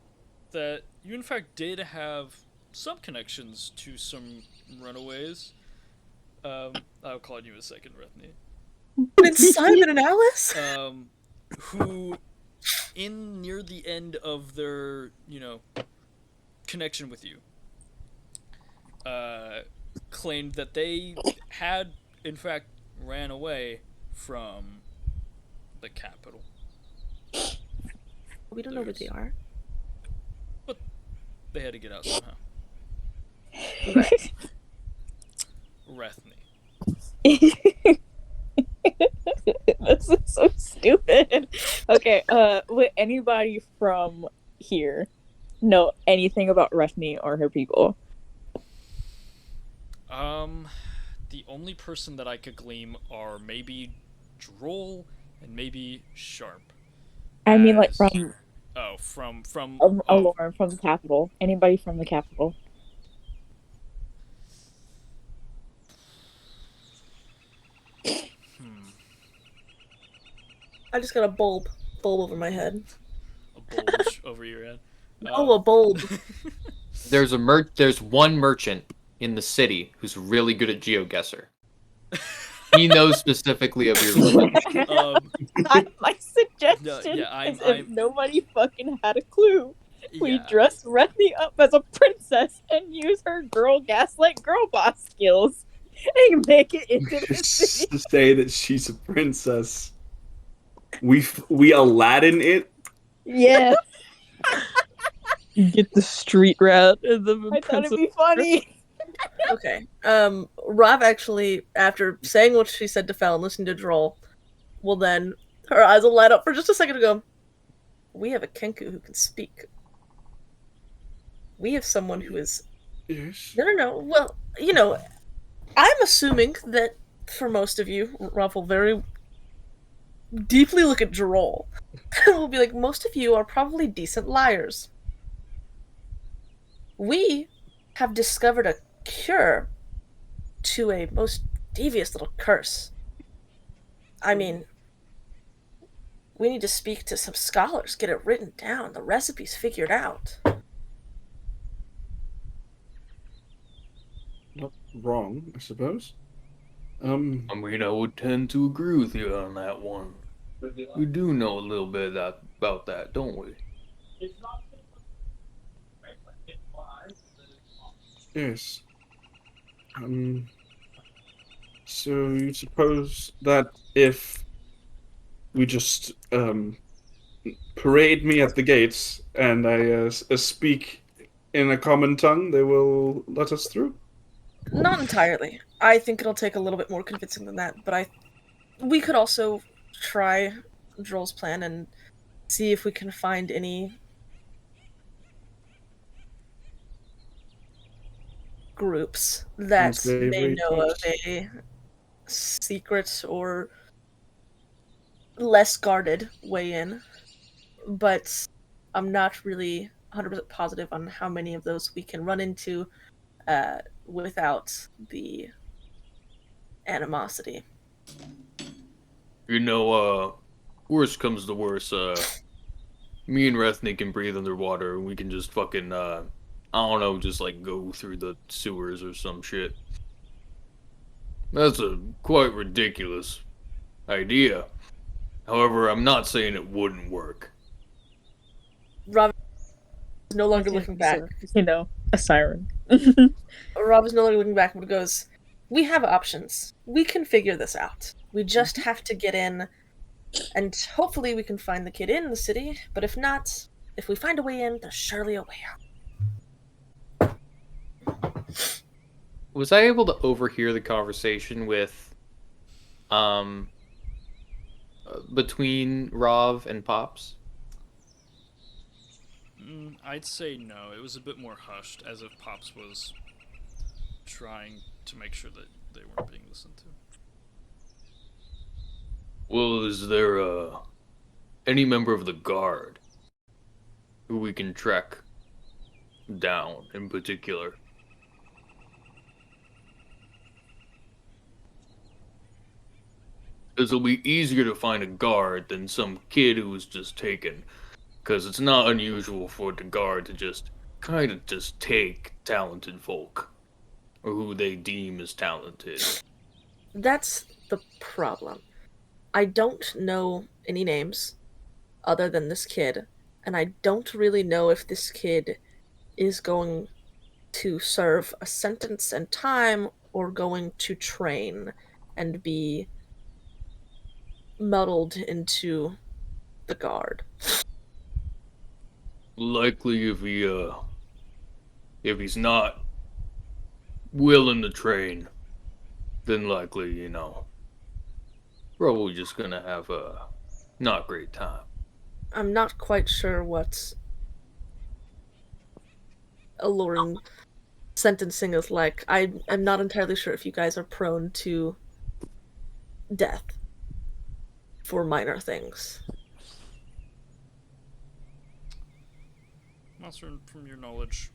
[SPEAKER 4] that you in fact did have some connections to some runaways. I'll call you in a second, Rethny.
[SPEAKER 5] It's Simon and Alice.
[SPEAKER 4] Who, in near the end of their, connection with you, claimed that they had, in fact, ran away from the capital.
[SPEAKER 5] We don't know where they are.
[SPEAKER 4] But they had to get out somehow. Rethny.
[SPEAKER 6] This is so stupid. Okay, would anybody from here know anything about Rethny or her people?
[SPEAKER 4] The only person that I could glean are maybe Droll and maybe Sharp.
[SPEAKER 6] I mean, like
[SPEAKER 4] As-
[SPEAKER 6] from
[SPEAKER 4] from
[SPEAKER 6] Alorn, from the capital. Anybody from the capital?
[SPEAKER 5] I just got a bulb over my head.
[SPEAKER 4] a bulge over your head.
[SPEAKER 5] Oh, a bulb.
[SPEAKER 8] There's one merchant in the city who's really good at GeoGuessr. He knows specifically of your village.
[SPEAKER 6] My suggestion is if nobody fucking had a clue, we dress Rethny up as a princess and use her gaslight girl boss skills and make it into the
[SPEAKER 3] Just
[SPEAKER 6] city.
[SPEAKER 3] to say that she's a princess. We Aladdin it.
[SPEAKER 6] Yeah,
[SPEAKER 2] You get the street rat and the
[SPEAKER 6] I thought
[SPEAKER 2] princess.
[SPEAKER 6] it'd be funny.
[SPEAKER 5] Okay. Rob actually, after saying what she said to Fel and listening to Droll, will then, her eyes will light up for just a second to go, we have a Kenku who can speak. We have someone who is...
[SPEAKER 3] Yes.
[SPEAKER 5] No. Well, I'm assuming that for most of you, Rob will very deeply look at Droll. And will be like, most of you are probably decent liars. We have discovered a cure to a most devious little curse. I mean, we need to speak to some scholars, get it written down, the recipes figured out.
[SPEAKER 3] Not wrong, I suppose.
[SPEAKER 1] I mean, I would tend to agree with you on that one. We do know a little bit about that, don't we?
[SPEAKER 3] Yes. So you suppose that if we just parade me at the gates and I speak in a common tongue, they will let us through?
[SPEAKER 5] Not entirely. I think it'll take a little bit more convincing than that, but we could also try Droll's plan and see if we can find any groups that
[SPEAKER 3] Sounds
[SPEAKER 5] may
[SPEAKER 3] very
[SPEAKER 5] know of a secret or less guarded way in. But I'm not really 100% positive on how many of those we can run into without the animosity.
[SPEAKER 1] Worst comes to worst, me and Rethny can breathe underwater and we can just fucking, I don't know, just like go through the sewers or some shit. That's a quite ridiculous idea. However, I'm not saying it wouldn't work.
[SPEAKER 5] Rob is no longer looking back.
[SPEAKER 2] A siren.
[SPEAKER 5] Rob is no longer looking back and goes, we have options. We can figure this out. We just have to get in, and hopefully we can find the kid in the city, but if not, if we find a way in, there's surely a way out.
[SPEAKER 8] Was I able to overhear the conversation with, between Rov and Pops?
[SPEAKER 4] I'd say no. It was a bit more hushed, as if Pops was trying to make sure that they weren't being listened to.
[SPEAKER 1] Well, is there, any member of the guard who we can track down in particular? Because it'll be easier to find a guard than some kid who was just taken. Because it's not unusual for the guard to just kind of just take talented folk, or who they deem as talented.
[SPEAKER 5] That's the problem. I don't know any names other than this kid, and I don't really know if this kid is going to serve a sentence and time or going to train and be muddled into the guard.
[SPEAKER 1] Likely if he's not willing to train, then likely, probably just gonna have a not great time.
[SPEAKER 5] I'm not quite sure what alluring sentencing is like. I am not entirely sure if you guys are prone to death for minor things.
[SPEAKER 4] Monster, from your knowledge,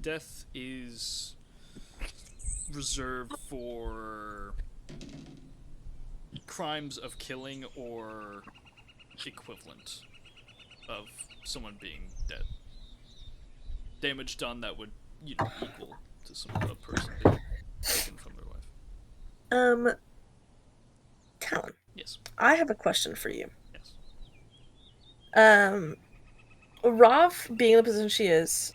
[SPEAKER 4] death is reserved for crimes of killing or equivalent of someone being dead. Damage done that would equal to a person being taken from their life.
[SPEAKER 5] Talon.
[SPEAKER 4] Yes.
[SPEAKER 5] I have a question for you.
[SPEAKER 4] Yes.
[SPEAKER 5] Rav being in the position she is,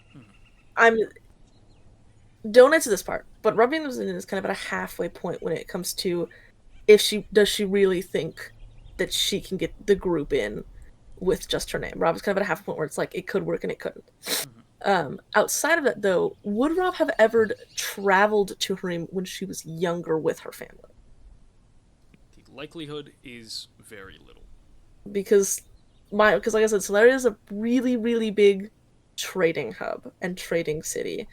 [SPEAKER 5] don't answer this part, but Rav being in the position is kind of at a halfway point when it comes to does she really think that she can get the group in with just her name. Rav is kind of at a halfway point where it's like it could work and it couldn't. Outside of that, though, would Rav have ever traveled to Harim when she was younger with her family?
[SPEAKER 4] The likelihood is very little.
[SPEAKER 5] Because like I said, Solaria is a really, really big trading hub and trading city.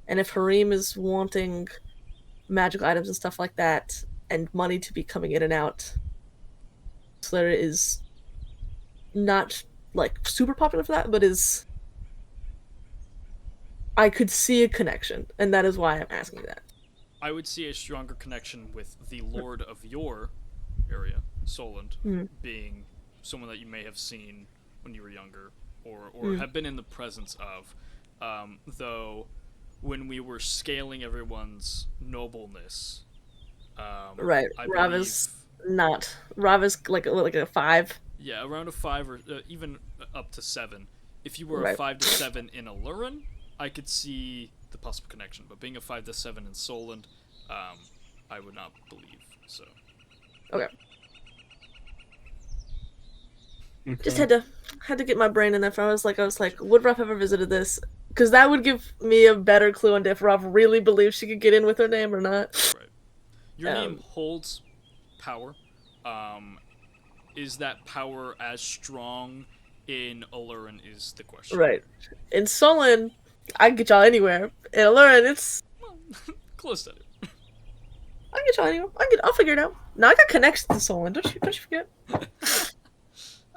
[SPEAKER 5] And if Harim is wanting magical items and stuff like that, and money to be coming in and out, Solaria is not, super popular for that, but is... I could see a connection, and that is why I'm asking that.
[SPEAKER 4] I would see a stronger connection with the Lord of your area, Solent, being someone that you may have seen when you were younger, or have been in the presence of. Though, when we were scaling everyone's nobleness,
[SPEAKER 5] right, Rav is not. Rav is like a 5.
[SPEAKER 4] Yeah, around a 5 or even up to 7. If you were a 5 to 7 in Alurin, I could see the possible connection. But being a 5 to 7 in Solent, I would not believe so.
[SPEAKER 5] Okay. Just had to get my brain in there. I was like, would Rav ever visited this? Because that would give me a better clue on if Rav really believes she could get in with her name or not.
[SPEAKER 4] Right. Your name holds power. Is that power as strong in Alurin is the question.
[SPEAKER 5] Right. In Solon, I can get y'all anywhere. In Alurin, it's...
[SPEAKER 4] Well, close to it.
[SPEAKER 5] I can get y'all anywhere. I'll figure it out. Now I got connections to Solon. Don't you forget?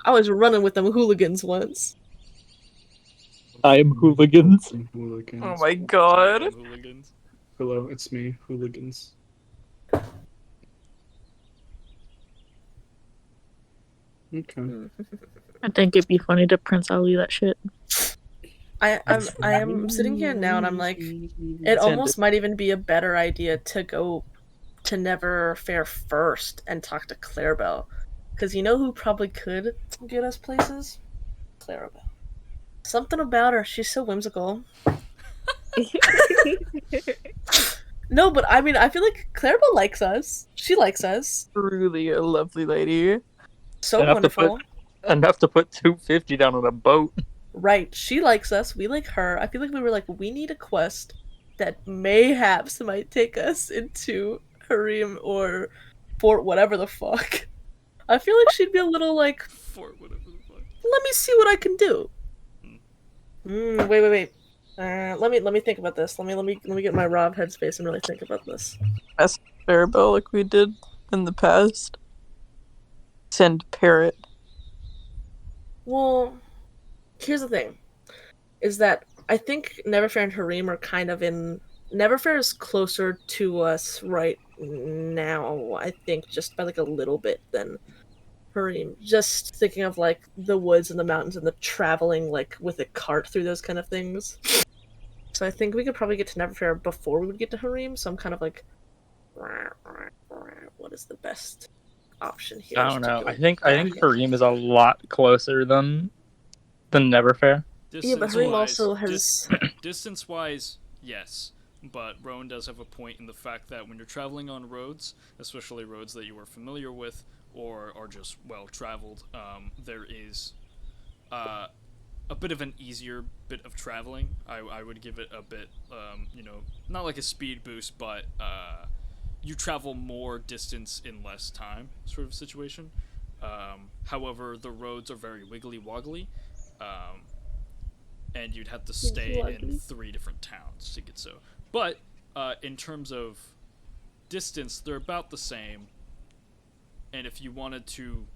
[SPEAKER 5] I was running with them hooligans once.
[SPEAKER 7] I am hooligans.
[SPEAKER 3] Hooligans.
[SPEAKER 2] Oh my god.
[SPEAKER 4] Hooligans.
[SPEAKER 3] Hello, it's me, hooligans. Okay.
[SPEAKER 6] I think it'd be funny to Prince Ali that shit.
[SPEAKER 5] I am sitting here now and I'm like, it almost might even be a better idea to go to Never Fair first and talk to Clarabelle. Because you know who probably could get us places? Clarabelle. Something about her, she's so whimsical. No, but I mean, I feel like Clarabelle likes us. She likes us.
[SPEAKER 2] Truly a lovely lady.
[SPEAKER 5] So wonderful.
[SPEAKER 7] Enough to put 250 down on a boat.
[SPEAKER 5] Right. She likes us. We like her. I feel like we were like, we need a quest that mayhaps might take us into Harim or Fort whatever the fuck. I feel like she'd be a little like,
[SPEAKER 4] Fort whatever the fuck.
[SPEAKER 5] let me see what I can do. Wait. Let me think about this. Let me get my Rob headspace and really think about this.
[SPEAKER 2] Ask Clarabelle like we did in the past. Send Parrot.
[SPEAKER 5] Well, here's the thing. Is that I think Neverfair and Harim are kind of in... Neverfair is closer to us right now, I think, just by like a little bit than Harim. Just thinking of like the woods and the mountains and the traveling like with a cart through those kind of things. So I think we could probably get to Neverfair before we would get to Harim. So I'm kind of like, what is the best option here?
[SPEAKER 7] I don't know. I think Kareem is a lot closer than Neverfair.
[SPEAKER 5] Yeah, but Harim also has
[SPEAKER 4] distance-wise, yes. But Rowan does have a point in the fact that when you're traveling on roads, especially roads that you are familiar with or are just well-traveled, there is a bit of an easier bit of traveling. I would give it a bit, not like a speed boost, but you travel more distance in less time sort of situation. However, the roads are very wiggly-woggly, and you'd have to stay in 3 different towns to get so. But in terms of distance, they're about the same. And if you wanted to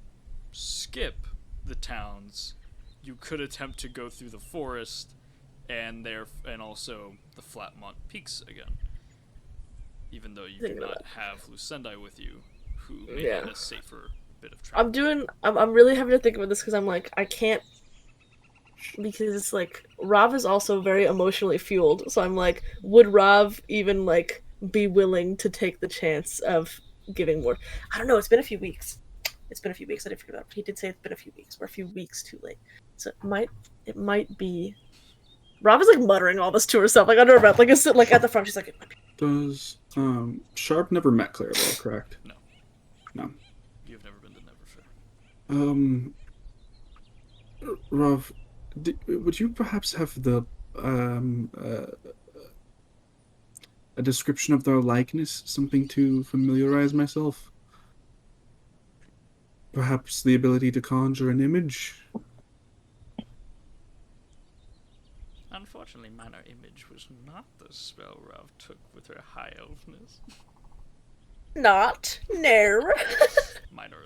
[SPEAKER 4] skip the towns, you could attempt to go through the forest and also the Flatmont Peaks again. Even though you do not have Lucendai with you, who made it a safer bit of travel.
[SPEAKER 5] I'm really having to think about this because I'm like, I can't, because it's like Rav is also very emotionally fueled, so I'm like, would Rav even like be willing to take the chance of giving more? I don't know. It's been a few weeks. I didn't figure that out. He did say it's been a few weeks. We're a few weeks too late, so it might be. Rav is like muttering all this to herself, like under her breath, like at the front. She's like, it might be.
[SPEAKER 3] Does Sharp never met Clarabelle, correct? No.
[SPEAKER 4] You've never been to Neverfair.
[SPEAKER 3] Rav, would you perhaps have the a description of their likeness, something to familiarize myself? Perhaps the ability to conjure an image?
[SPEAKER 4] Unfortunately, Minor Image was not the spell Rav took with her high elfness.
[SPEAKER 5] No.
[SPEAKER 4] Minor.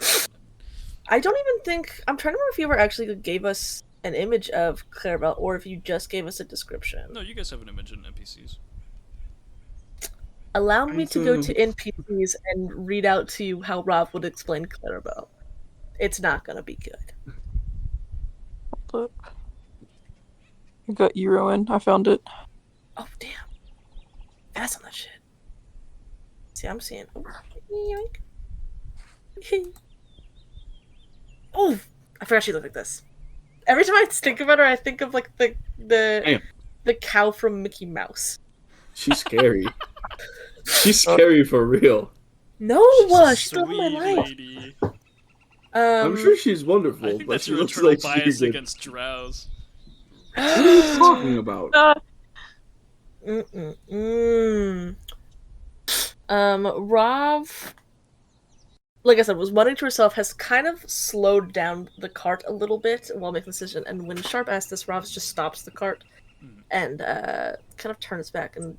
[SPEAKER 5] I don't even think. I'm trying to remember if you ever actually gave us an image of Clarabelle, or if you just gave us a description.
[SPEAKER 4] No, you guys have an image in NPCs.
[SPEAKER 5] Allow me to go to NPCs and read out to you how Rob would explain Clarabelle. It's not gonna be good.
[SPEAKER 2] Look. I got Euroin. I found it.
[SPEAKER 5] Oh, damn. That's on that shit. See, I'm seeing. Oh, I forgot she looked like this. Every time I think about her, I think of like the cow from Mickey Mouse.
[SPEAKER 3] She's scary. She's scary for real.
[SPEAKER 5] No, she's still in my life.
[SPEAKER 4] Lady.
[SPEAKER 3] I'm sure she's wonderful,
[SPEAKER 4] I think
[SPEAKER 3] but
[SPEAKER 4] that's
[SPEAKER 3] she
[SPEAKER 4] your
[SPEAKER 3] looks
[SPEAKER 4] eternal
[SPEAKER 3] like
[SPEAKER 4] bias
[SPEAKER 3] she's
[SPEAKER 4] against drows.
[SPEAKER 3] What are you talking about?
[SPEAKER 5] Rav, like I said, was muttering to herself, has kind of slowed down the cart a little bit while making the decision, and when Sharp asks this, Rav just stops the cart and kind of turns back and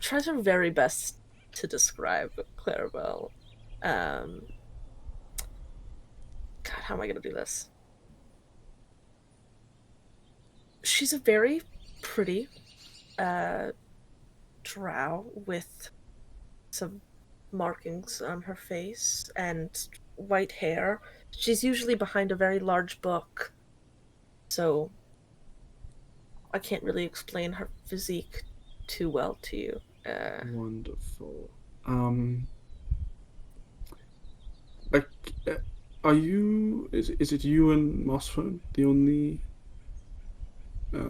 [SPEAKER 5] tries her very best to describe Clarabelle. God, how am I gonna do this? She's a very pretty drow with some markings on her face and white hair. She's usually behind a very large book, so I can't really explain her physique too well to you.
[SPEAKER 3] Wonderful. Are you? Is it you and Mossfern the only?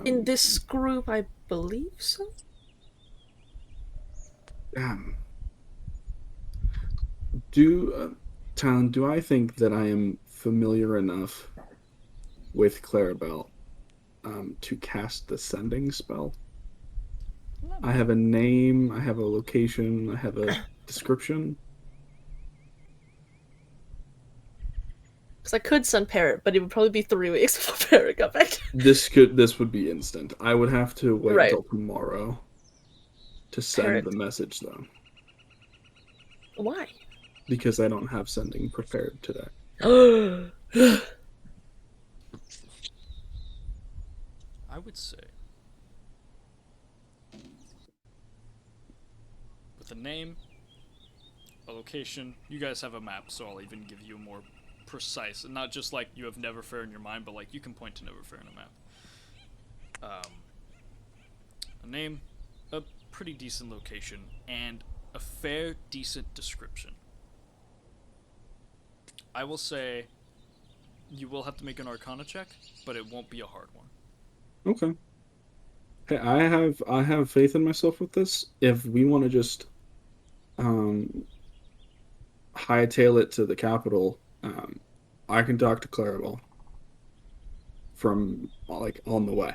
[SPEAKER 5] In this group, I believe so.
[SPEAKER 3] Talon, do I think that I am familiar enough with Clarabelle to cast the sending spell? I have a name, I have a location, I have a description.
[SPEAKER 5] Because I could send Parrot, but it would probably be 3 weeks before Parrot got back.
[SPEAKER 3] This would be instant. I would have to wait until tomorrow to send the message, though.
[SPEAKER 5] Why?
[SPEAKER 3] Because I don't have sending prepared today.
[SPEAKER 4] I would say, with a name, a location. You guys have a map, so I'll even give you a more precise, and not just like you have Neverfair in your mind, but like you can point to Neverfair in a map. A name, a pretty decent location, and a fair, decent description. I will say you will have to make an Arcana check, but it won't be a hard one.
[SPEAKER 3] Okay. Hey, I have faith in myself with this. If we want to just hightail it to the capital, I can talk to Clarabelle from like on the way.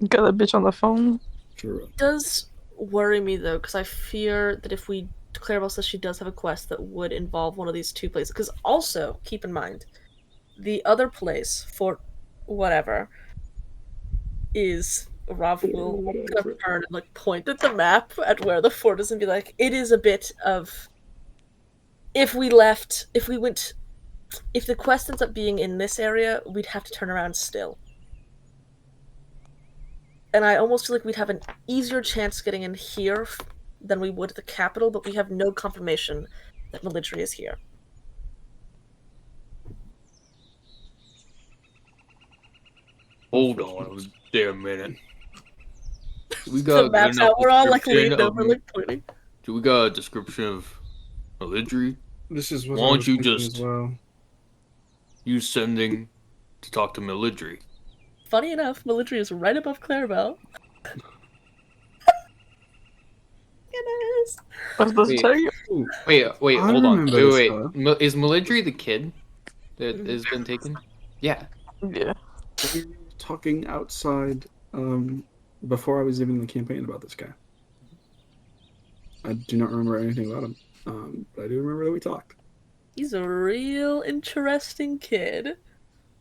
[SPEAKER 2] Got that bitch on the phone.
[SPEAKER 3] Sure.
[SPEAKER 5] It does worry me though, because I fear that if we Clarabelle says she does have a quest that would involve one of these two places. Because also keep in mind, the other place for whatever is Rav will turn and like point at the map at where the fort is and be like, it is a bit of if the quest ends up being in this area, we'd have to turn around still. And I almost feel like we'd have an easier chance getting in here than we would at the capital, but we have no confirmation that Maligry is here.
[SPEAKER 1] Hold on a minute. We
[SPEAKER 5] The
[SPEAKER 1] got
[SPEAKER 5] map's out. We're all like leaned over, like pointing.
[SPEAKER 1] Do we got a description of Maligry?
[SPEAKER 3] This is what
[SPEAKER 1] Why
[SPEAKER 3] I
[SPEAKER 1] don't
[SPEAKER 3] was
[SPEAKER 1] you
[SPEAKER 3] thinking
[SPEAKER 1] just
[SPEAKER 3] as well.
[SPEAKER 1] use sending to talk to Maligry?
[SPEAKER 5] Funny enough, Maligry is right above Clarabelle. It is.
[SPEAKER 2] I was supposed to
[SPEAKER 8] Wait.
[SPEAKER 2] tell you.
[SPEAKER 3] Ooh,
[SPEAKER 8] Wait,
[SPEAKER 3] I
[SPEAKER 8] hold on.
[SPEAKER 3] remember this
[SPEAKER 8] Wait.
[SPEAKER 3] fella.
[SPEAKER 8] Is Maligry the kid that has been taken? Yeah.
[SPEAKER 2] Yeah.
[SPEAKER 3] We were talking outside before I was even in the campaign about this guy. I do not remember anything about him, but I do remember that we talked.
[SPEAKER 5] He's a real interesting kid.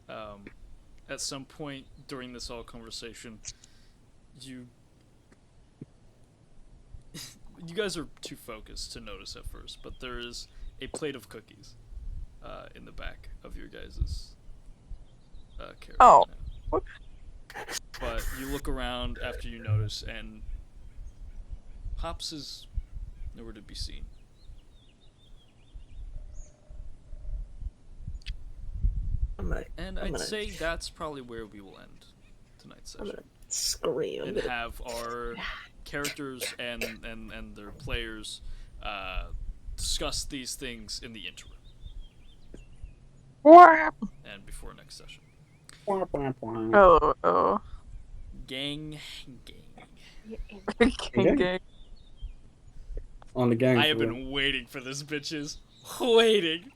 [SPEAKER 4] At some point during this whole conversation, you guys are too focused to notice at first, but there is a plate of cookies in the back of your guys' character.
[SPEAKER 2] Oh.
[SPEAKER 4] Now. But you look around after you notice, and Hops is nowhere to be seen. I'd say that's probably where we will end tonight's session.
[SPEAKER 5] I'm gonna scream.
[SPEAKER 4] And have our characters and their players discuss these things in the interim. And before next session.
[SPEAKER 2] Oh.
[SPEAKER 4] Gang.
[SPEAKER 2] Gang.
[SPEAKER 3] On the gang.
[SPEAKER 4] I have
[SPEAKER 3] floor.
[SPEAKER 4] been waiting for this, bitches. Waiting.